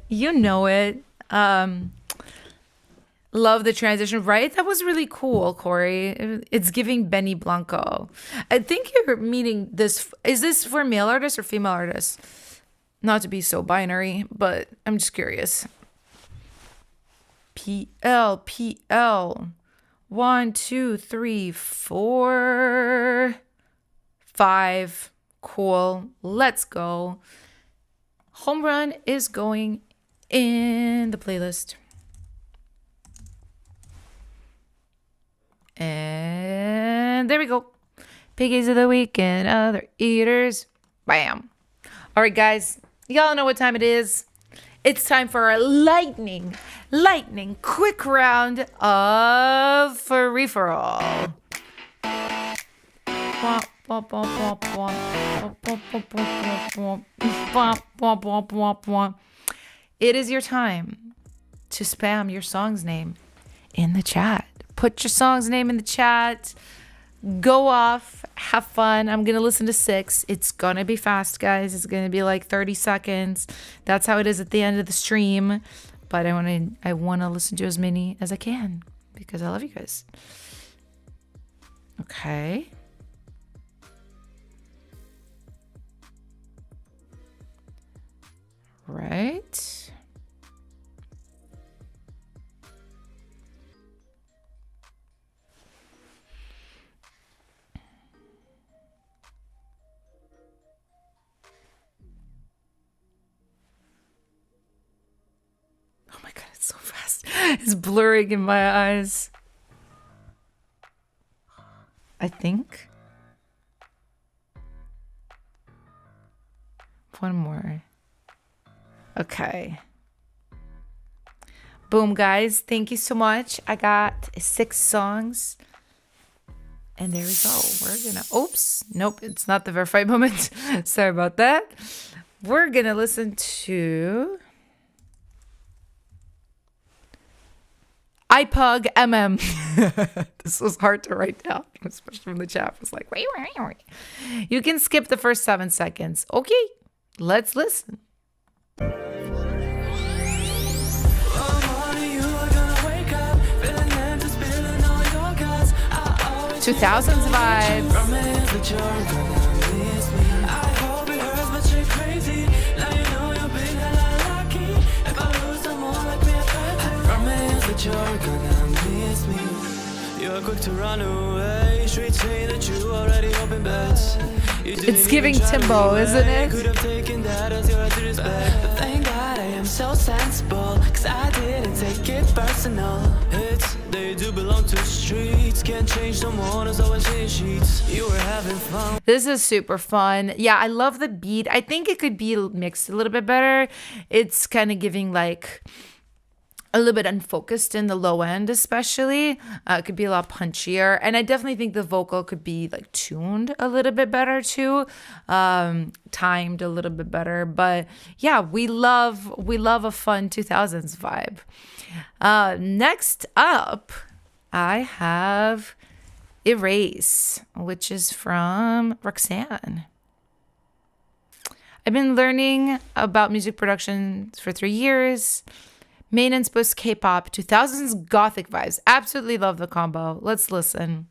Love the transition, right? That was really cool, Corey. It's giving Benny Blanco. I think you're meaning this. Is this for male artists or female artists? Not to be so binary, but I'm just curious. PL. 1, 2, 3, 4, 5. Cool. Let's go. Home Run is going in the playlist. And there we go. Piggies of the week and other eaters. Bam. All right, guys. Y'all know what time it is. It's time for a lightning, quick round of Free For All. It is your time to spam your song's name in the chat. Put your song's name in the chat. Go off. Have fun. I'm going to listen to 6. It's going to be fast, guys. It's going to be like 30 seconds. That's how it is at the end of the stream. But I want to listen to as many as I can because I love you guys. Okay. Right. Oh my God, it's so fast. It's blurring in my eyes. I think. One more. Okay. Boom, guys. Thank you so much. I got 6 songs. And there we go. We're gonna... Oops. Nope, it's not the verified moment. Sorry about that. We're gonna listen to... iPug MM. This was hard to write down, especially from the chat. I was like, wait. You can skip the first 7 seconds. Okay, let's listen. 2000s vibe. You're gonna miss me. You're quick to run away. Streets say that you already open bets. It's giving Timbo, isn't it? Could have taken that as your disrespect. But thank God I am so sensible, cause I didn't take it personal. Hits, they do belong to streets. Can't change someone who's always in sheets. You were having fun. This is super fun. Yeah, I love the beat. I think it could be mixed a little bit better. It's kind of giving like a little bit unfocused in the low end, especially. It could be a lot punchier. And I definitely think the vocal could be like tuned a little bit better too. Timed a little bit better. But yeah, we love a fun 2000s vibe. Next up, I have Erase, which is from Roxanne. I've been learning about music production for 3 years. Main inspo K-pop, 2000s gothic vibes. Absolutely love the combo. Let's listen.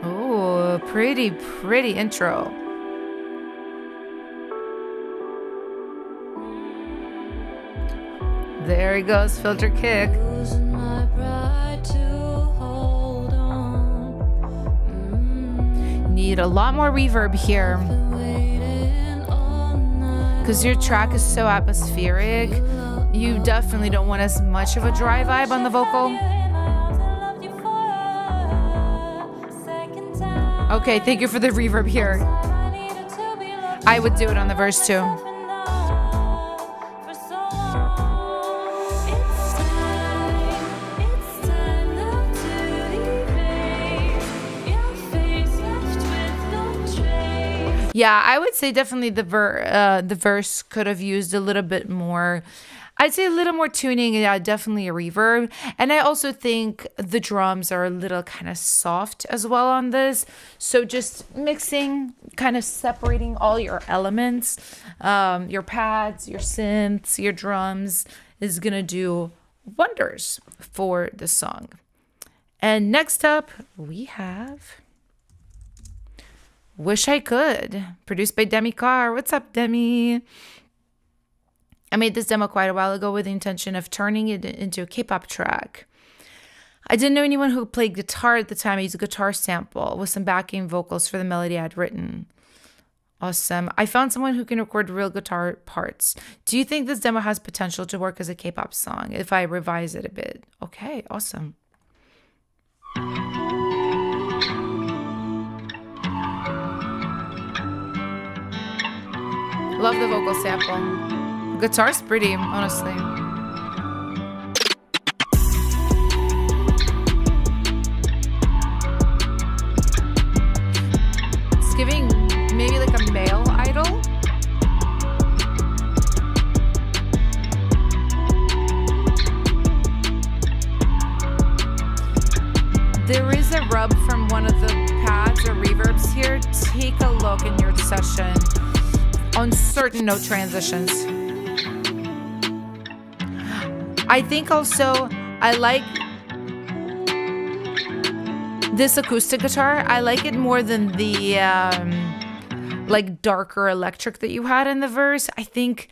Oh, pretty intro. There he goes, filter kick. Need a lot more reverb here. Because your track is so atmospheric, you definitely don't want as much of a dry vibe on the vocal. Okay, thank you for the reverb here. I would do it on the verse too. Yeah, I would say definitely the verse could have used a little bit more. I'd say a little more tuning, yeah, definitely a reverb. And I also think the drums are a little kind of soft as well on this. So just mixing, kind of separating all your elements, your pads, your synths, your drums is going to do wonders for the song. And next up, we have Wish I Could, produced by Demi Carr. What's up, Demi? I made this demo quite a while ago with the intention of turning it into a K-pop track. I didn't know anyone who played guitar at the time. I used a guitar sample with some backing vocals for the melody I had written. Awesome. I found someone who can record real guitar parts. Do you think this demo has potential to work as a K-pop song if I revise it a bit? Okay, awesome. Love the vocal sample. Guitar's pretty, honestly. It's giving maybe like a male idol. There is a rub from one of the pads or reverbs here. Take a look in your session on certain note transitions. I think also I like this acoustic guitar. I like it more than the like darker electric that you had in the verse. I think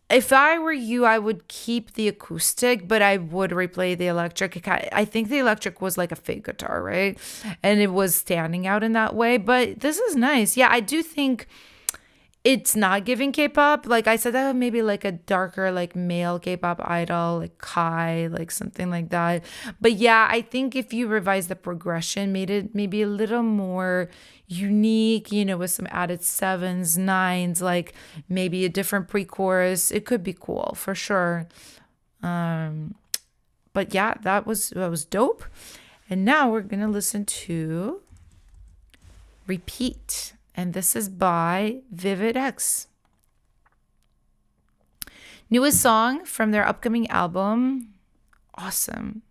if I were you, I would keep the acoustic, but I would replay the electric. I think the electric was like a fake guitar, right? And it was standing out in that way. But this is nice. Yeah, I do think it's not giving K-pop. Like I said, that maybe like a darker, like male K-pop idol, like Kai, like something like that. But yeah, I think if you revise the progression, made it maybe a little more unique, you know, with some added 7s, 9s, like maybe a different pre-chorus, it could be cool for sure. But yeah, that was dope. And now we're gonna listen to Repeat. And this is by Vivid X. Newest song from their upcoming album. Awesome.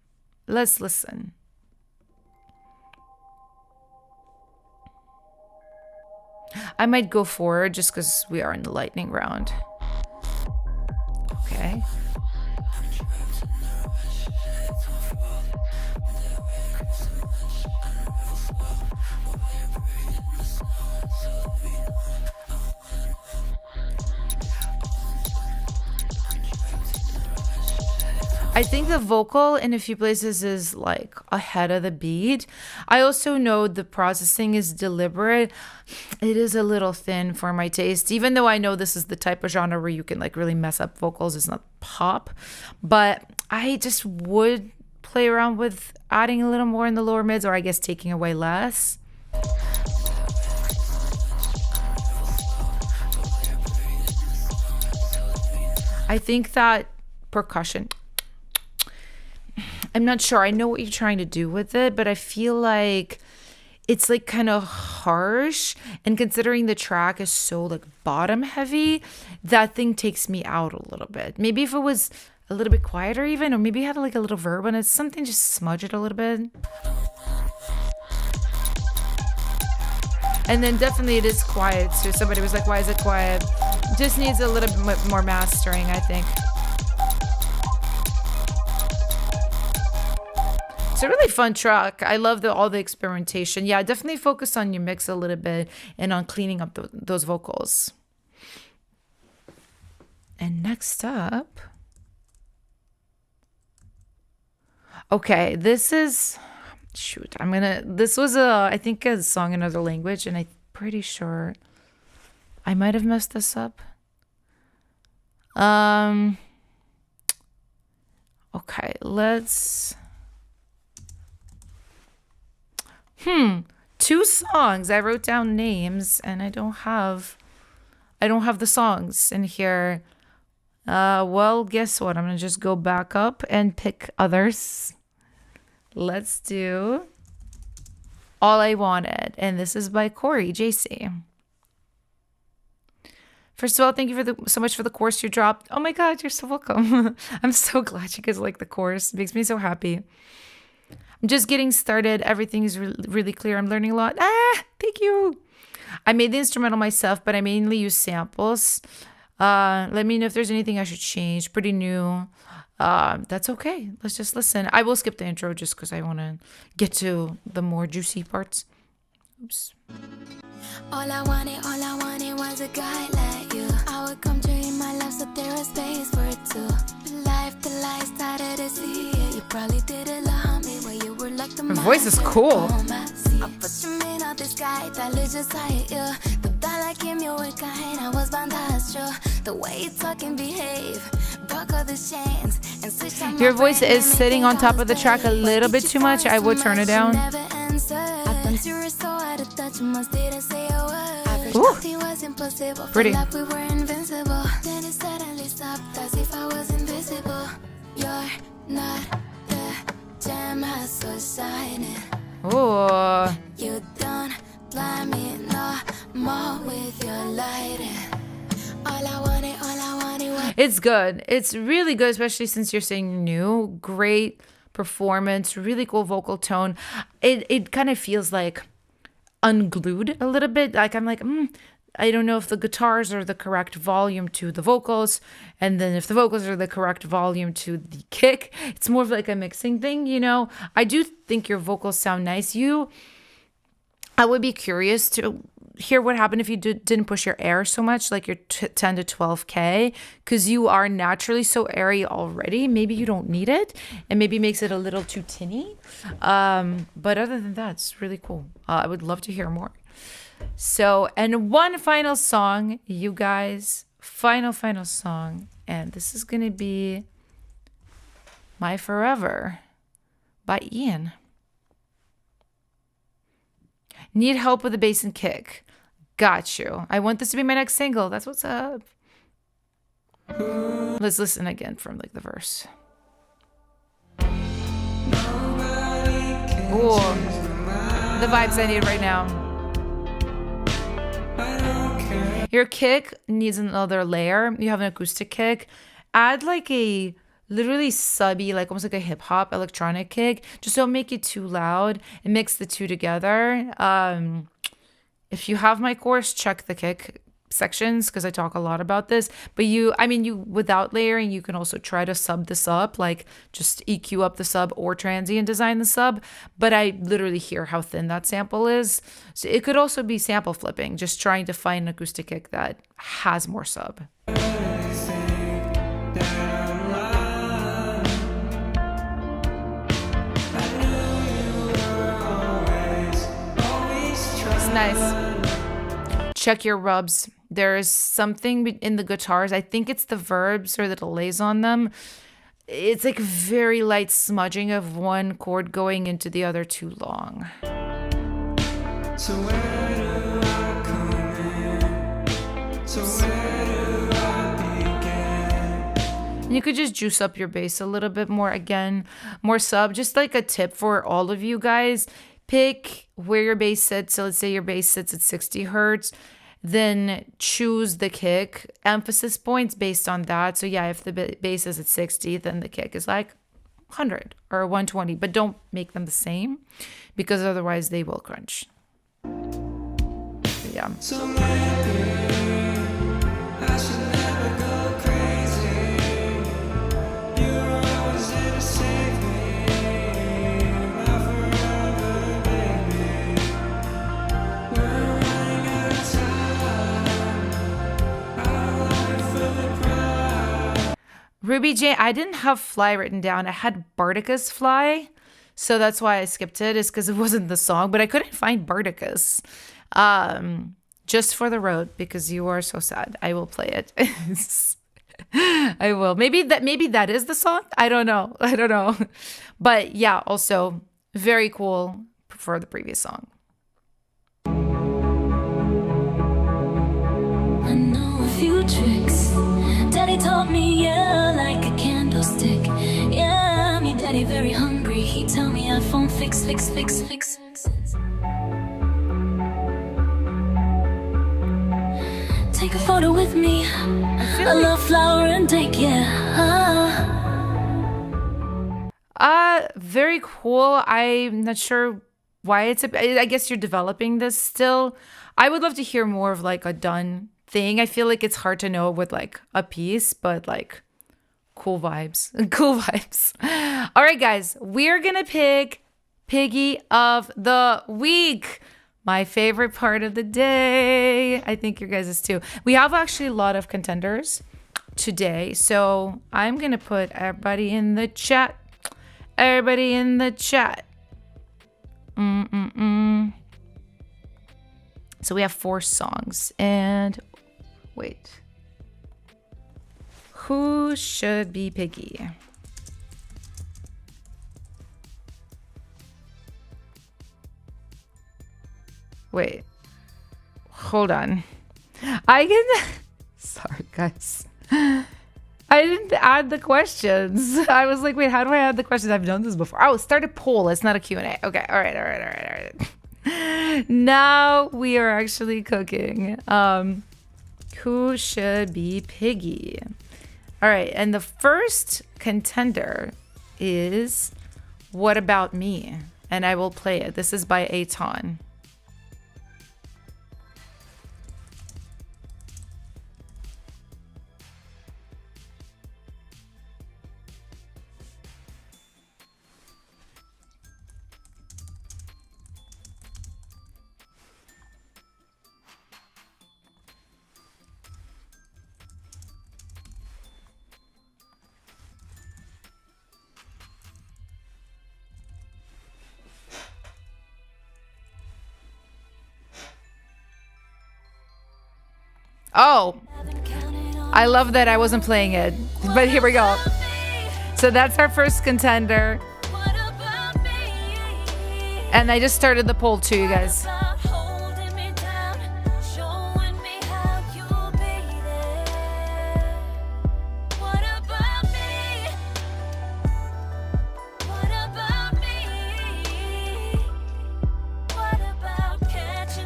Let's listen. I might go forward just because we are in the lightning round. Okay. I think the vocal in a few places is like ahead of the beat. I also know the processing is deliberate. It is a little thin for my taste, even though I know this is the type of genre where you can like really mess up vocals. It's not pop, but I just would play around with adding a little more in the lower mids, or I guess taking away less. I think that percussion, I'm not sure. I know what you're trying to do with it, but I feel like it's like kind of harsh. And considering the track is so like bottom heavy, that thing takes me out a little bit. Maybe if it was a little bit quieter even, or maybe had like a little verb on it, something, just smudge it a little bit. And then definitely it is quiet. So somebody was like, why is it quiet? Just needs a little bit more mastering, I think. It's a really fun track. I love all the experimentation. Yeah, definitely focus on your mix a little bit and on cleaning up those vocals. And next up, okay, this is, this was I think a song in another language, and I'm pretty sure I might have messed this up. Okay, let's, 2 songs. I wrote down names and I don't have the songs in here. Well, guess what? I'm gonna just go back up and pick others. Let's do All I Wanted, and this is by Corey JC. First of all, thank you so much for the course you dropped. Oh my God, you're so welcome. I'm so glad you guys like the course. It makes me so happy. I'm just getting started. Everything is really clear. I'm learning a lot. Thank you. I made the instrumental myself, but I mainly use samples. Let me know if there's anything I should change. Pretty new. That's okay. Let's just listen. I will skip the intro just because I want to get to the more juicy parts. Oops. All I wanted was a guy like you. I would come dream my life so there was space for it too. Life to life started to see it. You probably did a lot me. Her voice is cool. Your voice is sitting on top of the track a little bit too much. I would turn it down. Ooh. Pretty. Ooh. You don't blind me no more with your lighting. All I wanted was It's good. It's really good, especially since you're saying new. Great performance, really cool vocal tone. It kind of feels like unglued a little bit. Like I'm like, I don't know if the guitars are the correct volume to the vocals, and then if the vocals are the correct volume to the kick. It's more of like a mixing thing, you know. I do think your vocals sound nice. I would be curious to hear what happened if you didn't push your air so much, like your 10 to 12K, because you are naturally so airy already. Maybe you don't need it, and maybe makes it a little too tinny. But other than that, it's really cool. I would love to hear more. So, and one final song, you guys, final song, and this is gonna be My Forever by Ian. Need help with the bass and kick. Got you. I want this to be my next single. That's what's up. Let's listen again from like the verse. Ooh, the vibes I need right now. Your kick needs another layer. You have an acoustic kick. Add like a literally subby, like almost like a hip hop electronic kick. Just don't make it too loud and mix the two together. If you have my course, check the kick sections because I talk a lot about this. But you without layering, you can also try to sub this up, like just EQ up the sub or transient design the sub. But I literally hear how thin that sample is. So it could also be sample flipping, just trying to find an acoustic kick that has more sub. It's nice. Check your rubs. There's something in the guitars. I think it's the verbs or the delays on them. It's like very light smudging of one chord going into the other too long. So where do I come in? So where do I begin? And you could just juice up your bass a little bit more. Again, more sub. Just like a tip for all of you guys. Pick where your bass sits. So let's say your bass sits at 60 hertz. Then choose the kick emphasis points based on that. So yeah, if the bass is at 60, then the kick is like 100 or 120. But don't make them the same because otherwise they will crunch. Yeah. So maybe I should never go crazy. You're always there to save me. My forever, baby. We're running out of time. I'm looking for the pride. Ruby J, I didn't have Fly written down. I had Barticus Fly. So that's why I skipped it, is because it wasn't the song, but I couldn't find Barticus. Just for the road, because you are so sad. I will play it. I will. Maybe that is the song. I don't know. But yeah, also very cool for the previous song. I know a few tricks. Daddy taught me, yeah, like a candlestick. Yeah, me daddy very hungry. He tell me iPhone fix. Take a photo with me. I love flower and take, yeah. Very cool. I'm not sure why I guess you're developing this still. I would love to hear more of like a done thing. I feel like it's hard to know with like a piece, but like cool vibes. Cool vibes. All right, guys, we're gonna pick Piggy of the Week. My favorite part of the day. I think your guys' is too. We have actually a lot of contenders today. So I'm going to put everybody in the chat. So we have 4 songs. And wait. Who should be Piggy? Wait. Hold on. I can... Sorry, guys. I didn't add the questions. I was like, wait, how do I add the questions? I've done this before. Oh, start a poll. It's not a Q&A. Okay. All right. Now we are actually cooking. Who should be Piggy? All right. And the first contender is What About Me? And I will play it. This is by Aton. Oh, I love that I wasn't playing it, but here we go. So that's our first contender. And I just started the poll too, you guys.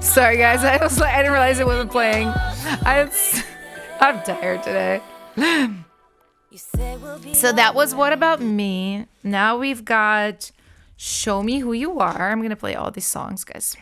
Sorry guys, I didn't realize it wasn't playing. I'm tired today. So that was What About Me. Now we've got Show Me Who You Are. I'm gonna play all these songs, guys.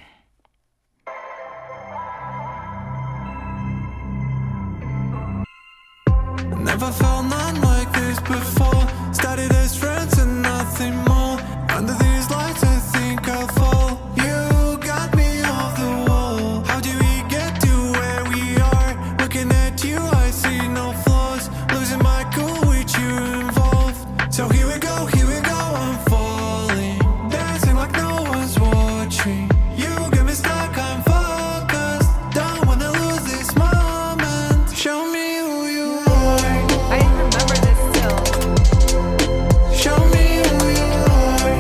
Never felt none like this before. Started as friends and nothing more. Under these lights I think I'll fall. You got me off the wall. How do we get to where we are? Looking at you I see no flaws. Losing my cool with you involved. So here we go, I'm falling. Dancing like no one's watching. You get me stuck, I'm focused. Don't wanna lose this moment. Show me who you are. I remember this still. Show me who you are.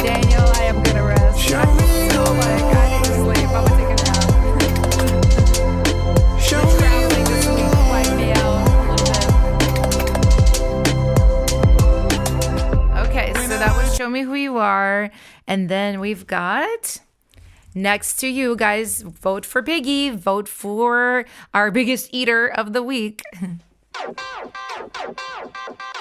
Daniel, I am gonna rest. Show I'm me so who like, you I need to sleep. I'm gonna take a nap. Show We're me traveling who this you week, like me out a little bit. Okay, so that was Show Me Who You Are. And then we've got Next to You, guys. Vote for Piggy. Vote for our biggest eater of the week.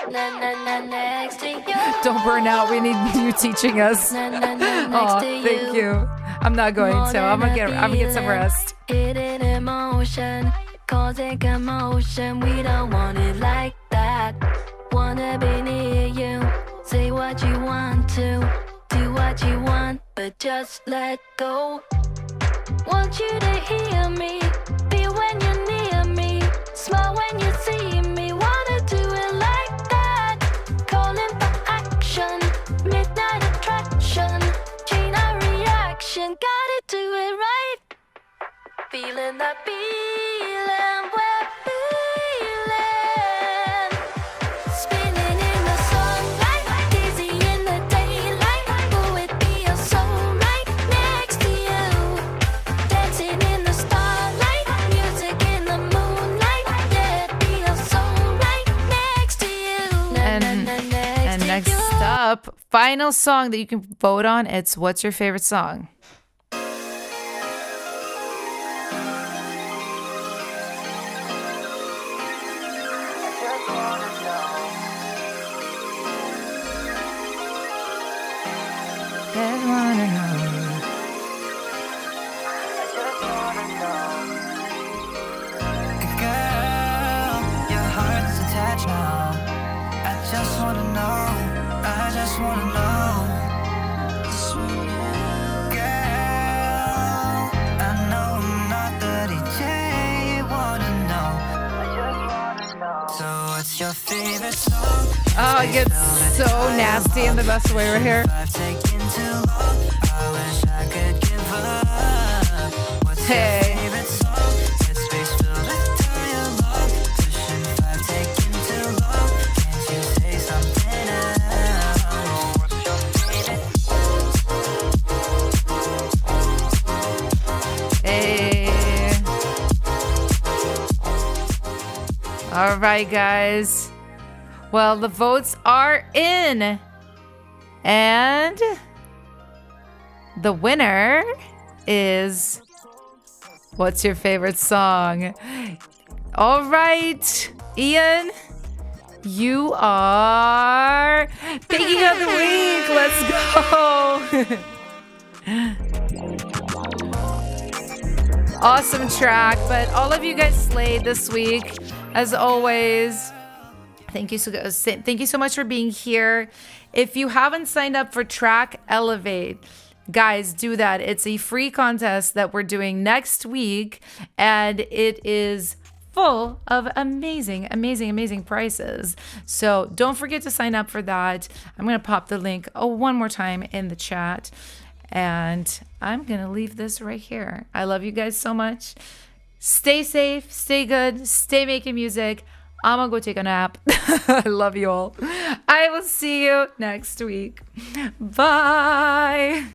Next to you. Don't burn out. We need you teaching us. Oh, thank you. I'm not going to. I'm gonna get some rest. Hidden emotion, causing commotion. We don't want it like that. Wanna be near you. Say what you want to, do what you want, but just let go. Want you to hear me, feel when you're near me, smile when you see me. Wanna do it like that. Calling for action, midnight attraction, chain of reaction. Gotta do it right. Feeling the feeling we're feeling. Spinning in the sunlight, dizzy in the daylight. Oh, it feels so right next to you. Dancing in the starlight, music in the moonlight. Yeah, it feels so right next to you. And next up, final song that you can vote on. It's What's Your Favorite Song? Just wanna know. Girl, your heart is attached now. I just wanna know. I just wanna know. Girl, I know I'm not the DJ you wanna know. So what's your your favorite song. Oh, it gets so nasty in the best way right here. I've taken too long. I wish I could give up. What's your Hey. favorite song? Headspace filled with dialogue. Pushing 5, taking too long. Can't you say something else? What's your favorite? Hey. All right, guys. Well, the votes are in. And the winner is... What's your favorite song? All right, Ian, you are picking of the week. Let's go. Awesome track, but all of you guys slayed this week, as always. Thank you so much for being here. If you haven't signed up for Track Elevate, guys, do that. It's a free contest that we're doing next week, and it is full of amazing, amazing, amazing prices. So don't forget to sign up for that. I'm going to pop the link one more time in the chat, and I'm going to leave this right here. I love you guys so much. Stay safe, stay good, stay making music. I'm gonna go take a nap. I love you all. I will see you next week. Bye.